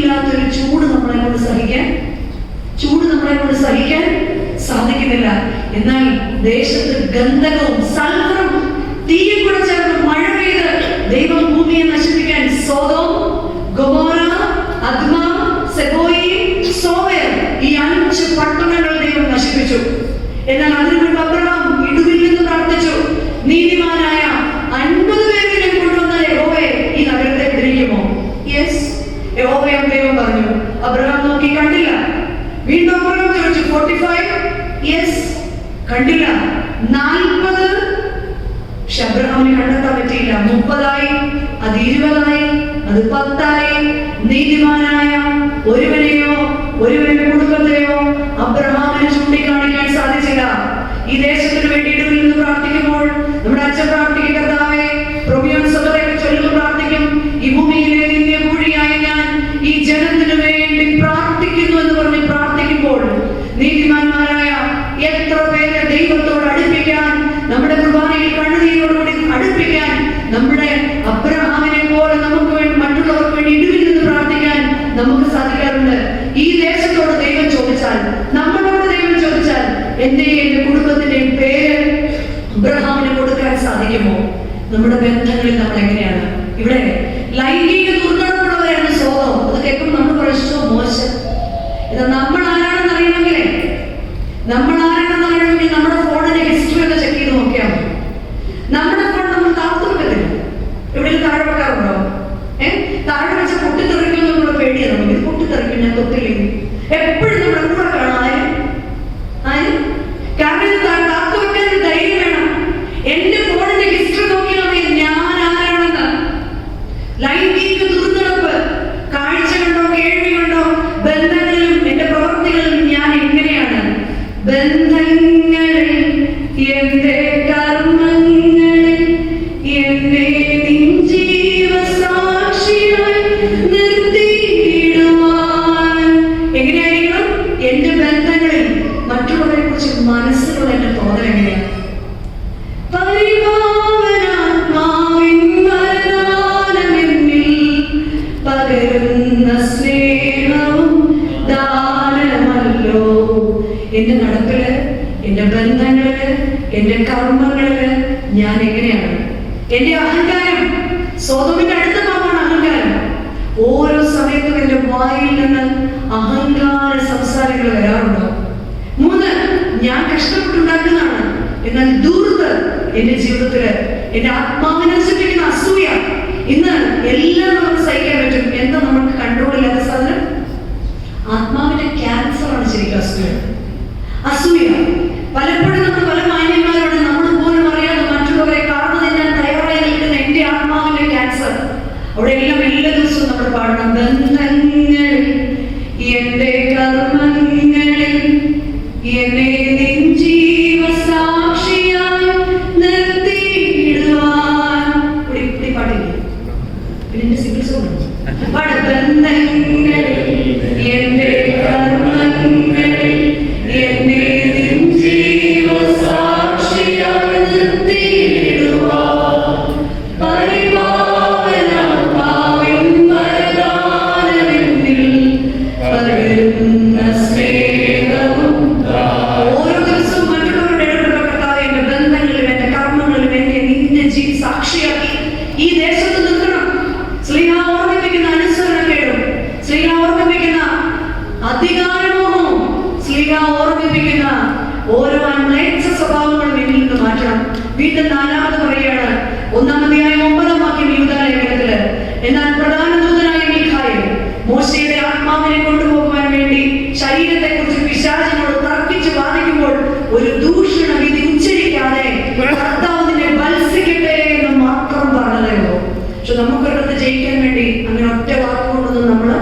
ഇല്ലാത്തൊരു ചൂട് നമ്മളെ കൊണ്ട് സഹിക്കാൻ സാധിക്കുന്നില്ല. എന്നാൽ ദേശത്ത് ഗന്ധകവും സൾഫറും തീയും കൂടെ ചേർന്ന് മഴ പെയ്ത് ദൈവം ഭൂമിയെ നശിപ്പിക്കാൻ സോദോം, ഗൊമോറ, അദ്മ, സെബോയിം, സോവർ ഈ 5 പട്ടണങ്ങൾ ദൈവം നശിപ്പിച്ചു. എന്നാൽ അതിനുവേണ്ടി അബ്രഹാം ഇടുവിൽ നിന്ന് പ്രാർത്ഥിച്ചു, നീതിമാനായ 50 പേരെ കൊണ്ടുവന്ന യഹോവയെ ഈ നഗരത്തെ വിടുവിക്കുമോ? യെസ്, യഹോവയെ ദൈവം പറഞ്ഞു. അബ്രഹാം നോക്കി, കണ്ടില്ല. വീണ്ടും അബ്രഹാം ചോദിച്ചു, 45? യെസ്, കണ്ടില്ല. 40? പക്ഷെ അബ്രഹാമിനെ കണ്ടെത്താൻ പറ്റിയില്ല. 30 അത് 20 അത് 10 നീതിമാനായ ഒരുവനെയോ ഒരുവന്റെ കുടുംബത്തെയോ അബ്രഹാമിനെ ചൂണ്ടിക്കാണിക്കാൻ സാധിച്ചില്ല. ഈ ദേശത്തിന് വേണ്ടി ഇടുവിൽ നിന്ന് പ്രാർത്ഥിക്കുമ്പോൾ നമ്മുടെ അച്ഛൻ പ്രാർത്ഥിക്കും, കർത്താവേ പ്രൊമിയോൻ സഭയൊക്കെ ചൊല്ലുമ്പോൾ പ്രാർത്ഥിക്കും, ഈ ഭൂമിയിലെ നിത്യകൂടിയായി ഞാൻ ഈ ജനത്തിനു വേണ്ടി പ്രാർത്ഥിക്കുന്നു എന്ന് പറഞ്ഞ് പ്രാർത്ഥിക്കുമ്പോൾ നീതിമാന്മാരായ എത്ര പേരെ ദൈവത്തോട് അടുപ്പിക്കാൻ, നമ്മുടെ കുർബാനയിൽ കണ്ണുനീരോടുകൂടി അടുപ്പിക്കാൻ, നമ്മുടെ അബ്രഹാമിനെ പോലെ നമുക്ക് വേണ്ടി മറ്റുള്ളവർക്ക് വേണ്ടി ഇടുവിൽ നിന്ന് പ്രാർത്ഥിക്കാൻ നമുക്ക് സാധിക്കാറുണ്ട്. ഈ ദേശത്തോട് ദൈവം ചോദിച്ചാൽ, നമ്മളോട് ദൈവം ചോദിച്ചാൽ, എന്റെയും എന്റെ കുടുംബത്തിന്റെയും പേര് അബ്രഹാമിന് കൊടുക്കാൻ സാധിക്കുമോ? നമ്മുടെ ബന്ധങ്ങളിൽ നമ്മൾ എങ്ങനെയാണ്? ഇവിടെ ലൈംഗിക ദുർനടപ്പുള്ളവരാണ് സ്വഭാവം. അത് കേൾക്കുമ്പോൾ നമ്മൾ കുറച്ചോ മോശം. ഇത് നമ്മൾ ആരാണെന്ന് അറിയണമെങ്കിൽ നമ്മുടെ ഫോണിന്റെ ഹിസ്റ്ററി ഒക്കെ ചെക്ക് ചെയ്ത് നോക്കിയാൽ മതി. നമ്മുടെ ഫോൺ നമ്മൾ താത്തു വെക്കത്തില്ല. എവിടെയെങ്കിലും താഴെ വെക്കാറുണ്ടോ? താഴെ വെച്ച പൊട്ടിത്തെറിക്കും എന്നുള്ള പേടിയാണ്. നമുക്ക് ഇത് പൊട്ടിത്തെറിക്കും, ഞാൻ തൊട്ടില്ലെങ്കിൽ എപ്പോഴും നമ്മുടെ കൂടെ കാണാം. കാരണം ഇത് താത്തു വെക്കാൻ ഒരു ധൈര്യം വേണം. എന്റെ ഫോണിന്റെ ഹിസ്റ്ററി നോക്കിയാൽ മതി ഞാൻ ആരാണെന്ന്. ലൈംഗിക ദുർനടപ്പ്, കാഴ്ച കണ്ടോ കേൾവി കണ്ടോ, ബന്ധങ്ങളിലും എന്റെ പ്രവർത്തികളിലും ഞാൻ എങ്ങനെയാണ്? ബന്ധങ്ങളിൽ എന്റെ കർമ്മങ്ങളിൽ എന്നെ നിൻ ജീവസാക്ഷിയായി നിർത്തിയിടുവാൻ എങ്ങനെയായിരിക്കണം? എന്റെ ബന്ധങ്ങളിൽ മറ്റുള്ളവരെ കുറിച്ച് മനസ്സിലുള്ള എന്റെ തോന്നൽ എങ്ങനെയാണ്? പരിപാവനാത്മാവിൻ വരദാനമെന്നിൽ പകരുന്ന സ്നേഹവും ദാനമല്ലോ. എന്റെ നടപ്പില്, എന്റെ ബന്ധങ്ങളില്, എന്റെ കർമ്മങ്ങളില് ഞാൻ എങ്ങനെയാണ്? എന്റെ അഹങ്കാരം, സ്വതമിന്റെ അടുത്ത ഭാഗമാണ് അഹങ്കാരം. ഓരോ സമയത്തും എന്റെ വായിൽ നിന്ന് അഹങ്കാര സംസാരങ്ങൾ വരാറുണ്ടോ? 3, ഞാൻ കഷ്ടപ്പെട്ടുണ്ടാക്കുന്നതാണ്. എന്നാൽ ദൂർത്ത് എന്റെ ജീവിതത്തില് എന്റെ ആത്മാവിനെ നശിപ്പിക്കുന്ന അസൂയ. ഇന്ന് എല്ലാം നമുക്ക് സഹിക്കാൻ പറ്റും. എന്താ നമുക്ക് കൺട്രോൾ ഇല്ലാത്ത സാധനം? ആത്മാവിന്റെ ക്യാൻസറാണ് ശരിക്കും അസൂയ. പലപ്പോഴും നമ്മൾ പല മാന്യന്മാരോട് നമ്മൾ പോലും അറിയാതെ മറ്റുള്ളവരെ കാർന്നു തിന്നാൻ തയ്യാറായി നിൽക്കുന്ന എന്റെ ആത്മാവിന്റെ ക്യാൻസർ. അവിടെ എല്ലാം എല്ലാ ദിവസവും നമ്മൾ പാടണം, ബന്ധങ്ങളിൽ എന്റെ കർമ്മങ്ങളിൽ എന്നെ നിൻ ജീവസാക്ഷിയായി നിർത്തിയിടുവാൻ. പാട്ടില്ലേ? പിന്നെ സിംഗിൾ സോങ് പാട്. ബന്ധങ്ങളിൽ എന്റെ കർമ്മങ്ങളിൽ എന്നെ നിൻ ജീവസാക്ഷിയായി നിർത്തിയിടുവാൻ. പരിപാവനാത്മാവിൻ വരദാനമെന്നിൽ പകരുന്ന സ്നേഹവും. ഓരോ ദിവസവും മറ്റുള്ളവരുടെ ഇടപെടുന്ന കർത്താവേ, എന്റെ ബന്ധങ്ങളിലും എന്റെ കർമ്മങ്ങളിലും എന്നെ നിന്റെ സാക്ഷിയാക്കി ഈ ദേശത്ത് നിർത്തണം. സ്ലീഹ ഓർമ്മിപ്പിക്കുന്ന അനുസരണക്കേടും, സ്ലീഹ ഓർമ്മിപ്പിക്കുന്ന അധികാരമോഹവും, സ്ലീഹ ഓർമ്മിപ്പിക്കുന്ന ഓരോ അമ്ലേച്ഛ സ്വഭാവങ്ങളും എന്നിൽ നിന്ന് മാറ്റണം. വീണ്ടും 4ാമത് പറയുകയാണ്, 1-ാം അധ്യായം 9-ാം വാക്യം യൂദാ ലേഖനത്തില്. എന്നാൽ പ്രധാന ദൂതനായ മീഖായേൽ മോശയുടെ ആത്മാവിനെ കൊണ്ടുപോകുവാൻ വേണ്ടി ശരീരത്തെ കുറിച്ച് പിശാചിനോട് തർക്കിച്ച് വാദിക്കുമ്പോൾ ഒരു ദൂഷണ വിധി ഉച്ചരിക്കാതെ കർത്താവ് നിന്നെ ഭത്സിക്കട്ടെ എന്ന് മാത്രം പറഞ്ഞതേയുള്ളൂ. പക്ഷെ നമുക്കൊരിടത്ത് ജയിക്കാൻ വേണ്ടി അങ്ങനെ ഒറ്റ വാക്കുകൾ കൊണ്ടൊന്നും നമ്മള്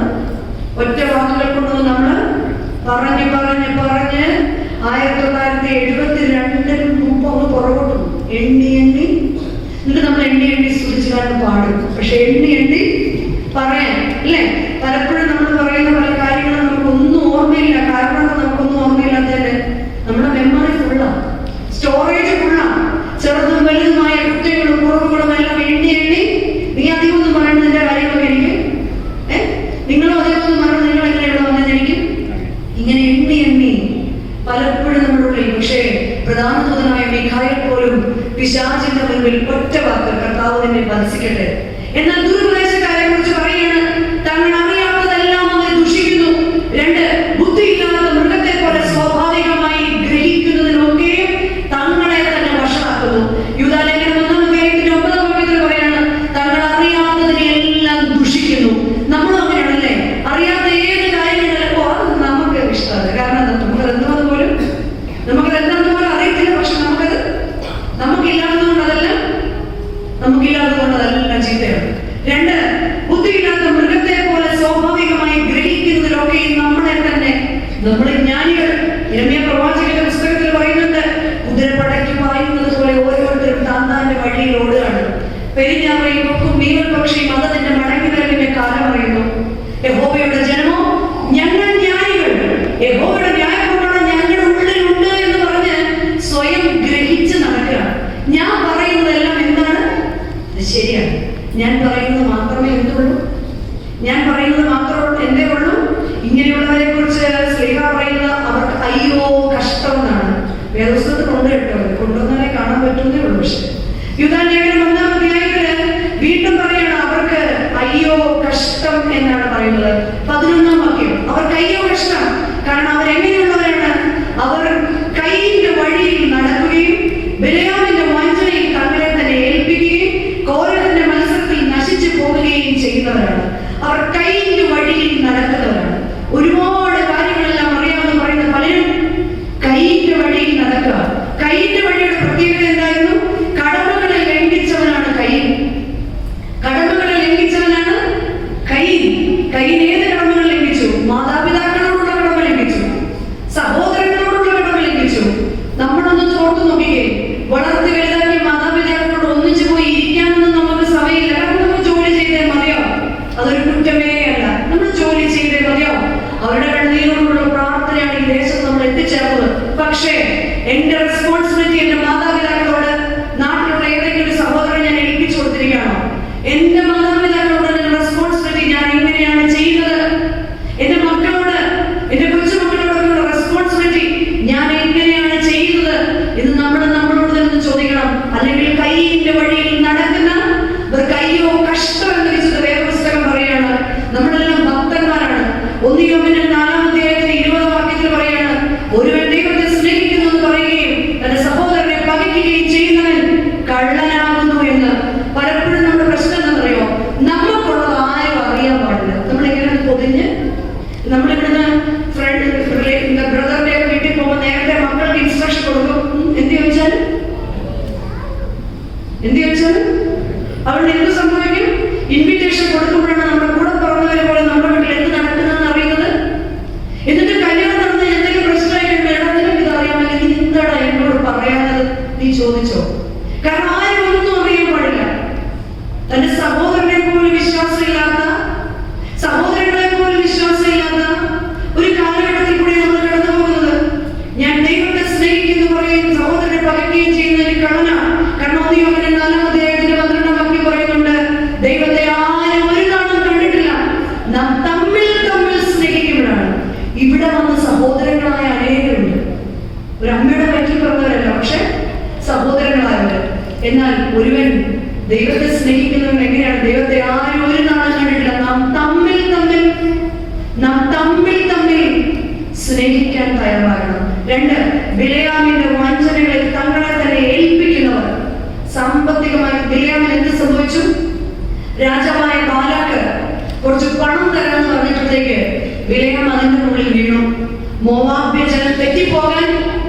പറഞ്ഞ് 1972 മുമ്പ് ഒന്ന് പുറകോട്ട് എണ്ണി എന്നിട്ട് നമ്മൾ എണ്ണി സ്തുതിച്ചു പാടും. പക്ഷെ എണ്ണി പറയാൻ പിശാചിന്റെ മുൻപിൽ ഒറ്റ വാക്ക് കർത്താവ് തന്നെ വസിക്കട്ടെ. എന്നാൽ ദുരുപദേശക്കാരെ കുറിച്ച് പറയുകയാണ്, തങ്ങൾ അറിയാത്തതെല്ലാം അവർ ദുഷിക്കുന്നു. 2, ബുദ്ധിയില്ലാത്ത മൃഗത്തെ പോലെ സ്വാഭാവികമായി ഗ്രഹിക്കുന്നതിനൊക്കെ തങ്ങളെ തന്നെ വഷളാക്കുന്നു. യൂദാലേഖനം 1:9 പറയാണ്, തങ്ങൾ അറിയാത്തതിനെല്ലാം ദുഷിക്കുന്നു. നമ്മളും അങ്ങനെയാണല്ലേ? അറിയാത്ത ഏത് കാര്യങ്ങളിലോ അത് നമുക്ക് ഇഷ്ടമല്ല. കാരണം നമുക്കത് എന്താണെന്ന് പോലും അറിയത്തില്ല. പക്ഷെ നമുക്കില്ലാത്തതുകൊണ്ട് അതെല്ലാം ചീത്തയാണ്. 2, ബുദ്ധിയില്ലാത്ത മൃഗത്തെ പോലെ സ്വാഭാവികമായി ഗ്രഹിക്കുന്നതിലൊക്കെ നമ്മൾ ജ്ഞാനികൾ. യിരെമ്യാ പ്രവാചകന്റെ പുസ്തകത്തിൽ പറയുന്നുണ്ട്, കുതിരപ്പടയ്ക്ക് പായുന്നത് പോലെ ഓരോരുത്തരും താന്താന്റെ വഴിയിൽ ഓടുകയാണ്. പെരിഞ്ഞാറയും കൊക്കും മീവൽ പക്ഷിയും അതിന്റെ മടങ്ങി വരവിന്റെ കാലം അറിയുന്നു. യഹോവയുടെ ജനമോ ഞങ്ങൾ ജ്ഞാനികൾ, യഹോവയുടെ ന്യായപ്രമാണം ഞങ്ങളുടെ ഉള്ളിലുണ്ട് എന്ന് പറഞ്ഞ് സ്വയം ഗ്രഹിച്ച് നടക്കുകയാണ്. ഞാൻ പറയുന്നതെല്ലാം എന്താണ്? ഇത് ശരിയാണ്. ഞാൻ പറയുന്നത് മാത്രമേ എന്തുള്ളൂ? ഞാൻ പറയുന്നത് മാത്രമേ എന്തേ ഉള്ളൂ? ഇങ്ങനെയുള്ളവരെ കുറിച്ച് സ്ലീഹ പറയുന്നത് അവർക്ക് അയ്യോ കഷ്ടം എന്നാണ്. വേദപുസ്തകത്തിൽ കൊണ്ടുവന്നാലേ കാണാൻ പറ്റുന്നേ ഉള്ളൂ. പക്ഷെ യൂദാലേഖനം 1:9 വീണ്ടും പറയാണ് അവർക്ക് അയ്യോ കഷ്ടം എന്നാണ് പറയുന്നത്. 11 വാക്യം, അവർക്ക് അയ്യോ കഷ്ടം. കാരണം അവരെങ്ങനെയുള്ളവരാണ്? അവർ കൈയിന്റെ വഴിയിൽ നടക്കുകയും ബിലെയാമിന്റെ വഞ്ചനയിൽ തങ്ങളെ തന്നെ ഏൽപ്പിക്കുകയും കോരഹന്റെ മത്സരത്തിൽ നശിച്ചു പോവുകയും ചെയ്യുന്നവരാണ്. അവർ കൈയിന്റെ വഴിയിൽ നടക്കുന്നവരാണ്. ഒരുപാട് കാര്യങ്ങളെല്ലാം അറിയാമെന്ന് പറയുന്ന പലരും കൈയിന്റെ വഴിയിൽ നടക്കുക. കൈയിന്റെ വഴിയുടെ പ്രത്യേകത എന്തായിരുന്നു? കടമകളെ ലംഘിച്ചവനാണ് കൈൻ. കടമകളെ ലംഘിച്ചവനാണ് കൈൻ. കൈൻ ഏത് കടമകൾ ലംഘിച്ചു? മാതാപിതാക്കളോടുള്ള കടമ ലംഘിച്ചു, സഹോദരങ്ങളോടുള്ള കടമ ലംഘിച്ചു. നമ്മളൊന്ന് ഓർത്തു നോക്കിക്കേ, വളർത്തി വലുതാക്കിയ മാതാപിതാക്കളോട് ഒന്നിച്ചു പോയി ഇരിക്കാനൊന്നും നമുക്ക് സമയമില്ല. കാരണം നമ്മൾ ജോലി ചെയ്തേ മതിയാവും. അതൊരു കുറ്റമേ അല്ല. നമ്മൾ ജോലി ചെയ്തേ മതിയാവും. അവരുടെ കണ്ണീരോടുള്ള പ്രാർത്ഥനയാണ് ഈ ദേശത്ത് നമ്മൾ എത്തിച്ചേർന്നത്. പക്ഷേ എന്റെ റെസ്പോൺസിബിലിറ്റി എന്റെ മാതാപിതാക്കളോട്, നാട്ടിലുള്ള ഏതെങ്കിലും സഹോദരൻ ഞാൻ ഏൽപ്പിച്ചു കൊടുത്തിരിക്കുകയാണോ? എന്റെ മാതാപിതാക്കളോട് എന്റെ റെസ്പോൺസിബിലിറ്റി ഞാൻ എങ്ങനെയാണ് ചെയ്യുന്നത്? എന്റെ മക്കളോട്, എന്റെ കൊച്ചുമക്കളോടൊക്കെയുള്ള റെസ്പോൺസിബിലിറ്റി ഞാൻ എങ്ങനെയാണ് ചെയ്യുന്നത്? ഇത് നമ്മളോട് തന്നെ ചോദിക്കണം. അല്ലെങ്കിൽ കൈയിന്റെ വഴിയിൽ നടക്കുന്ന കയ്യോ കഷ്ടം എന്ന് വിശുദ്ധ വേദപുസ്തകം പറയാണ്. നമ്മളെല്ലാം ഭക്തന്മാരാണ്. 1 യോഹന്നാൻ 4:20 വാക്യത്തിൽ പറയാണ്, ഒരുവൻ ദൈവത്തെ സ്നേഹിക്കുന്നു എന്ന് പറയുകയും തന്റെ സഹോദരനെ പകയ്ക്കുകയും ചെയ്യുന്നവൻ കള്ളനാകുന്നു എന്ന്. പലപ്പോഴും നമ്മുടെ പ്രശ്നം എന്താണെന്നറിയോ? നമുക്കുള്ളത് ആരും അറിയാൻ പാടില്ല. നമ്മളെങ്ങനെയാണ് പൊതിഞ്ഞ് നമ്മളിവിടുന്ന് ബ്രദറിന്റെ വീട്ടിൽ പോകുമ്പോൾ നേരത്തെ മക്കൾക്ക് ഇൻസ്ട്രക്ഷൻ കൊടുക്കും. എന്ത് ചോദിച്ചാലും അവരുടെ എന്ത് സംഭവിക്കും? ഇൻവിറ്റേഷൻ കൊടുക്കുമ്പോഴാണ് നമ്മുടെ കൂടെ പറഞ്ഞവരെ പോലെ നമ്മുടെ വീട്ടിൽ എന്ത് നടക്കുന്നതെന്ന് അറിയുന്നത്. എന്നിട്ട് കല്യാണം നടന്ന് എന്തെങ്കിലും പ്രശ്നമായി നിനക്ക് ഇത് അറിയാമെങ്കിൽ നീ എന്താടാ എന്നോട് പറയാനത് നീ ചോദിച്ചോ? കാരണം ആരും ഒന്നും അറിയാൻ പാടില്ല. തന്റെ സഹോദരനെ പോലും വിശ്വാസമില്ലാത്ത, സഹോദരങ്ങളെ പോലും വിശ്വാസമില്ലാത്ത ഒരു കാലഘട്ടത്തിൽ കൂടി നമ്മൾ കടന്നു പോകുന്നത്. ഞാൻ ദൈവത്തെ സ്നേഹിക്കുന്നു പറയുകയും സഹോദരനെ പകയ്ക്കുകയും ചെയ്യുന്നതിന് കള്ളന. കാരണം 1 യോഹന്നാൻ 4:12 വാക്യം പറയുന്നുണ്ട്, ദൈവത്തെ ആരും ഒരു നാളും കണ്ടിട്ടില്ല, നാം തമ്മിൽ സ്നേഹിക്കുമ്പോഴാണ്. ഇവിടെ വന്ന് സഹോദരങ്ങളായ അനേകരുണ്ട്. ഒരു അമ്മയുടെ വയറ്റിൽ പറഞ്ഞവരല്ല, പക്ഷെ സഹോദരങ്ങളായവർ. എന്നാൽ ഒരുവൻ ദൈവത്തെ സ്നേഹിക്കുന്നവൻ എങ്ങനെയാണ്? ദൈവത്തെ ആരും ഒരു നാളും കണ്ടിട്ടില്ല, നാം തമ്മിൽ സ്നേഹിക്കാൻ തയ്യാറാകണം. 2, ബിലെയാമിന്റെ വഞ്ചനകളിൽ തങ്ങളെ തന്നെ ഏൽപ്പിക്കുന്നവർ. സാമ്പത്തികമായി ബിലെയാമിന് എന്ത് സംഭവിച്ചു? രാജാവായ ബാലാക്ക് കുറച്ച് പണം തരാമെന്ന് പറഞ്ഞപ്പോഴത്തേക്ക് ബിലെയാം അതിന്റെ മുകളിൽ വീണു. മോവാബ്യ ജനം തെറ്റിപ്പോകാൻ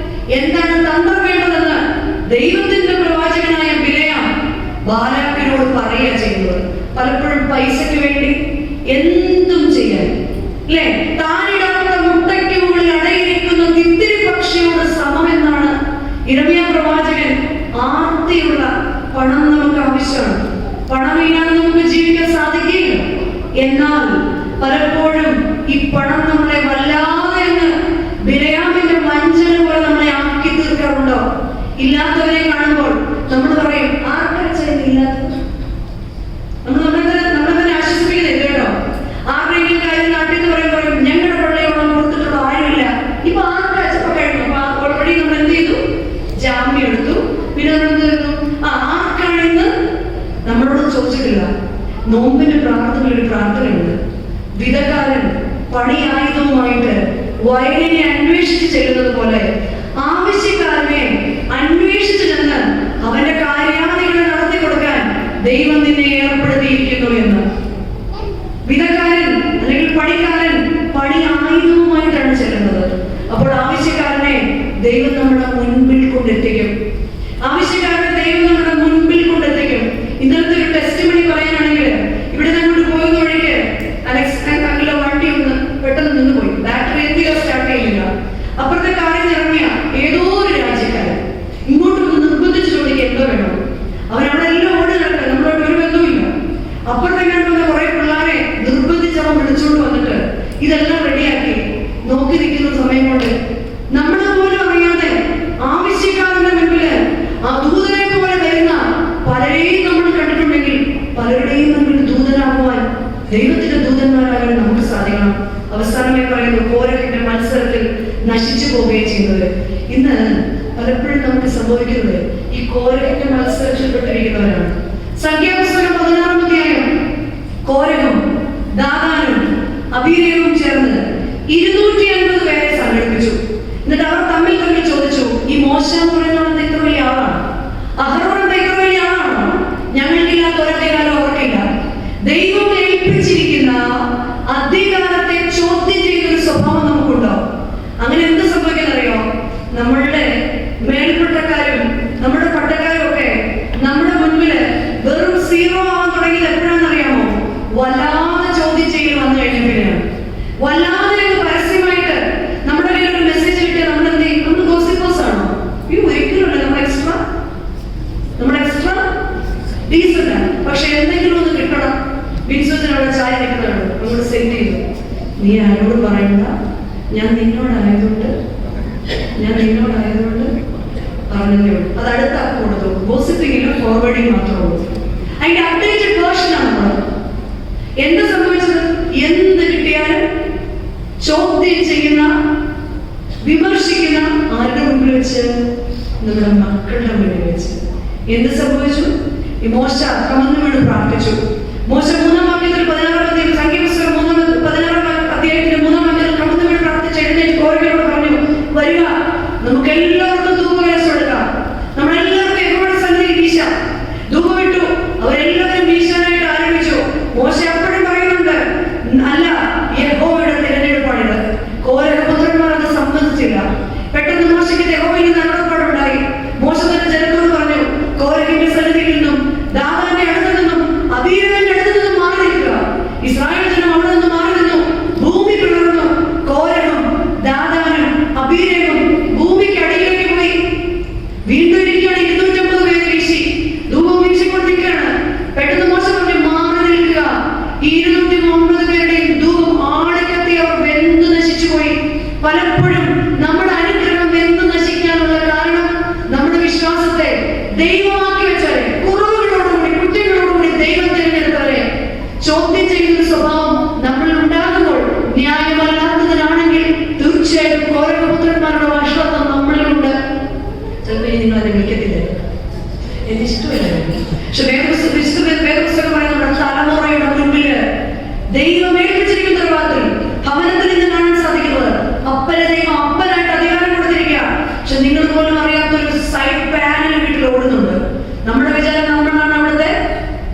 എന്താണ് തന്ത്രം വേണ്ടതെന്ന് ദൈവത്തിന്റെ പ്രവാചകനായ ബിലെയാം ബാലാക്കിനോട് പറയുക ചെയ്യുന്നത്. പലപ്പോഴും പൈസയ്ക്ക് വേണ്ടി എന്തും ചെയ്യാൻ, അല്ലെ? താനിടാത്ത മുട്ടയ്ക്ക് മുകളിൽ അടയിരിക്കുന്ന തിത്തിരി പക്ഷിയോട് സമമെന്നാണ് യിരെമ്യാ പ്രവാചകൻ. ആർത്തിയുള്ള പണം നമുക്ക് ആവശ്യമാണ്. പണമില്ലാതെ നമുക്ക് ജീവിക്കാൻ സാധിക്കില്ല. എന്നാൽ പലപ്പോഴും ഈ പണം നമ്മളെ വല്ലാതെ ബിലെയാമിന്റെ വഞ്ചന പോലെ നമ്മളെ ആക്കി തീർക്കാറുണ്ടോ? ഇല്ലാത്തവരെ കാണുമ്പോൾ നമ്മൾ പറയും, ആർക്കാ ഇല്ലാത്തത്? നമ്മളെ ആശ്വസിപ്പിക്കുന്നില്ല കേട്ടോ. ആരുടെയെങ്കിലും കാര്യം നാട്ടിൽ നിന്ന് പറയും, ഞങ്ങളുടെ പള്ളിയോളം കൊടുത്തിട്ടുള്ള ആരുമില്ല. ഇപ്പൊ ആർക്കാ കഴിഞ്ഞു. ഓൾറെഡി നമ്മൾ എന്ത് ചെയ്തു? ജാമ്യം എടുത്തു. പിന്നെ നമ്മൾ എന്ത് ചെയ്യുന്നു? വിധക്കാരൻ പണിയായുധവുമായിട്ട് വയലിനെ അന്വേഷിച്ച് ചെല്ലുന്നത് പോലെ ആവശ്യക്കാരനെ അന്വേഷിച്ചു ചെന്ന് അവന്റെ കാര്യാദികളെ നടത്തി കൊടുക്കാൻ ദൈവം നിന്നെ ഏർപ്പെടുത്തിയിരിക്കുന്നു എന്ന്. വിധക്കാരൻ അല്ലെങ്കിൽ പണിക്കാരൻ പണിയായുധവുമായിട്ടാണ് ചെല്ലുന്നത്. അപ്പോൾ ആവശ്യക്കാരനെ ദൈവം നമ്മുടെ മുൻപിൽ കൊണ്ടെത്തിക്കും. ആവശ്യക്കാരനെ ദൈവം നമ്മുടെ മുൻപിൽ കൊണ്ടെത്തിക്കും. ഇന്നലത്തെ ഒരു ടെസ്റ്റിമണി പറയാനാണെങ്കിൽ, ഇവിടെ ഞങ്ങൾ പോകുന്ന വഴിക്ക് അലക്സിലെ വണ്ടി ഒന്ന് പെട്ടെന്ന് നിന്ന് പോയി. ബാറ്ററി എന്തിയോ സ്റ്റാർട്ട് ചെയ്യില്ല. അപ്പുറത്തെ കാറിൽ ഇറങ്ങിയ ഏതോ ഒരു രാജ്യക്കാരൻ ഇങ്ങോട്ട് ഒന്ന് നിർബന്ധിച്ചു ചോദിക്കുക എന്തോ വേണം. അവരവിടെ എല്ലാം ഓടി നടക്കുക, നമ്മളോട് ഒരു ബന്ധവുമില്ല. അപ്പുറത്തെ കണ്ടുവന്ന കുറെ പിള്ളേരെ നിർബന്ധിച്ച് അവൻ വിളിച്ചുകൊണ്ട് വന്നിട്ട് ഇതെല്ലാം റെഡിയാക്കി നോക്കി നിൽക്കുന്ന സമയം കൊണ്ട് നമ്മളെ പോലും അറിയാതെ ആവശ്യക്കാരന്റെ മുൻപില് ആ ദൂതനെ പോലെ വരുന്ന പലരെയും നമ്മൾ കണ്ടിട്ടുണ്ടെങ്കിൽ പലരുടെയും മുൻപിൽ ദൂതനാകുവാൻ, ദൈവത്തിന്റെ ദൂതന്മാരാകാൻ നമുക്ക് സാധിക്കണം. അവസാനമായി പറയുന്നു, കോരഹിന്റെ മത്സരത്തിൽ നശിച്ചു പോവുകയും ചെയ്യുന്നത്. ഇന്ന് പലപ്പോഴും നമുക്ക് സംഭവിക്കുന്നത് ഈ കോരഹിന്റെ മത്സരത്തിൽപ്പെട്ടിരിക്കുന്നവരാണ്. സംഖ്യാപുസ്തകം 16-ാം അധ്യായം കോരഹും ദാഥാനും അബീരയും ചേർന്ന് 250 പേരെ സംഘടിപ്പിച്ചു. എന്നിട്ട് അവർ തമ്മിൽ ചോദിച്ചു, ഈ മോശ എന്ന് പറയുന്നത് ഇത്ര വലിയ ആളാണ്, അഹറോൻ ഇത്ര വലിയ ആളാണോ? ഞങ്ങൾക്കില്ലാത്ത ഒരധികാരം അവർക്കില്ല. ദൈവം ഏൽപ്പിച്ചിരിക്കുന്ന അധികാരത്തെ ചോദ്യം ചെയ്യുന്ന ഒരു സ്വഭാവം നമുക്കുണ്ടോ? അങ്ങനെ എന്ത് സംഭവിക്കുന്നറിയോ? നമ്മളുടെ മേൽപ്പെട്ടക്കാരും നമ്മുടെ പട്ടക്കാരും ഒക്കെ നമ്മുടെ മുൻപില് വെറും 0 ആവാൻ തുടങ്ങിയത് എപ്പോഴാണെന്നറിയാമോ? വല്ലാതെ ചോദ്യം ചെയ്യൽ വന്നു കഴിഞ്ഞപ്പോഴാണ്. വല്ലാതെ പരസ്യമായിട്ട് നമ്മുടെ കയ്യിൽ ഒരു മെസ്സേജ് കിട്ടിയാൽ നമ്മൾ എന്ത് ചെയ്യും? നമ്മൾ ഗോസിപ്പോസ് ആണോ? ഇത് ഒരിക്കലുമല്ല. നമ്മുടെ എക്സ്ട്രാ ഡീസന്റ് ആണ്. പക്ഷെ എന്തെങ്കിലും ഒന്ന് കിട്ടണം. ബിൻസുവിനോട് ചായ കിട്ടുന്നുണ്ട്, നമ്മൾ സെൻഡ് ചെയ്തു. നീ ആരോട് പറയണ്ട, ഞാൻ നിന്നോടായതുകൊണ്ട് പറഞ്ഞതേ ഉള്ളൂ. അത് അടുത്ത ആൾക്ക് കൊടുത്തു. ഗോസിപ്പിങ്ങിലും ഫോർവേഡിങ് മാത്രമേ ഉള്ളൂ. അതിന്റെ അപ്ഡേറ്റഡ് വേർഷൻ ആണ് നമ്മൾ. എന്താ സംഭവിച്ചത്? എന്ത് കിട്ടിയാലും ചോദ്യം ചെയ്യുന്ന, വിമർശിക്കുന്ന ആരുടെ മുമ്പിൽ വെച്ച്? നമ്മുടെ മക്കളുടെ മുമ്പിൽ വെച്ച്. എന്ത് സംഭവിച്ചു? ഈ മോശ കമന്നു വീണ് പ്രാർത്ഥിച്ചു. മോശ 3-ാം വാക്യത്തിൽ 16-ാം അധ്യായം, സംഖ്യാപുസ്തകം 16-ാം അധ്യായത്തിന്റെ 3-ാം വാക്യത്തിൽ കമന്നു വീണ് പ്രാർത്ഥിച്ച് എഴുന്നേറ്റ് കോരഹിനോട് പറഞ്ഞു, വരിക, നമുക്ക് എല്ലാവർക്കും ധൂപകലശം എടുക്കാം, നമ്മളെല്ലാവർക്കും യഹോവയുടെ സന്നിധിയിൽ വീശാം. ധൂപം ഇട്ടു. അവരെല്ലാവരും വീശാനായിട്ട് ആരംഭിച്ചു. മോശ അപ്പോഴും പറയുന്നുണ്ട്, അല്ല, യഹോവയുടെ തിരഞ്ഞെടുപ്പാണിത്. കോരഹപുത്രന്മാർ അത് സമ്മതിച്ചില്ല. പെട്ടെന്ന് മോശയ്ക്ക് യഹോവയിൽ നിന്ന് അരുളപ്പാടുണ്ടായി. മോശ തന്നെ ജനത്തോട് പറഞ്ഞു, കോരഹിന്റെ സന്നിധിയിൽ നിന്നും ദാഥാന്റെ അടുത്ത് നിന്നും അബീരവിന്റെ അടുത്ത് നിന്നും മാറി നിൽക്കുക. ഇസ്രായേൽ ജനം അവിടെ നിന്ന് മാറി നിന്നു. ഭൂമി പിളർന്നു. കോരഹും ദാഥാനും അബീരവും ഭൂമിക്ക് അടിയിലേക്ക് പോയി. വീണ്ടും ഇരിക്കുകയാണ്. 250 പേര് വീശി ധൂപം വീശിക്കൊണ്ടിരിക്കുകയാണ്. പെട്ടെന്ന് മോശ പറഞ്ഞു, മാറി നിൽക്കുക. ഈ 209 പേരുടെയും ധൂപം ആളിക്കത്തി അവർ വെന്ത് നശിച്ചു പോയി. പലപ്പോഴും നമ്മുടെ അനുഗ്രഹം വെന്ത് നശിക്കാനുള്ള കാരണം നമ്മുടെ വിശ്വാസത്തെ ദൈവമാക്കി വെച്ചവരെ, കുറവുകളോടുകൂടി കുറ്റങ്ങളോടുകൂടി ദൈവം തിരഞ്ഞെടുത്തവരെ ചോദ്യം ചെയ്യുന്ന സ്വഭാവം നമ്മളിൽ ഉണ്ടാകുമ്പോൾ ന്യായമല്ലാത്തതിനാണെങ്കിൽ തീർച്ചയായിട്ടും കോരഹപുത്രന്മാരുടെ വഷളത്വം നമ്മളിലുണ്ട്. ചിലപ്പോൾ നിങ്ങൾ അത് വിളിക്കത്തില്ല, എന്റെ ഇഷ്ടമില്ല. പക്ഷെ വേദപുസ്തകം പറയുന്ന നമ്മുടെ തലമുറയുടെ മുൻപില് ദൈവം ഏൽപ്പിച്ചിരിക്കുന്ന തറവാട്ടിൽ ഭവനത്തിൽ നിന്ന് കാണാൻ സാധിക്കുന്നത് അപ്പനെ ദൈവം അപ്പനായിട്ട് അധികാരം കൊടുത്തിരിക്കുക. പക്ഷെ നിങ്ങൾ പോലും അറിയാത്ത ഒരു സൈഡ് പാനൽ വീട്ടിൽ ഓടുന്നുണ്ട്. നമ്മുടെ വിചാരം നമ്മളാണ് അവിടുത്തെ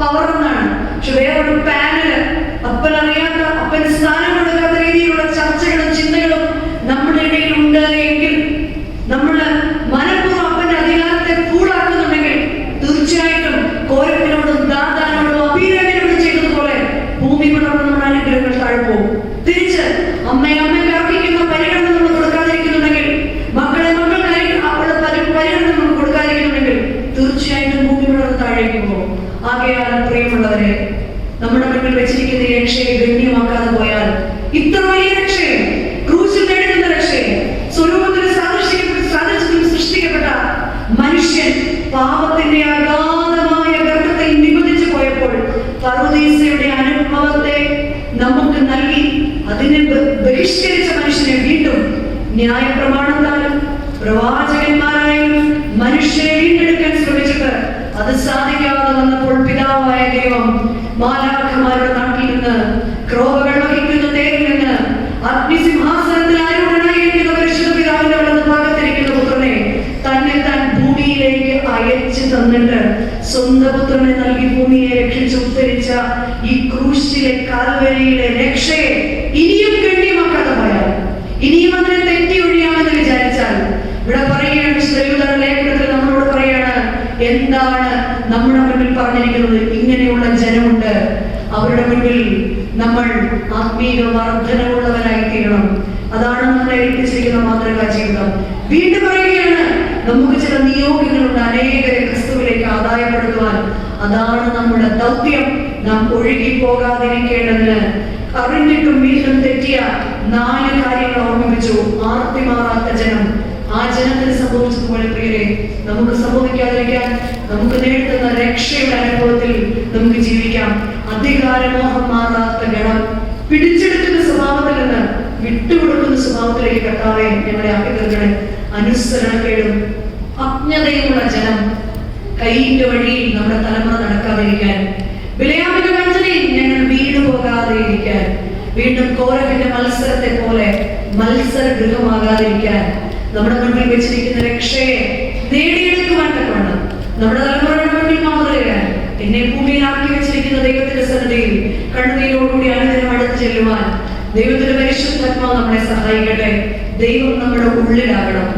പവർ എന്നാണ്. പക്ഷെ വേറൊരു പാനല്, അപ്പനറിയാത്ത, അപ്പന് സ്ഥാനം കൊടുക്കാത്ത രീതിയിലുള്ള ചർച്ചകളും ചിന്തകളും നമ്മുടെ ഇടയിൽ ഉണ്ട് എങ്കിൽ, നമ്മള് മനഃപൂർവ്വം അപ്പന്റെ അധികാരത്തെ ഫൂളാക്കുന്നുണ്ടെങ്കിൽ തീർച്ചയായിട്ടും കോരഹിനോടും ദാഥാനോടും അബീരവിനോടും ചെയ്തതുപോലെ ഭൂമി പിളർന്ന് നമ്മുടെ അനുഗ്രഹങ്ങൾ താഴ്പോകും. തിരിച്ച് അമ്മയ്ക്ക് അർഹിക്കുന്ന പരിഗണന നമ്മൾ കൊടുക്കാതിരിക്കുന്നുണ്ടെങ്കിൽ, മക്കളെ പരിഗണന നമ്മൾ കൊടുക്കാതിരിക്കുന്നുണ്ടെങ്കിൽ തീർച്ചയായിട്ടും ഭൂമി പിളർന്ന് താഴേക്ക് പോകും. ആകയാൽ പ്രിയമുള്ളവരെ, നമ്മുടെ മുന്നിൽ വെച്ചിരിക്കുന്ന ഈ രക്ഷയെ ഗണ്യമാക്കാതെ പോയാൽ, ഇത്ര വലിയ രക്ഷയെ, ക്രൂശിൽ നേടുന്ന രക്ഷയെ, സ്വരൂപത്തിന് സാദൃശ്യത്തിൽ സൃഷ്ടിക്കപ്പെട്ട മനുഷ്യൻ പാപത്തിന്റെ അഗാധമായ ഗർത്തത്തിൽ നിബന്ധിച്ചു പോയപ്പോൾ പറുദീസയുടെ അനുഭവത്തെ നമുക്ക് നൽകി അതിനെ ബഹിഷ്കരിച്ച മനുഷ്യനെ വീണ്ടും ന്യായപ്രമാണത്താലും പ്രവാചകന്മാരായും മനുഷ്യരെ വീണ്ടെടുക്കാൻ ശ്രമിച്ചിട്ട് അത് സാധിക്കാതെ വന്നപ്പോൾ പിതാവായ ദൈവം മാലാഖമാരുടെ നാട്ടിൽ നിന്ന് ക്രോവകൾ വഹിക്കുന്ന കാൽവരിയിലെ രക്ഷയെ ഇനിയും ഗണ്യമാക്കാതെ പോയാൽ, ഇനിയും അതിനെ തെറ്റി ഒഴിയാമെന്ന് വിചാരിച്ചാൽ, ഇവിടെ പറയുകയാണ് വിശുദ്ധ യൂദയുടെ ലേഖനത്തിൽ നമ്മളോട് പറയാണ്, എന്താണ് നമ്മുടെ മുന്നിൽ പറഞ്ഞിരിക്കുന്നത്? ഇങ്ങനെയുള്ള ജനമുണ്ട്, അവരുടെ മുന്നിൽ നമ്മൾ ആത്മീയ വർധനവുള്ളവരായി തീരണം. അതാണ് നമ്മളെ ഏൽപ്പിച്ചിരിക്കുന്ന മാതൃകാ ജീവിതം. വീണ്ടും പറയുകയാണ്, നമുക്ക് ചില നിയോഗങ്ങളുണ്ട്, അനേകരെ ക്രിസ്തുവിലേക്ക് ആദായപ്പെടുത്തുവാൻ. അതാണ് നമ്മുടെ ദൗത്യം. നാം ഒഴുകി പോകാതിരിക്കേണ്ടതിന് അറിഞ്ഞിട്ടും വീണ്ടും തെറ്റിയ 4 കാര്യങ്ങൾ ഓർമ്മിപ്പിച്ചു. ആർത്തി മാറാത്ത ജനം. ആ ജനത്തിന് സംഭവിച്ചതുപോലെ പ്രിയരെ നമുക്ക് സംഭവിക്കാതിരിക്കാൻ, നമുക്ക് നേടുന്ന രക്ഷയുടെ അനുഭവത്തിൽ നമുക്ക് ജീവിക്കാം. അധികാരമോഹം മാറാത്ത ഗണം, പിടിച്ചെടുക്കുന്ന സ്വഭാവത്തിൽ നിന്ന് വിട്ടുകൊടുക്കുന്ന സ്വഭാവത്തിലേക്ക് കർത്താവെ ഞങ്ങളെ ആക്കി തീർക്കണേ. അനുസരണക്കേടും അജ്ഞതയുമുള്ള ജനം, കൈയിന്റെ വഴിയിൽ നമ്മുടെ തലമുറ നടക്കാതിരിക്കാൻ, വിലയാമിന്റെ വഞ്ചനയിൽ ഞങ്ങൾ വീണു പോകാതിരിക്കാൻ, വീണ്ടും കോരഹിന്റെ മത്സരത്തെ പോലെ മത്സര ഗൃഹമാകാതിരിക്കാൻ, നമ്മുടെ മുന്നിൽ വെച്ചിരിക്കുന്ന രക്ഷയെ നേടിയെടുക്കുവാൻ തക്കവണ്ണം നമ്മുടെ തലമുറയുടെ മുന്നിൽ മാതൃകയാൻ, എന്നെ ഭൂമിയിലാക്കി വെച്ചിരിക്കുന്ന ദൈവത്തിന്റെ സന്നിധിയിൽ കണ്ണുനീരോടുകൂടി അനുദിനം അടുത്ത് ചെല്ലുവാൻ ദൈവത്തിന്റെ പരിശുദ്ധാത്മാവ് നമ്മളെ സഹായിക്കട്ടെ. ദൈവം നമ്മുടെ ഉള്ളിലാകണം.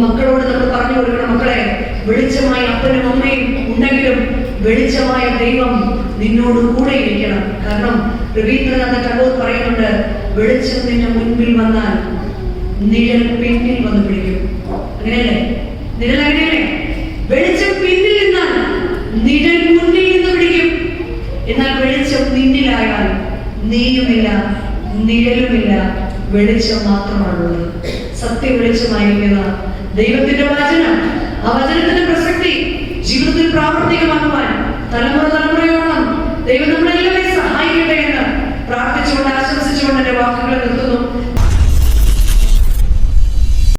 മക്കളോട് നമ്മൾ പറഞ്ഞു കൊടുക്കണം, മക്കളെ, വെളിച്ചമായ അപ്പനും അമ്മയും ഉണ്ടെങ്കിലും വെളിച്ചമായ ദൈവം നിന്നോട് കൂടെ ഇരിക്കണം. കാരണം രവീന്ദ്രനാഥ ടാഗോർ പറയുന്നുണ്ട്, വെളിച്ചം നിന്റെ മുൻപിൽ വന്നാൽ നിഴൽ പിന്നിൽ വന്ന് പിടിക്കും. അങ്ങനെയല്ലേ? നിഴൽ അങ്ങനെയല്ലേ? വെളിച്ചം പിന്നിൽ നിന്നാൽ നിഴൽ മുന്നിൽ നിന്ന് പിടിക്കും. എന്നാൽ വെളിച്ചം നിന്നിലായാൽ നീയുമില്ല, നിഴലുമില്ല, വെളിച്ചം മാത്രമാണുള്ളത്. സത്യ വെളിച്ചമായിരിക്കുന്ന ദൈവത്തിന്റെ വചനം, ആ വചനത്തിന്റെ പ്രസക്തി ജീവിതത്തിൽ പ്രാവർത്തികമാക്കുവാൻ തലമുറയോളം ദൈവം നമ്മളെ